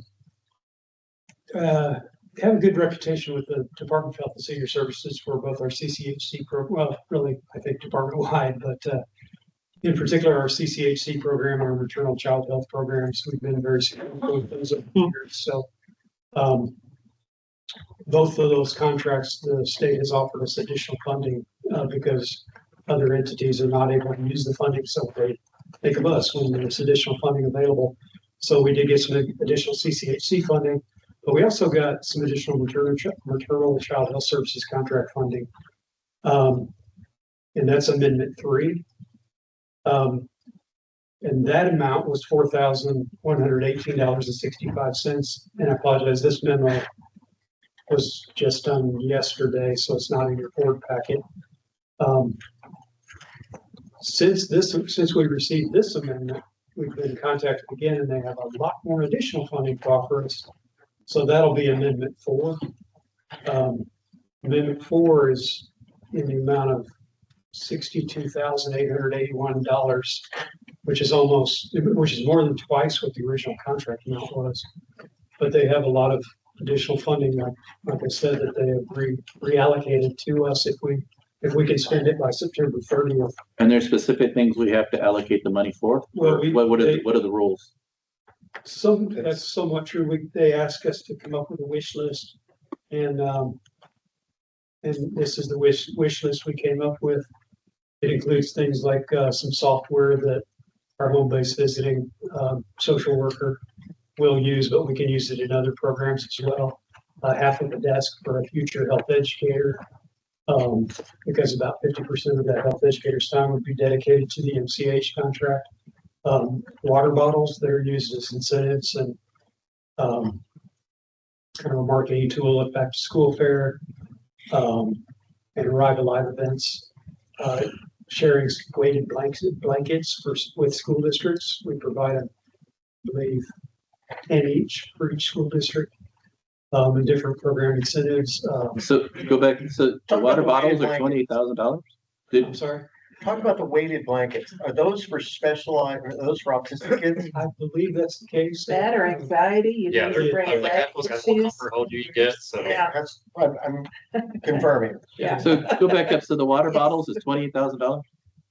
a good reputation with the Department of Health and Senior Services for both our CCHC program, well, really, I think department-wide, but in particular, our CCHC program, our maternal child health programs, we've been very successful with those over the years. So both of those contracts, the state has offered us additional funding because other entities are not able to use the funding. So they think of us when there's additional funding available. So we did get some additional CCHC funding, but we also got some additional maternal child health services contract funding. And that's Amendment 3. And that amount was $4,118.65. And I apologize, this memo was just done yesterday, so it's not in your board packet. Since we received this amendment, we've been contacted again, and they have a lot more additional funding to offer us. So that'll be Amendment 4. Amendment 4 is in the amount of $62,881, which is more than twice what the original contract amount was. But they have a lot of additional funding, like I said, that they have reallocated to us if we can spend it by September 30th. And there's specific things we have to allocate the money for? Well, what are the rules? That's somewhat true. They asked us to come up with a wish list. And this is the wish list we came up with. It includes things like, some software that our home-based visiting, social worker will use, but we can use it in other programs as well. Half of a desk for a future health educator. Because about 50% of that health educator's time would be dedicated to the MCH contract. Water bottles that are used as incentives and, kind of a marketing tool at back to school fair, and Arrive Alive events, sharing weighted blankets with school districts. We provide, I believe, 10 each for each school district, and different program incentives. So go back, so the Talk water about the bottles are weighted $28,000? I'm sorry. Talk about the weighted blankets. Are those for specialized, are those for autistic kids? I believe that's the case. That or anxiety, you Yeah, need they're to bring like back that. Those guys will issues. comfort hold you get. So Yeah. That's, I'm confirming. Yeah. So go back up, so the water bottles is $28,000?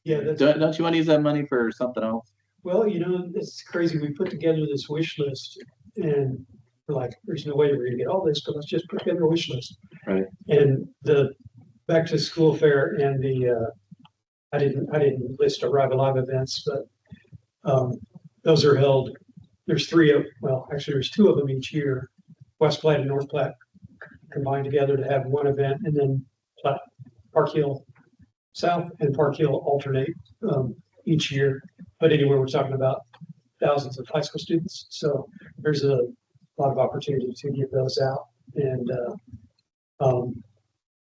Yeah, that's, Don't you want to use that money for something else? well, it's crazy. We put together this wish list and we're like, there's no way we're gonna get all this, but let's just put together a wish list. Right. And the back to school fair and the, I didn't list Arrive Alive events, but, those are held, there's there's two of them each year. West Platte and North Platte combined together to have one event, and then Park Hill South and Park Hill alternate, each year. But anyway, we're talking about thousands of high school students, so there's a lot of opportunity to give those out. And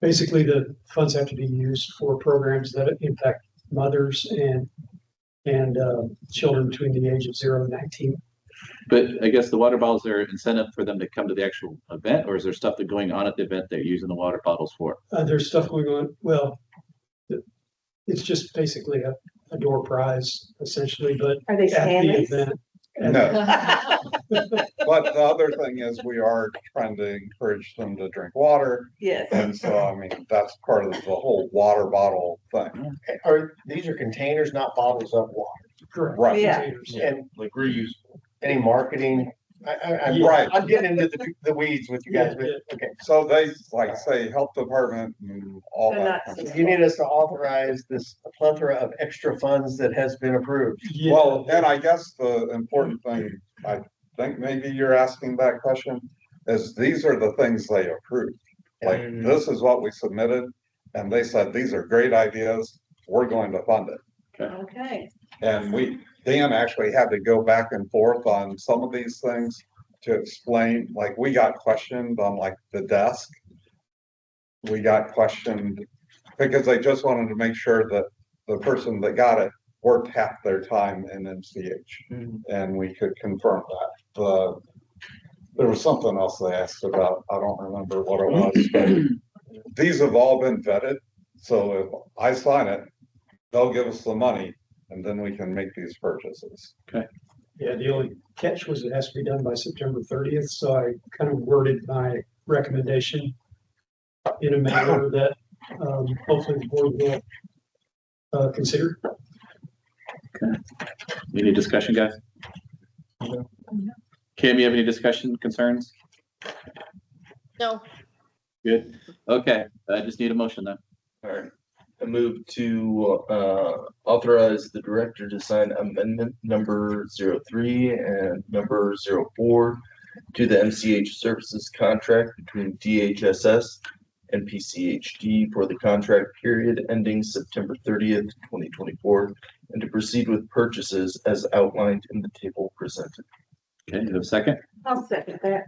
basically, the funds have to be used for programs that impact mothers and children between the age of 0 and 19. But I guess the water bottles are incentive for them to come to the actual event, or is there stuff that going on at the event they're using the water bottles for? There's stuff going on. Well, it's just basically a door prize essentially, but Are they at the Stanleys? event. No. But the other thing is we are trying to encourage them to drink water. Yes. And so, I mean, that's part of the whole water bottle thing. These are containers, not bottles of water. Correct. Right. Yeah. Containers. And Like reusable. any marketing, Yeah. Right. I'm getting into the weeds with you guys, Yeah, but, okay. So they like say health department and all They're that. not- kind of stuff. You need us to authorize this plethora of extra funds that has been approved. Yeah. Well, and I guess the important thing, I think maybe you're asking that question, is these are the things they approved. Like, this is what we submitted, and they said, these are great ideas, we're going to fund it. Okay. And Dan actually had to go back and forth on some of these things to explain, like, we got questioned on like the desk. We got questioned because they just wanted to make sure that the person that got it worked half their time in MCH. And we could confirm that. There was something else they asked about, I don't remember what it was, but these have all been vetted. So if I sign it, they'll give us the money and then we can make these purchases. Yeah, the only catch was it has to be done by September 30th, so I kind of worded my recommendation in a manner that, hopefully the board will, consider. Any discussion, guys? Kim, you have any discussion concerns? No, Good. Okay, I just need a motion then. All right. I move to authorize the director to sign amendment number 03 and number 04 to the MCH services contract between DHSS and PCHD for the contract period ending September 30th, 2024, and to proceed with purchases as outlined in the table presented. Okay, you have a second? I'll second that.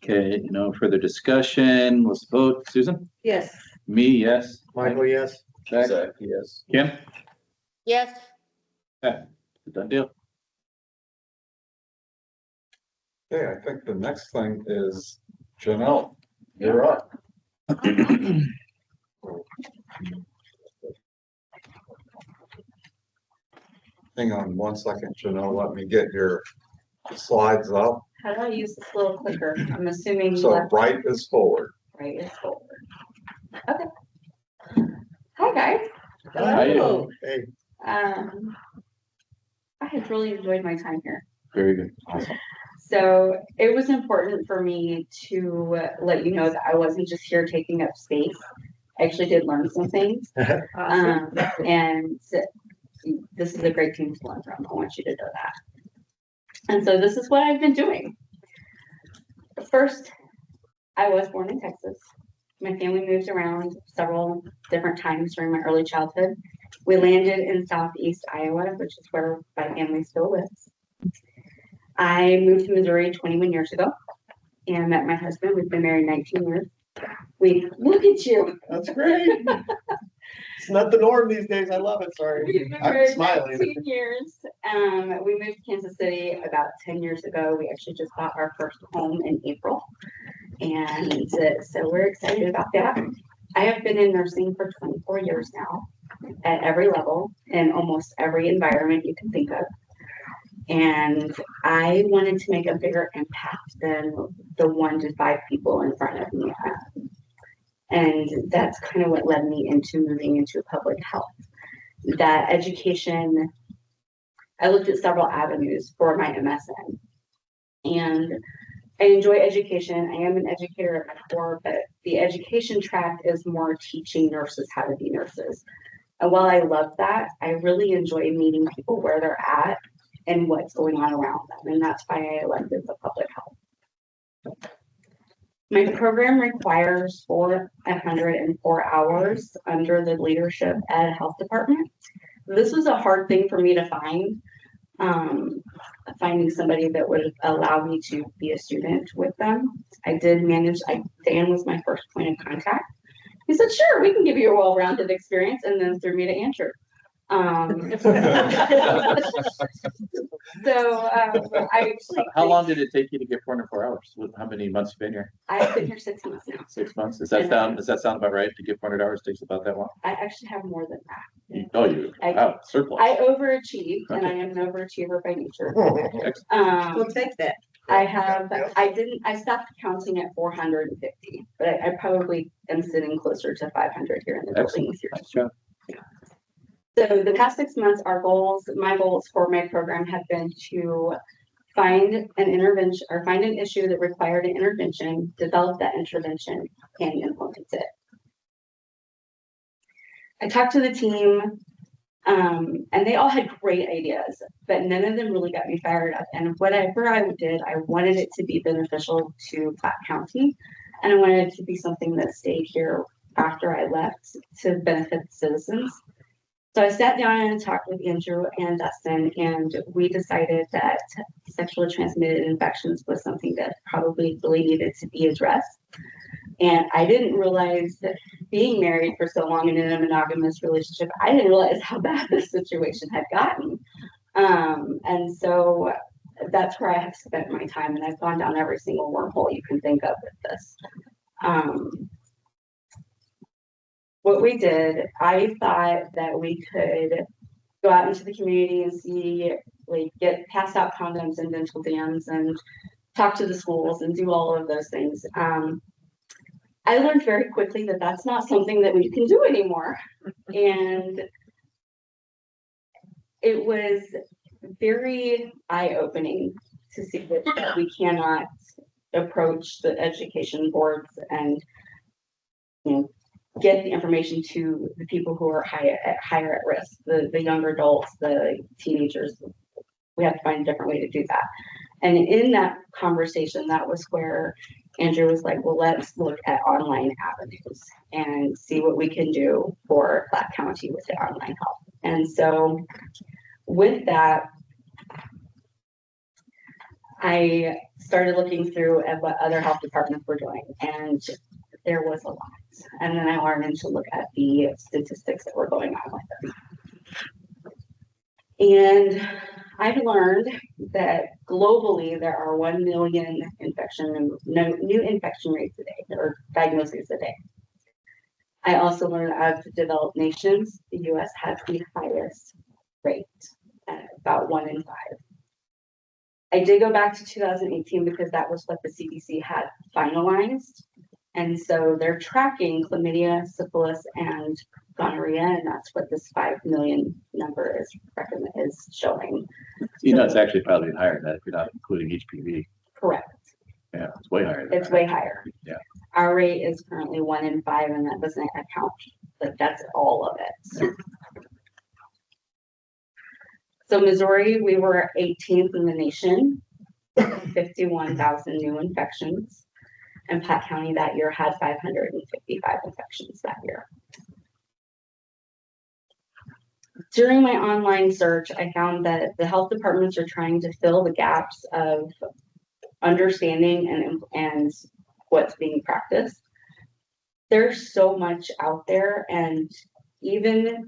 Okay, no further discussion. Let's vote. Susan? Yes. Me, yes. Michael, yes? Zach? Zach, yes. Kim? yes, Okay, done deal. Okay, I think the next thing is Janelle, you're up. Hang on one second, Janelle, let me get your slides up. How do I use this little clicker? I'm assuming So left, right is forward. right is forward. Okay. Hi, guys. How you doing? Hello. Hey, I have really enjoyed my time here. Very good. Awesome. So it was important for me to let you know that I wasn't just here taking up space. I actually did learn some things. And this is a great team to learn from. I want you to know that. And so this is what I've been doing. First, I was born in Texas. My family moved around several different times during my early childhood. We landed in Southeast Iowa, which is where my family still lives. I moved to Missouri 21 years ago and met my husband. We've been married 19 years. Look at you. That's great. It's not the norm these days. I love it. Sorry. We've been I'm married smiling. 19 years. We moved to Kansas City about 10 years ago. We actually just bought our first home in April. And so we're excited about that. I have been in nursing for 24 years now at every level in almost every environment you can think of. And I wanted to make a bigger impact than the 1 to 5 people in front of me. And that's kind of what led me into moving into public health. That education, I looked at several avenues for my MSN. And I enjoy education. I am an educator at my core, but the education track is more teaching nurses how to be nurses. And while I love that, I really enjoy meeting people where they're at and what's going on around them. And that's why I elected the public health. My program requires 404 hours under the leadership at health department. This was a hard thing for me to find. Finding somebody that would allow me to be a student with them. I did manage, Dan was my first point of contact. He said, sure, we can give you a well-rounded experience, and then threw me to Andrew. I actually. How long did it take you to get 404 hours? How many months you been here? I've been here 6 months now. 6 months? Does that sound about right? To get 400 hours takes about that long? I actually have more than that. Oh, you have surplus. I overachieve, and I am an overachiever by nature. We'll take that. I stopped counting at 450, but I probably am sitting closer to 500 here in the building with your team. So the past 6 months, my goals for my program have been to find an intervention or find an issue that required an intervention, develop that intervention, and implement it. I talked to the team, and they all had great ideas, but none of them really got me fired up. And whatever I did, I wanted it to be beneficial to Platte County, and I wanted it to be something that stayed here after I left to benefit citizens. So I sat down and talked with Andrew and Dustin, and we decided that sexually transmitted infections was something that probably really needed to be addressed. And I didn't realize that being married for so long and in a monogamous relationship, I didn't realize how bad this situation had gotten. And so that's where I have spent my time, and I've gone down every single wormhole you can think of with this. What we did, I thought that we could go out into the community and see, pass out condoms and dental dams and talk to the schools and do all of those things. I learned very quickly that that's not something that we can do anymore. And it was very eye-opening to see that we cannot approach the education boards and, get the information to the people who are higher at risk, the younger adults, the teenagers. We have to find a different way to do that. And in that conversation, that was where Andrew was like, well, let's look at online avenues and see what we can do for Platte County with the online health. And so with that, I started looking through at what other health departments were doing, and there was a lot. And then I learned to look at the statistics that were going on with them. And I've learned that globally there are 1 million new infection rates a day, or diagnoses a day. I also learned out of the developed nations, the US has the highest rate at about 1 in 5. I did go back to 2018 because that was what the CDC had finalized. And so they're tracking chlamydia, syphilis, and gonorrhea, and that's what this 5 million number is showing. You know, it's actually probably higher than that if you're not including HPV. Correct. Yeah, it's way higher. It's way higher. Yeah. Our rate is currently 1 in 5, and that doesn't account, like that's all of it. So Missouri, we were 18th in the nation, 51,000 new infections. And Platte County that year had 555 infections that year. During my online search, I found that the health departments are trying to fill the gaps of understanding and what's being practiced. There's so much out there, and even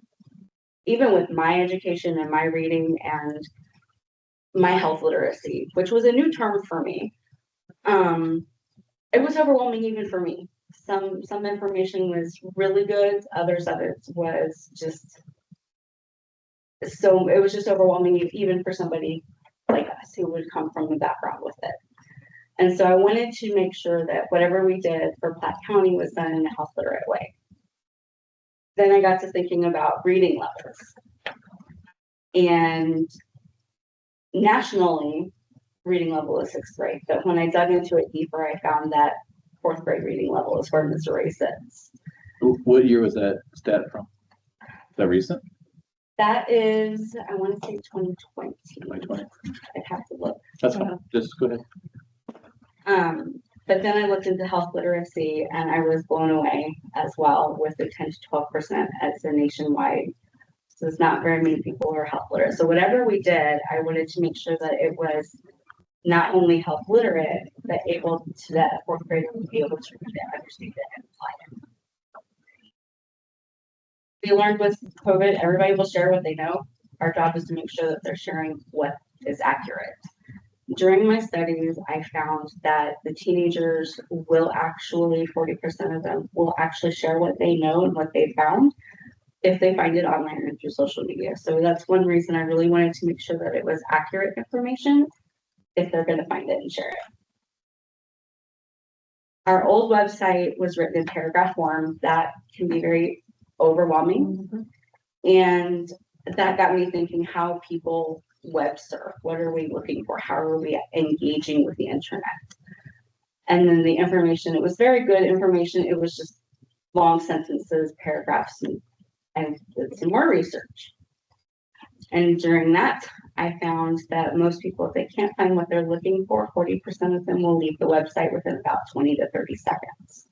with my education and my reading and my health literacy, which was a new term for me, it was overwhelming even for me. Some information was really good, others of it was just so it was just overwhelming even for somebody like us who would come from a background with it. And so I wanted to make sure that whatever we did for Platte County was done in a health literate way. Then I got to thinking about reading levels. And nationally, reading level is 6th grade, but when I dug into it deeper, I found that 4th grade reading level is where Missouri sits. What year was that stat from? Is that recent? That is, I want to say 2020. 2020. I'd have to look. That's fine. Just go ahead. But then I looked into health literacy, and I was blown away as well with the 10 to 12% as a nationwide. So it's not very many people who are health literate. So whatever we did, I wanted to make sure that it was not only health literate, but able to that 4th grade would be able to read it, understand it, and apply it. We learned with COVID, everybody will share what they know. Our job is to make sure that they're sharing what is accurate. During my studies, I found that the teenagers will actually, 40% of them will actually share what they know and what they found if they find it online or through social media. So that's one reason I really wanted to make sure that it was accurate information if they're going to find it and share it. Our old website was written in paragraph form. That can be very overwhelming. And that got me thinking how people web surf. What are we looking for? How are we engaging with the internet? And then the information, it was very good information. It was just long sentences, paragraphs, and did some more research. And during that, I found that most people, if they can't find what they're looking for, 40% of them will leave the website within about 20 to 30 seconds.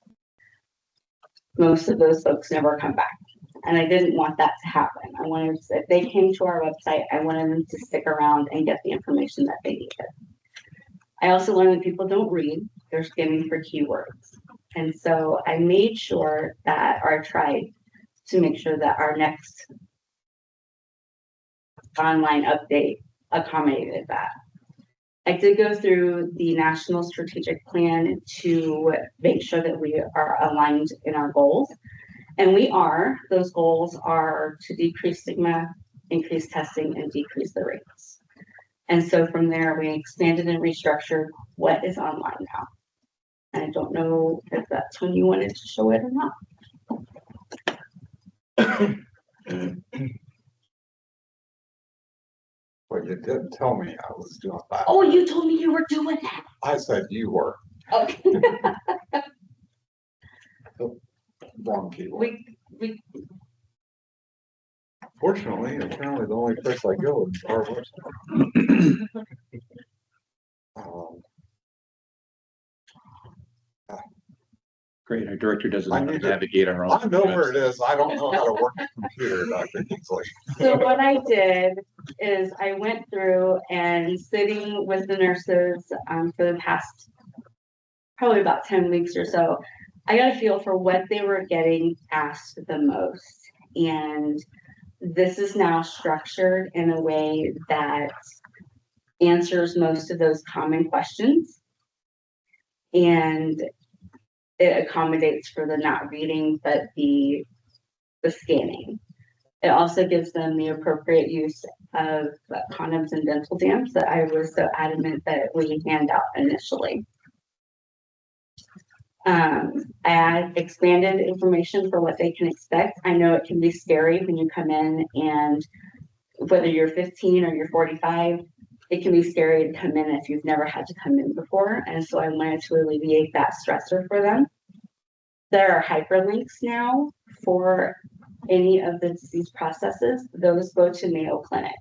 Most of those folks never come back. And I didn't want that to happen. I wanted to, if they came to our website, I wanted them to stick around and get the information that they needed. I also learned that people don't read, they're skimming for keywords. And so I made sure that, or I tried to make sure that our next online update accommodated that. I did go through the national strategic plan to make sure that we are aligned in our goals. And we are. Those goals are to decrease stigma, increase testing, and decrease the rates. And so from there, we expanded and restructured what is online now. And I don't know if that's when you wanted to show it or not. Well, you didn't tell me I was doing that. Oh, you told me you were doing that. I said you were. Okay. Wrong keyword. We Fortunately, apparently the only place I go is our website. Great, our director doesn't I want to need to- navigate our own. I know where it is. I don't know how to work a computer, Dr. Kingsley. So what I did is I went through and sitting with the nurses for the past probably about 10 weeks or so, I got a feel for what they were getting asked the most. And this is now structured in a way that answers most of those common questions. And it accommodates for the not reading, but the scanning. It also gives them the appropriate use of condoms and dental dams that I was so adamant that we hand out initially. Add expanded information for what they can expect. I know it can be scary when you come in, and whether you're 15 or you're 45, it can be scary to come in if you've never had to come in before. And so I wanted to alleviate that stressor for them. There are hyperlinks now for any of the disease processes. Those go to Mayo Clinic.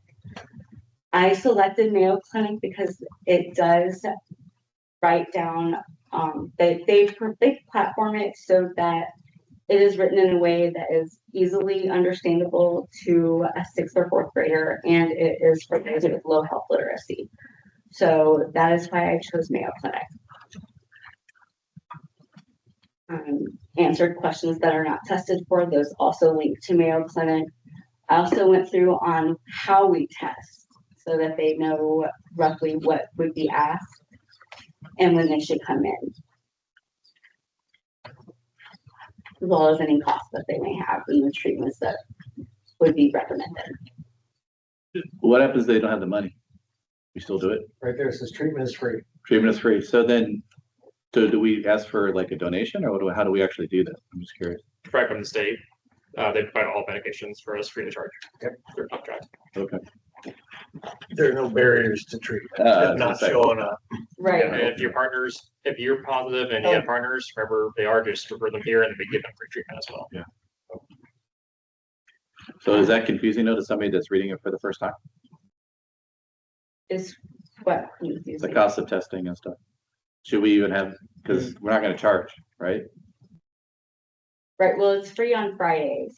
I selected Mayo Clinic because it does write down, they platform it so that it is written in a way that is easily understandable to a 6th or 4th grader, and it is for those with low health literacy. So that is why I chose Mayo Clinic. Answered questions that are not tested for, those also link to Mayo Clinic. I also went through on how we test so that they know roughly what would be asked and when they should come in, as well as any costs that they may have in the treatments that would be recommended. What happens if they don't have the money? We still do it? Right there, it says treatment is free. Treatment is free. So then, do we ask for like a donation, or how do we actually do that? I'm just curious. Right from the state, they provide all medications for us free of charge. Yep. Through contract. Okay. There are no barriers to treatment, not showing up. Right. And if your partners, if you're positive and you have partners, wherever they are, just refer them here and we give them free treatment as well. Yeah. So is that confusing though to somebody that's reading it for the first time? Is what? The cost of testing and stuff. Should we even have, because we're not going to charge, right? Right, well, it's free on Fridays.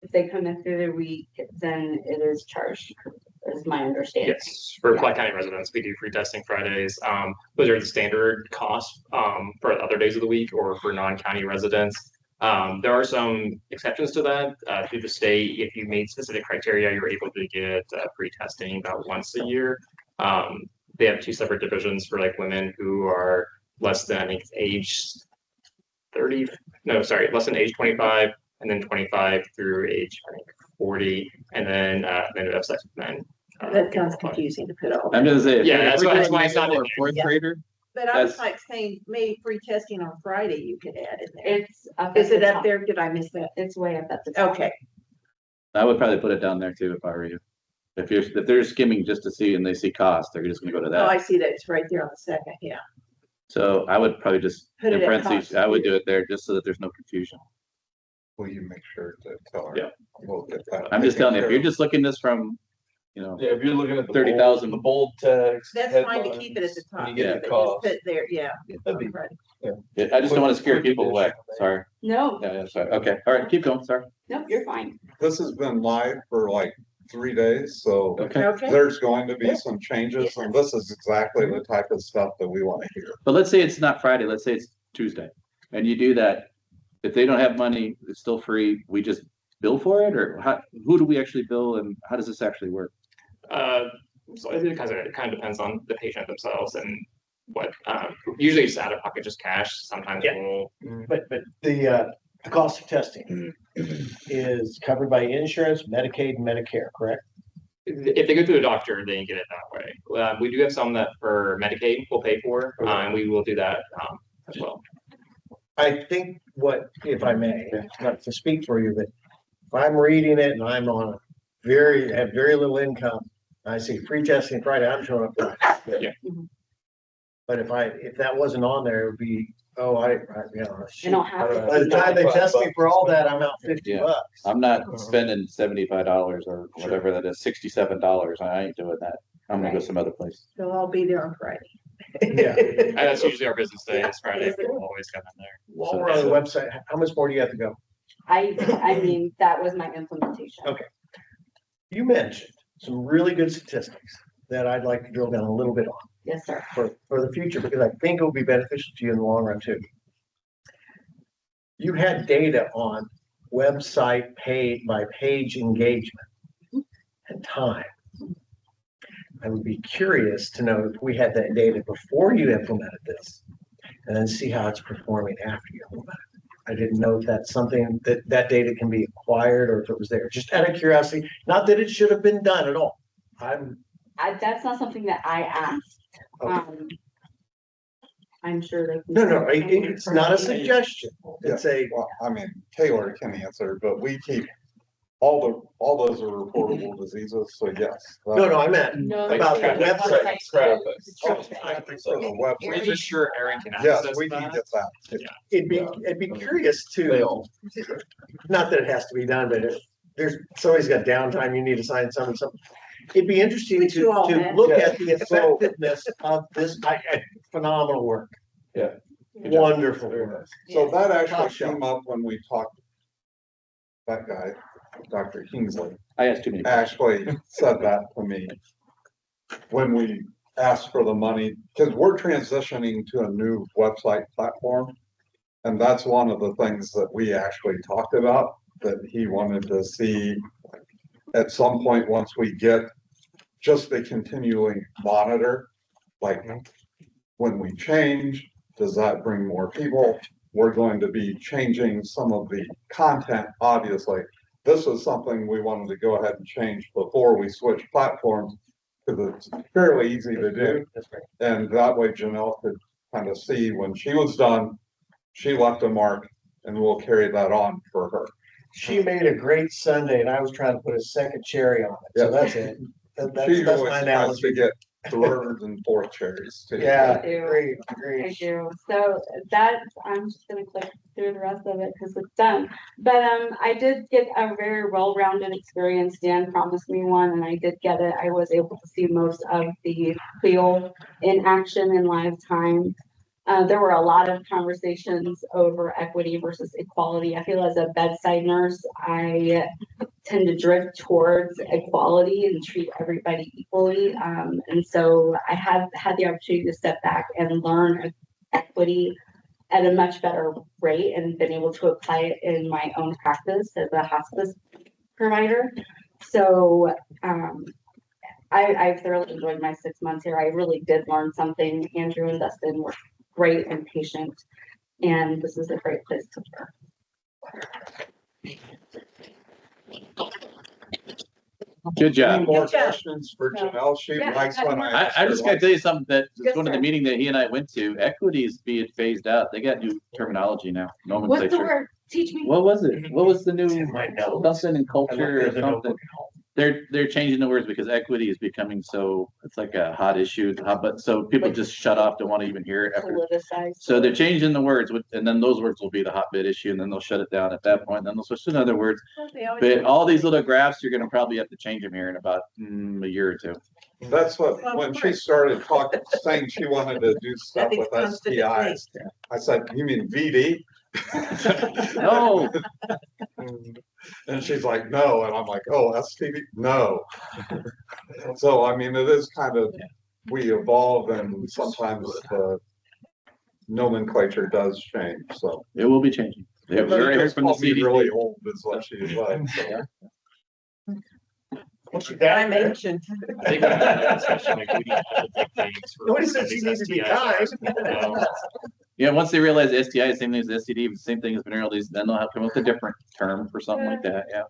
If they come in through the week, then it is charged, is my understanding. Yes, for Clark County residents, we do free testing Fridays. Those are the standard costs for other days of the week, or for non-county residents. There are some exceptions to that through the state. If you meet specific criteria, you're able to get free testing about once a year. They have 2 separate divisions for like women who are less than, I think, age 30. No, sorry, less than age 25, and then 25 through age, I think, 40, and then men who have sex with men. That sounds confusing to put all. I'm gonna say, yeah, that's why it's not a fourth grader. But I was like saying, maybe free testing on Friday you could add in there. It's up Is at it the up top. there? Did I miss that? It's way up at the top. Okay. I would probably put it down there too if I were you. If they're skimming just to see and they see cost, they're just gonna go to Oh, I that. see that. It's right there on the second. Yeah. So I would probably just, Put in it at parentheses, cost. I would do it there just so that there's no confusion. Will you make sure to tell her? Yeah. We'll get that. I'm just telling you, if you're just looking this from, you know, Yeah, if you're looking at the 30,000. the bold text. That's fine to keep it at the top. headlines, you get But the just cost. Put there, yeah. That'd be- Right. I just don't want to scare people away. Sorry. No, Yeah, sorry. Okay. All right. Keep going. Sorry. no, you're fine. This has been live for like 3 days, so Okay. Okay. there's going to be some changes, and this is exactly the type of stuff that we want to hear. But let's say it's not Friday. Let's say it's Tuesday. And you do that. If they don't have money, it's still free. We just bill for it, or who do we actually bill, and how does this actually work? So it kind of depends on the patient themselves and what. Usually it's out of pocket, just cash. Sometimes we'll. But the cost of testing is covered by insurance, Medicaid, and Medicare, correct? If they go through a doctor, they can get it that way. We do have some that for Medicaid we'll pay for, and we will do that as well. I think if I may, not to speak for you, but if I'm reading it and I'm on have very little income, I see free testing Friday, I'm showing up Friday. Yeah. But if that wasn't on there, it would be, you know. They don't have to. By the time they test me for all that, I'm out $50. Yeah. I'm not spending $75 or whatever that is, $67. I ain't doing that. I'm gonna go some other place. They'll all be there on Friday. Yeah. And that's usually our business day. It's Friday. People always come in there. While we're on the website, how much more do you have to go? I mean, that was my implementation. Okay. You mentioned some really good statistics that I'd like to drill down a little bit on Yes, sir. for the future, because I think it will be beneficial to you in the long run too. You had data on website paid by page engagement and time. I would be curious to know if we had that data before you implemented this, and then see how it's performing after you implement it. I didn't know if that's something that data can be acquired, or if it was there. Just out of curiosity, not that it should have been done at all. That's not something that I asked. Okay. I'm sure they. No, it's not a suggestion. It's a, Well, I mean, Taylor can answer, but we keep all those are reportable diseases, so yes. no, I meant No, about the there's website. For the web. We're just sure Aaron can Yes, access we can that. get that. It'd be curious to, not that it has to be done, but if there's, somebody's got downtime, you need to sign something. It'd be interesting Which you all to have. look at the effectiveness of this, phenomenal work. Yeah. Wonderful work. So that actually Top shelf. came up when we talked, that guy, Dr. Kingsley, I asked too many. actually said that to me when we asked for the money, because we're transitioning to a new website platform. And that's one of the things that we actually talked about, that he wanted to see at some point, once we get just the continuing monitor, like when we change, does that bring more people? We're going to be changing some of the content, obviously. This is something we wanted to go ahead and change before we switch platforms, because it's fairly easy to do. And that way Janelle could kind of see when she was done, she left a mark, and we'll carry that on for her. She made a great Sunday and I was trying to put a second cherry on it. So that's it. She That's always my tries analogy. to get third and fourth cherries too. Yeah, I do. great. I do. So that, I'm just gonna click through the rest of it because it's done. But I did get a very well-rounded experience. Dan promised me one and I did get it. I was able to see most of the wheel in action in live time. There were a lot of conversations over equity versus equality. I feel as a bedside nurse, I tend to drift towards equality and treat everybody equally. And so I have had the opportunity to step back and learn equity at a much better rate and been able to apply it in my own practice as a hospice provider. So I thoroughly enjoyed my 6 months here. I really did learn something. Andrew and Dustin were great and patient, and this is a great place to work. Good job. Any more Good job. questions for Janelle? She Yeah, likes when I I ask her just gotta tell you something that Yes, going to the sir. meeting that he and I went to, equity is being phased out. They got new terminology now, What's the nomenclature. word? Teach me. What was it? What was the new in my notes. something in culture or something? They're changing the words because equity is becoming so, it's like a hot issue, but so people just shut off, don't want to even hear it after. Politicized. So they're changing the words, and then those words will be the hotbed issue, and then they'll shut it down at that point, and then they'll switch to another words. But all these little graphs, you're gonna probably have to change them here in about a year or two. That's what, when she started talking, saying she wanted to do stuff with STIs, I said, you mean VD? No. And she's like, no, and I'm like, oh, STD, no. So, I mean, it is kind of, we evolve and sometimes the nomenclature does change, so. It will be changing. Yeah, we already heard from the Called me CDC. really old is what she said, so. I'm ancient. I think we had a discussion, like, we need to take things for Nobody some said of she these needs to be STIs. kind. Yeah, once they realize the STI is same thing as the STD, same thing as venereal disease, then they'll have to come up with a different term for something like that, yeah.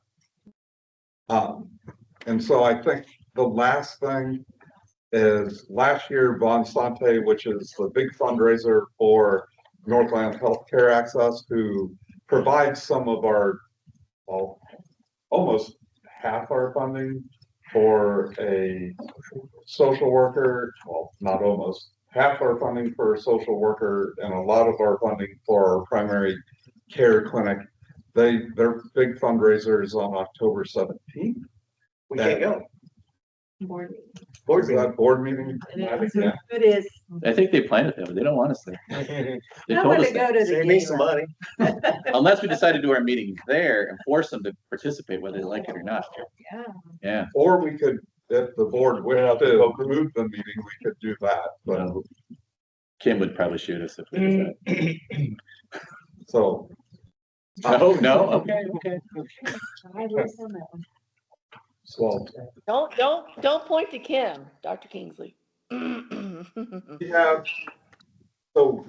And so I think the last thing is last year, Von Sante, which is the big fundraiser for Northland Healthcare Access, who provides some of our, well, almost half our funding for a social worker, well, not almost, half our funding for a social worker and a lot of our funding for our primary care clinic. Their big fundraiser is on October 17th. We can't go. Board Is that board meeting? Yeah. It is. I think they planned it that way. They don't want us there. They I told want us to go to the Save me some game. money. unless we decide to do our meeting there and force them to participate whether they like it or not. Yeah. Yeah. Or we could, if the board wished to move the meeting, we could do that, but, Kim would probably shoot us if we did that. so. No, okay. I lose on that one. So, Don't point to Kim, Dr. Kingsley. yeah, so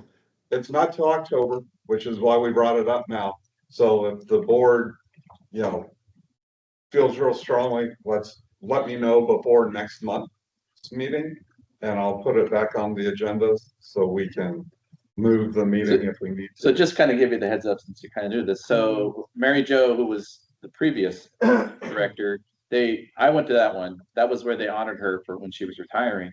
it's not till October, which is why we brought it up now. So if the board, feels real strongly, let me know before next month's meeting. And I'll put it back on the agenda so we can move the meeting if we need to. So just kind of give you the heads up since you kind of knew this. So Mary Jo, who was the previous director, I went to that one. That was where they honored her for when she was retiring.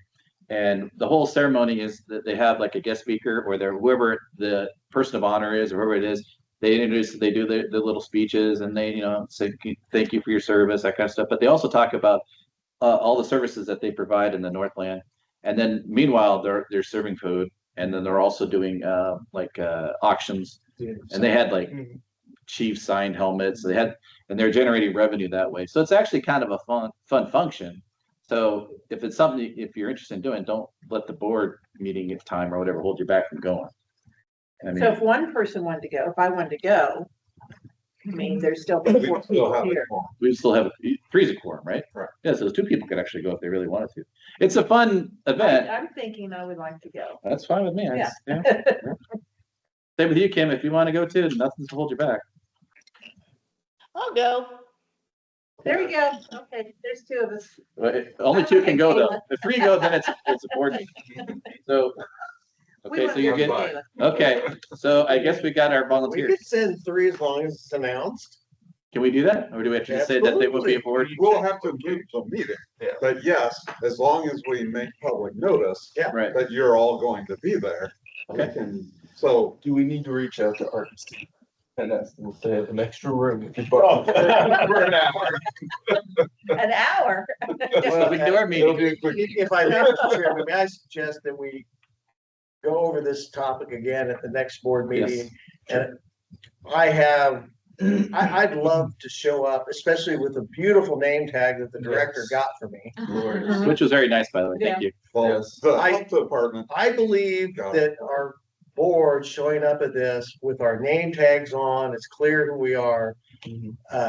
And the whole ceremony is that they have like a guest speaker or whoever the person of honor is or whoever it is, they do the little speeches and they, say thank you for your service, that kind of stuff. But they also talk about all the services that they provide in the Northland. And then meanwhile, they're serving food. And then they're also doing auctions. And they had like chief signed helmets. And they're generating revenue that way. So it's actually kind of a fun function. So if it's something, if you're interested in doing, don't let the board meeting at time or whatever hold you back from going. I mean, So if one person wanted to go, if I wanted to go, I mean, there's still 4 people here. we still have three's a quorum, right? Right. Yeah, so 2 people could actually go if they really wanted to. It's a fun event. I'm thinking I would like to go. That's fine with me. Yeah. Same with you, Kim. If you want to go too, nothing's to hold you back. I'll go. There we go. Okay, there's 2 of us. But only 2 can go though. If 3 go, then it's a board meeting. So, okay, so you're getting, okay, so I guess we got our We volunteers. could send 3 as long as it's announced. Can we do that? Or do we have to just say that they will be a board? We'll have to move the meeting, but yes, as long as we make public notice. Yeah. Right. That you're all going to be there. Okay. So Do we need to reach out to Arts and ask them if they have an extra room? For an hour. An hour. Well, we can do our meeting. If I may, Mr. Chairman, may I suggest that we go over this topic again at the next board meeting? And I'd love to show up, especially with the beautiful name tag that the director got for me. Which was very nice, by the way. Thank you. Well, the health department. I believe that our board showing up at this with our name tags on, it's clear who we are.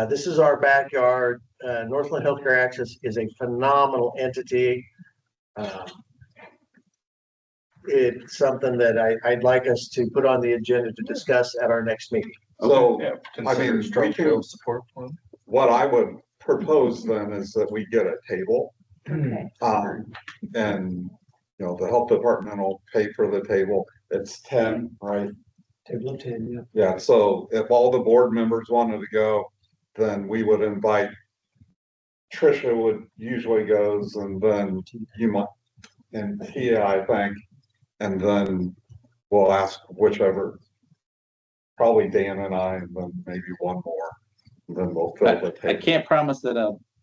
This is our backyard. Northland Healthcare Access is a phenomenal entity. It's something that I'd like us to put on the agenda to discuss at our next meeting. So, Yeah, I mean, we can, support one. what I would propose then is that we get a table. Okay. And, the health department will pay for the table. It's 10, right? Table of 10, yeah. Yeah, so if all the board members wanted to go, then we would invite, Tricia usually goes, and then you might, and Tia, I think, and then we'll ask whichever, probably Dan and I, and then maybe one more, and then we'll fill the I table. can't promise that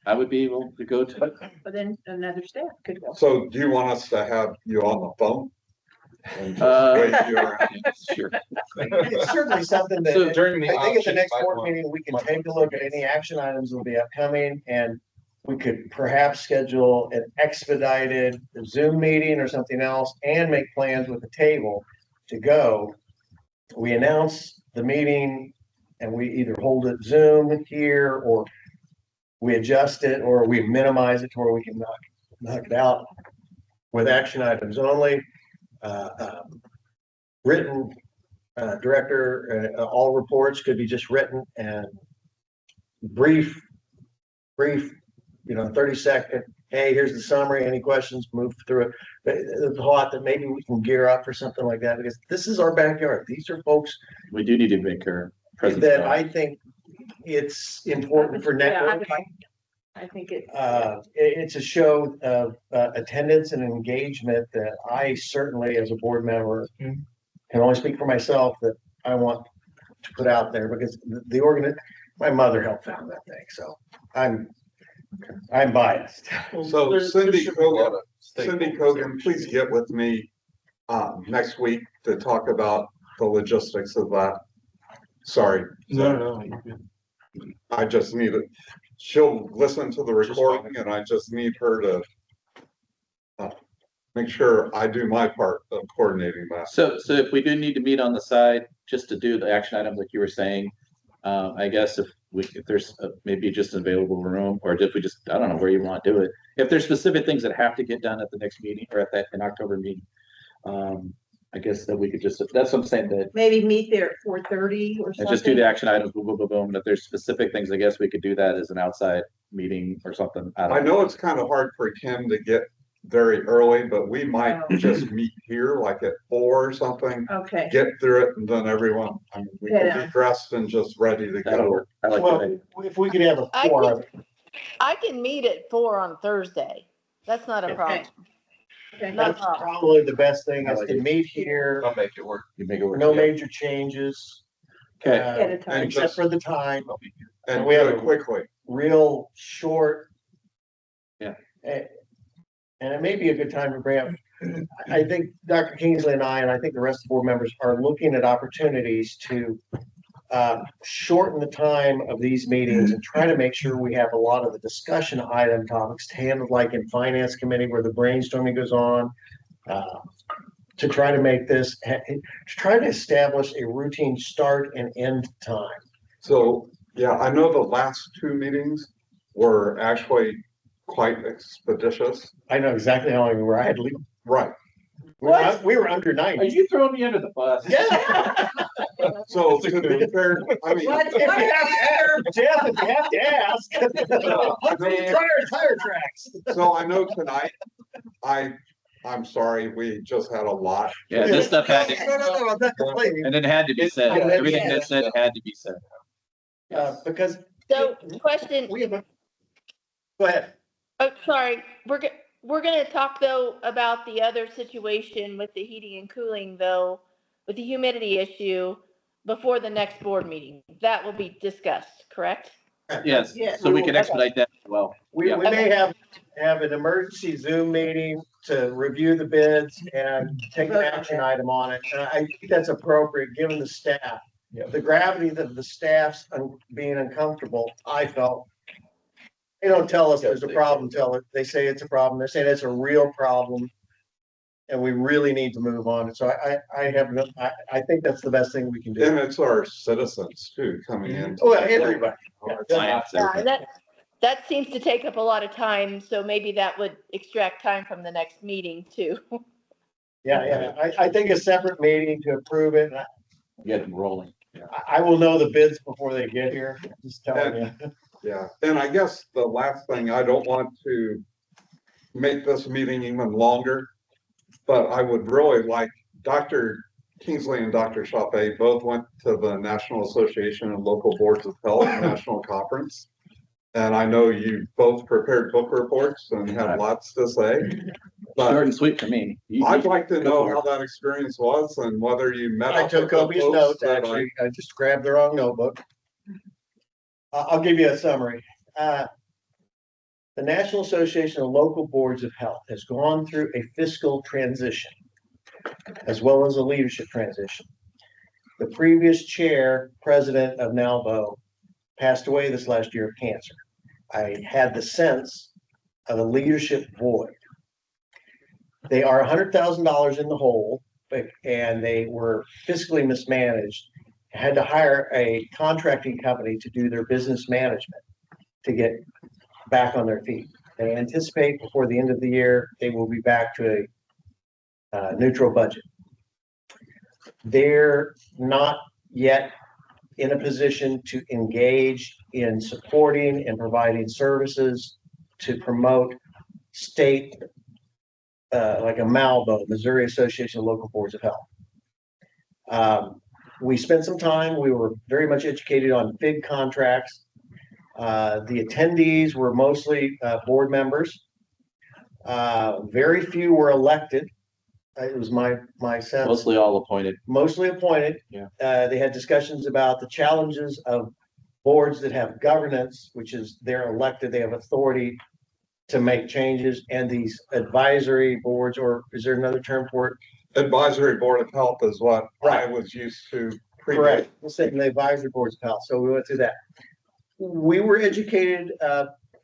I would be able to go to. But then another staff could go. So do you want us to have you on the phone? And just Uh, wave you around? Sure. It's certainly something that, So during the I think at the option, next I board want- meeting, we can take a look at any action items that will be upcoming, and we could perhaps schedule an expedited Zoom meeting or something else and make plans with the table to go. We announce the meeting and we either hold it Zoom here, or we adjust it, or we minimize it to where we can knock it out with action items only. Written director, all reports could be just written and brief, 30-second, hey, here's the summary, any questions, move through it. But the thought that maybe we can gear up for something like that, because this is our backyard. These are folks We do need to make our presence that known. I think it's important for networking. I think it. It's a show of attendance and engagement that I certainly, as a board member, can only speak for myself, that I want to put out there, because my mother helped found that thing, so I'm biased. So Cindy Cogan, please get with me next week to talk about the logistics of that. Sorry. No. I just need it. She'll listen to the recording, and I just need her to make sure I do my part of coordinating that. So if we do need to meet on the side, just to do the action items like you were saying, I guess if there's maybe just an available room, or if we just, I don't know where you want to do it. If there's specific things that have to get done at the next meeting or in October meeting, I guess that we could just, that's what I'm saying, that Maybe meet there at 4:30 or and something. just do the action items, boom, boom, boom, boom. And if there's specific things, I guess we could do that as an outside meeting or something. I know it's kind of hard for Kim to get very early, but we might just meet here like at 4 or something. Okay. Get through it and then everyone, I mean, we can be dressed and just ready to That'll go. work. I like Well, that. if we could have a I forum, I can meet at 4 on Thursday. That's not a problem. Okay. Not a that's problem. probably the best thing I is like to it. meet here, I'll make it work. You make it work. no Yeah. major changes. Okay. At a time. Except for the time, And we do have it a- quickly. real short. Yeah. And it may be a good time to bring up, I think Dr. Kingsley and I think the rest of the board members are looking at opportunities to shorten the time of these meetings and try to make sure we have a lot of the discussion item topics handled like in finance committee where the brainstorming goes on. To try to make this, to try to establish a routine start and end time. So, yeah, I know the last 2 meetings were actually quite expeditious. I know exactly how long we were. I had to leave. Right. We were under 90. Are you throwing me under the bus? Yeah. So to be fair, I mean, If you have to, Jeff, if you have to ask. Tire tracks. so I know tonight, I'm sorry, we just had a lot. Yeah, this stuff had to, No, I'm not complaining. and it had to be said. Everything that said had to be said. Because. So question, We have a. Go ahead. oh, sorry, we're gonna talk though about the other situation with the heating and cooling though, with the humidity issue before the next board meeting. That will be discussed, correct? Yes, Yes. so we can expedite that as well. We Yeah. may have an emergency Zoom meeting to review the bids and take an action item on it. And I think that's appropriate, given the staff. Yeah. The gravity of the staff's being uncomfortable, I felt. They don't tell us there's a problem, they say it's a problem. They're saying it's a real problem. And we really need to move on. So I think that's the best thing we can do. And it's our citizens too coming in. Well, everybody. Yeah, that seems to take up a lot of time, so maybe that would extract time from the next meeting too. Yeah. I think a separate meeting to approve it. Get them rolling. I will know the bids before they get here, just telling you. Yeah, and I guess the last thing, I don't want to make this meeting even longer, but I would really like Dr. Kingsley and Dr. Chape both went to the National Association of Local Boards of Health National Conference. And I know you both prepared book reports and have lots to say. But Short and sweet for me. I'd like to know how that experience was and whether you met. I up took with the copious folks notes, that actually. I just grabbed the wrong notebook. I'll give you a summary. The National Association of Local Boards of Health has gone through a fiscal transition as well as a leadership transition. The previous chair, president of NALBO, passed away this last year of cancer. I had the sense of a leadership void. They are $100,000 in the hole, and they were fiscally mismanaged. Had to hire a contracting company to do their business management to get back on their feet. They anticipate before the end of the year, they will be back to a neutral budget. They're not yet in a position to engage in supporting and providing services to promote state, like a MALBO, Missouri Association of Local Boards of Health. We spent some time, we were very much educated on big contracts. The attendees were mostly board members. Very few were elected. It was my sense. Mostly all appointed. Mostly appointed. Yeah. They had discussions about the challenges of boards that have governance, which is they're elected, they have authority to make changes, and these advisory boards, or is there another term for it? Advisory Board of Health is what I was used to. Correct. We'll say the advisory boards of health. So we went through that. We were educated,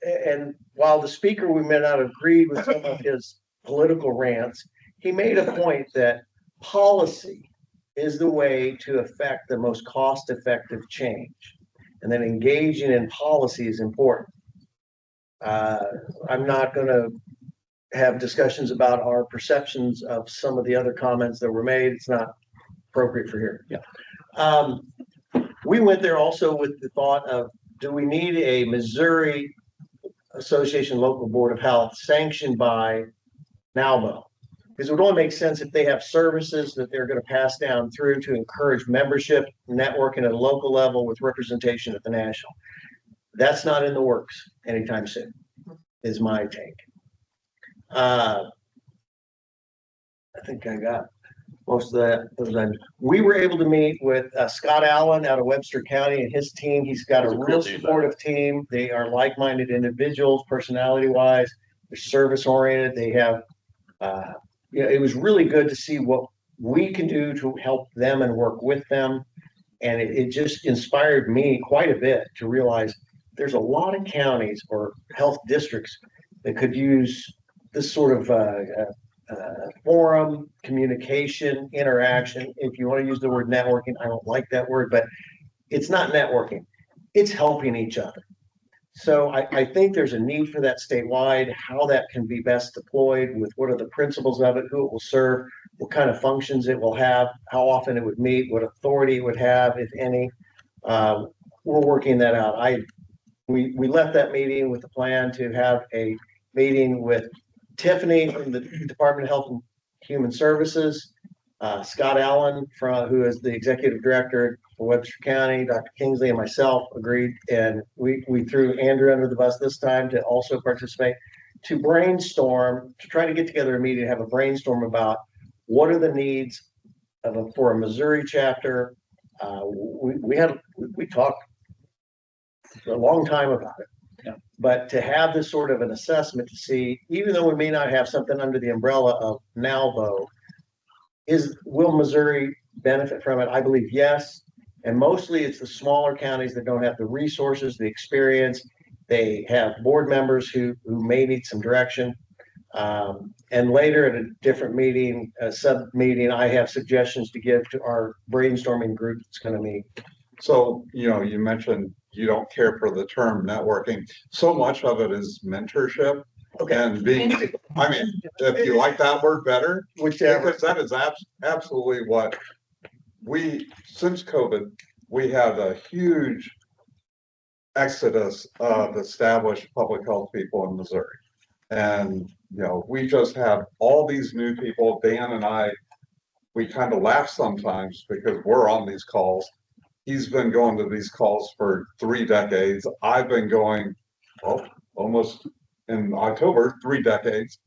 and while the speaker we met out agreed with some of his political rants, he made a point that policy is the way to affect the most cost-effective change, and that engaging in policy is important. I'm not going to have discussions about our perceptions of some of the other comments that were made. It's not appropriate for here. Yeah. We went there also with the thought of, do we need a Missouri Association Local Board of Health sanctioned by NALBO. Because it would only make sense if they have services that they're going to pass down through to encourage membership, networking at a local level with representation at the national. That's not in the works anytime soon, is my take. I think I got most of that. We were able to meet with Scott Allen out of Webster County and his team. He's got a real supportive team. They are like-minded individuals, personality-wise. They're service-oriented. They have, it was really good to see what we can do to help them and work with them. And it just inspired me quite a bit to realize there's a lot of counties or health districts that could use this sort of forum, communication, interaction. If you want to use the word networking, I don't like that word, but it's not networking. It's helping each other. So I think there's a need for that statewide, how that can be best deployed with what are the principles of it, who it will serve, what kind of functions it will have, how often it would meet, what authority it would have, if any. We're working that out. We left that meeting with the plan to have a meeting with Tiffany from the Department of Health and Human Services, Scott Allen, who is the executive director for Webster County, Dr. Kingsley, and myself agreed, and we threw Andrew under the bus this time to also participate, to brainstorm, to try to get together a meeting, have a brainstorm about what are the needs for a Missouri chapter. We talked for a long time about it. Yeah. But to have this sort of an assessment to see, even though we may not have something under the umbrella of NALBO, will Missouri benefit from it? I believe yes. And mostly it's the smaller counties that don't have the resources, the experience. They have board members who may need some direction. And later at a different meeting, a sub meeting, I have suggestions to give to our brainstorming group that's going to meet. So, you mentioned you don't care for the term networking. So much of it is mentorship. Okay. And if you like that word better, whichever, because that is absolutely what since COVID, we had a huge exodus of established public health people in Missouri. And, we just have all these new people. Dan and I, we kind of laugh sometimes because we're on these calls. He's been going to these calls for 3 decades. I've been going, almost in October, 3 decades.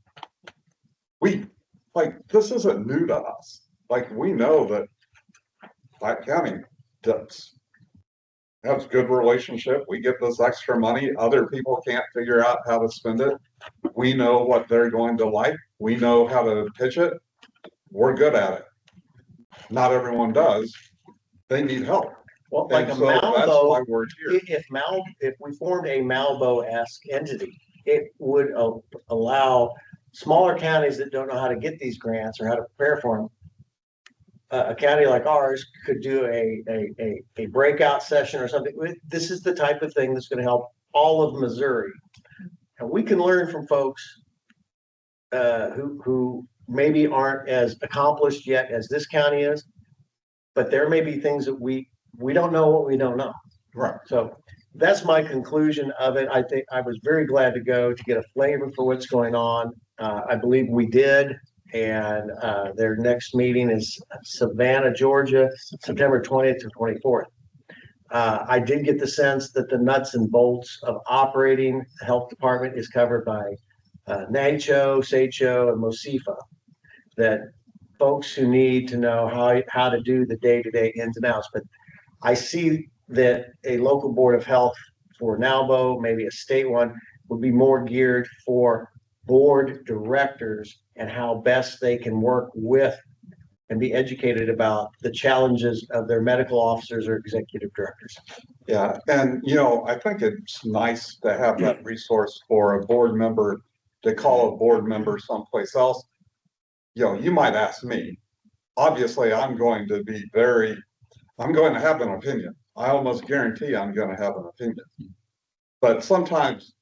This isn't new to us. We know that Platte County has good relationship. We get this extra money. Other people can't figure out how to spend it. We know what they're going to like. We know how to pitch it. We're good at it. Not everyone does. They need help. Well, like a Malbo, if we formed a Malbo-esque entity, it would allow smaller counties that don't know how to get these grants or how to prepare for them. A county like ours could do a breakout session or something. This is the type of thing that's going to help all of Missouri. And we can learn from folks who maybe aren't as accomplished yet as this county is, but there may be things that we don't know what we don't know. Right. So that's my conclusion of it. I think I was very glad to go to get a flavor for what's going on. I believe we did. And their next meeting is Savannah, Georgia, September 20th to 24th. I did get the sense that the nuts and bolts of operating the health department is covered by NACHO, SACHO, and MOSIFA. That folks who need to know how to do the day-to-day ins and outs. But I see that a local board of health for NALBO, maybe a state one, would be more geared for board directors and how best they can work with and be educated about the challenges of their medical officers or executive directors. Yeah, and I think it's nice to have that resource for a board member to call a board member someplace else. You might ask me. Obviously, I'm going to have an opinion. I almost guarantee I'm going to have an opinion. But sometimes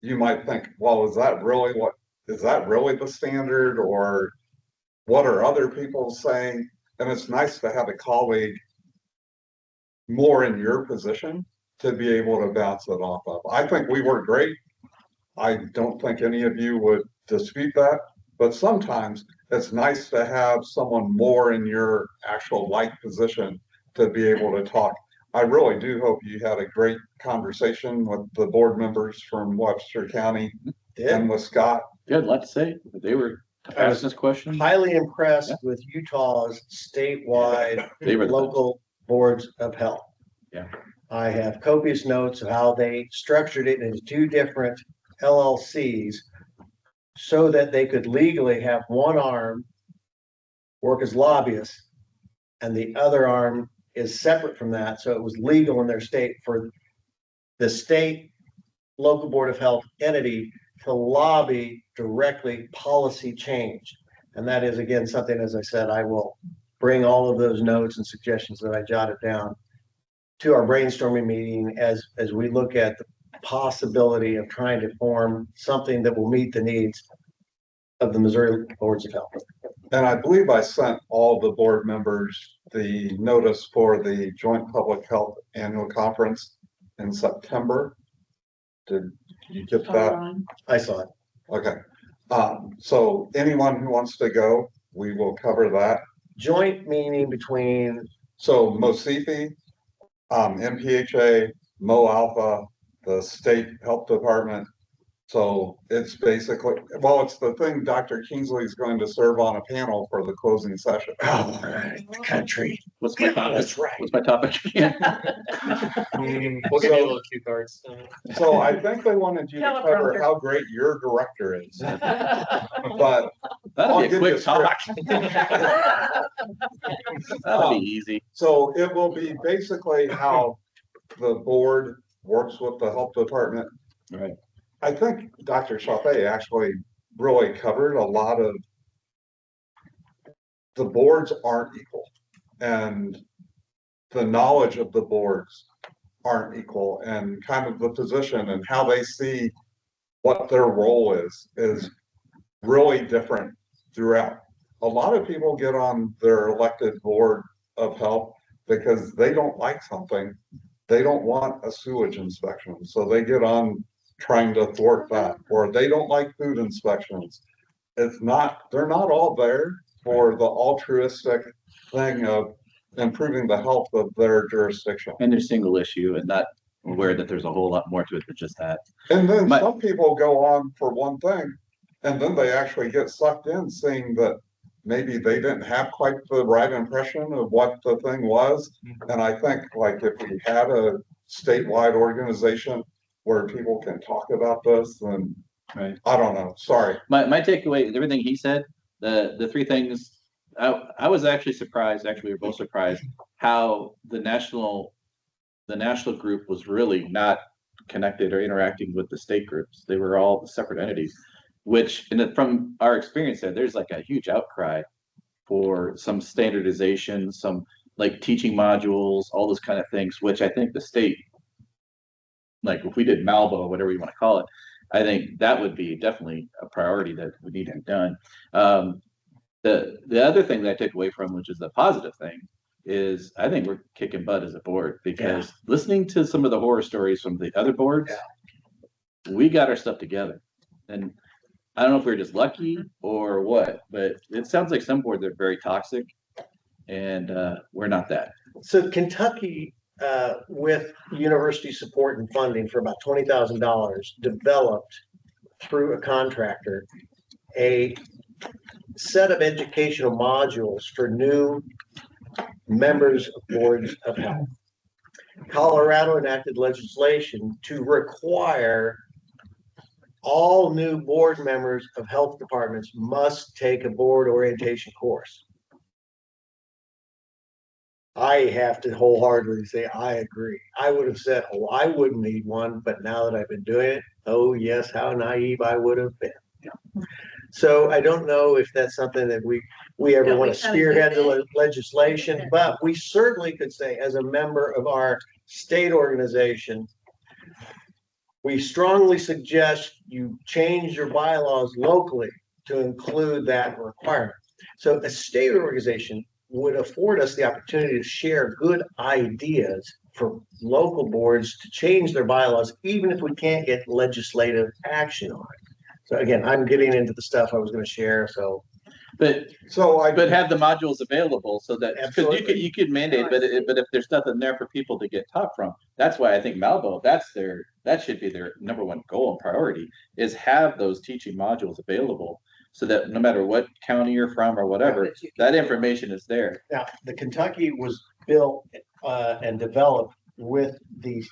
you might think, well, is that really the standard, or what are other people saying? And it's nice to have a colleague more in your position to be able to bounce it off of. I think we work great. I don't think any of you would dispute that. but sometimes it's nice to have someone more in your actual like position to be able to talk. I really do hope you had a great conversation with the board members from Webster County and with Scott. You had a lot to say. They were asking us questions. Highly impressed with Utah's statewide They were the local boards of health. Yeah. I have copious notes of how they structured it into two different LLCs so that they could legally have one arm work as lobbyists and the other arm is separate from that. So it was legal in their state for the state local board of health entity to lobby directly policy change. And that is, again, something, as I said, I will bring all of those notes and suggestions that I jotted down to our brainstorming meeting as we look at the possibility of trying to form something that will meet the needs of the Missouri boards of health. And I believe I sent all the board members the notice for the Joint Public Health Annual Conference in September. Did you get that? I saw it. Okay. So anyone who wants to go, we will cover that. Joint meaning between? So MOSIFI, MPHA, Mo Alpha, the state health department. So it's basically, well, it's the thing Dr. Kingsley is going to serve on a panel for the closing session. Oh, right. The country. What's my topic? That's right. What's my topic? We'll give you little cue cards. So I think they wanted you to cover how great your director is. But that'll be a quick talk. That'll be easy. So it will be basically how the board works with the health department. Right. I think Dr. Chaffee actually really covered a lot of the boards aren't equal and the knowledge of the boards aren't equal and kind of the position and how they see what their role is really different throughout. A lot of people get on their elected board of health because they don't like something. They don't want a sewage inspection, so they get on trying to thwart that, or they don't like food inspections. It's not, they're not all there for the altruistic thing of improving the health of their jurisdiction. And they're single issue and not aware that there's a whole lot more to it than just that. And then some people go on for one thing, and then they actually get sucked in seeing that maybe they didn't have quite the right impression of what the thing was. And I think like if we had a statewide organization where people can talk about this, then right. I don't know. Sorry. My takeaway, everything he said, the three things, I was actually surprised, we were both surprised how the national group was really not connected or interacting with the state groups. They were all separate entities, which from our experience there's like a huge outcry for some standardization, some like teaching modules, all those kind of things, which I think the state, like if we did Malbo, whatever you want to call it, I think that would be definitely a priority that we need to have done. The other thing that I took away from, which is the positive thing, is I think we're kicking butt as a board because listening to some of the horror stories from the other boards, we got our stuff together. And I don't know if we're just lucky or what, but it sounds like some boards are very toxic and we're not that. So Kentucky, with university support and funding for about $20,000, developed through a contractor a set of educational modules for new members of boards of health. Colorado enacted legislation to require all new board members of health departments must take a board orientation course. I have to wholeheartedly say, I agree. I would have said, oh, I wouldn't need one, but now that I've been doing it, oh yes, how naive I would have been. Yeah. So I don't know if that's something that we ever want to spearhead the legislation, but we certainly could say as a member of our state organization, we strongly suggest you change your bylaws locally to include that requirement. So a state organization would afford us the opportunity to share good ideas for local boards to change their bylaws, even if we can't get legislative action on it. So again, I'm getting into the stuff I was gonna share, so. But have the modules available so that, because you could mandate, but if there's nothing there for people to get taught from, that's why I think Malbo, that should be their number one goal and priority, is have those teaching modules available so that no matter what county you're from or whatever, that information is there. Now, the Kentucky was built and developed with the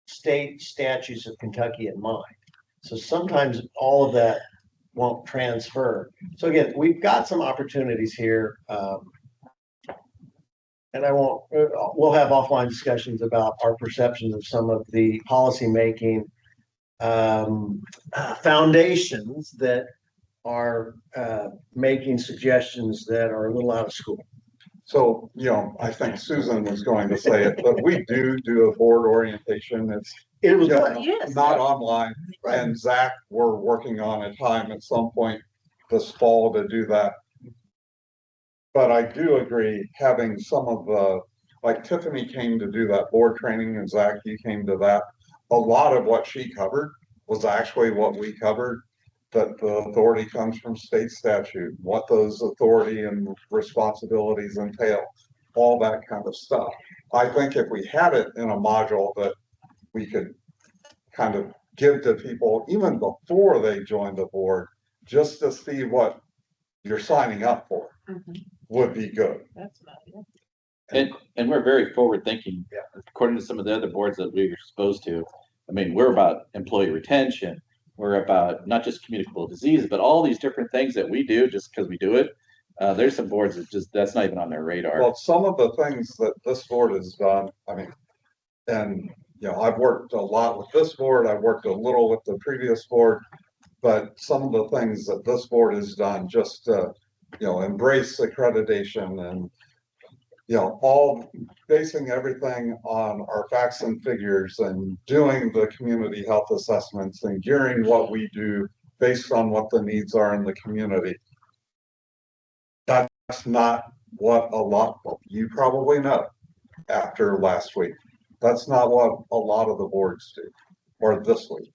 state statutes of Kentucky in mind. So sometimes all of that won't transfer. So again, we've got some opportunities here. And we'll have offline discussions about our perceptions of some of the policymaking foundations that are making suggestions that are a little out of school. So, I think Susan was going to say it, but we do a board orientation. It was not online. Right. And Zach, we're working on a time at some point this fall to do that. But I do agree, having some of like Tiffany came to do that board training, and Zach, you came to that. A lot of what she covered was actually what we covered, that the authority comes from state statute, what those authority and responsibilities entail, all that kind of stuff. I think if we had it in a module that we could kind of give to people even before they join the board, just to see what you're signing up for, would be good. That's not And we're very forward thinking. Yeah. According to some of the other boards that we were exposed to, I mean, we're about employee retention. We're about not just communicable disease, but all these different things that we do just because we do it. There's some boards that's not even on their radar. Well, some of the things that this board has done, I mean, and I've worked a lot with this board. I've worked a little with the previous board, but some of the things that this board has done, just embrace accreditation and all basing everything on our facts and figures and doing the community health assessments and gearing what we do based on what the needs are in the community. That's not what you probably know after last week. That's not what a lot of the boards do, or this week.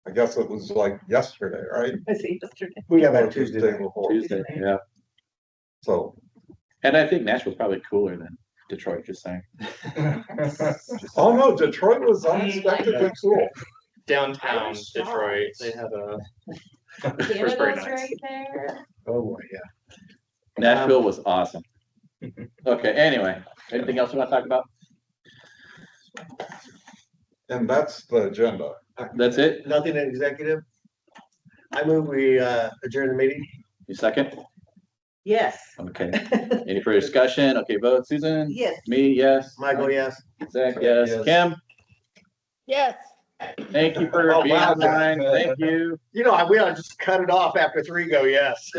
I guess it was like yesterday, right? I see yesterday. We got that Tuesday before. Tuesday, yeah. So. And I think Nashville's probably cooler than Detroit, just saying. Oh no, Detroit was unexpectedly cool. Downtown Detroit, they had a first very nice. Right there. Oh boy, yeah. Nashville was awesome. Okay, anyway, anything else you want to talk about? And that's the agenda. That's it? Nothing in executive? I move we adjourn the meeting. You second? Yes. Okay. Any further discussion? Okay, vote. Susan? Yes. Me, yes. Michael, yes. Zach, yes. Kim? Yes. Thank you for being online. Thank you. We ought to just cut it off after 3 go yes.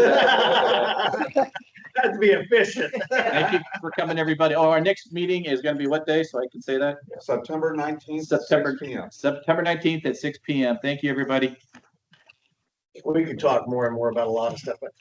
That'd be efficient. Thank you for coming, everybody. Oh, our next meeting is going to be what day? So I can say that? September 19th. September 19th at 6 p.m. Thank you, everybody. We could talk more and more about a lot of stuff, but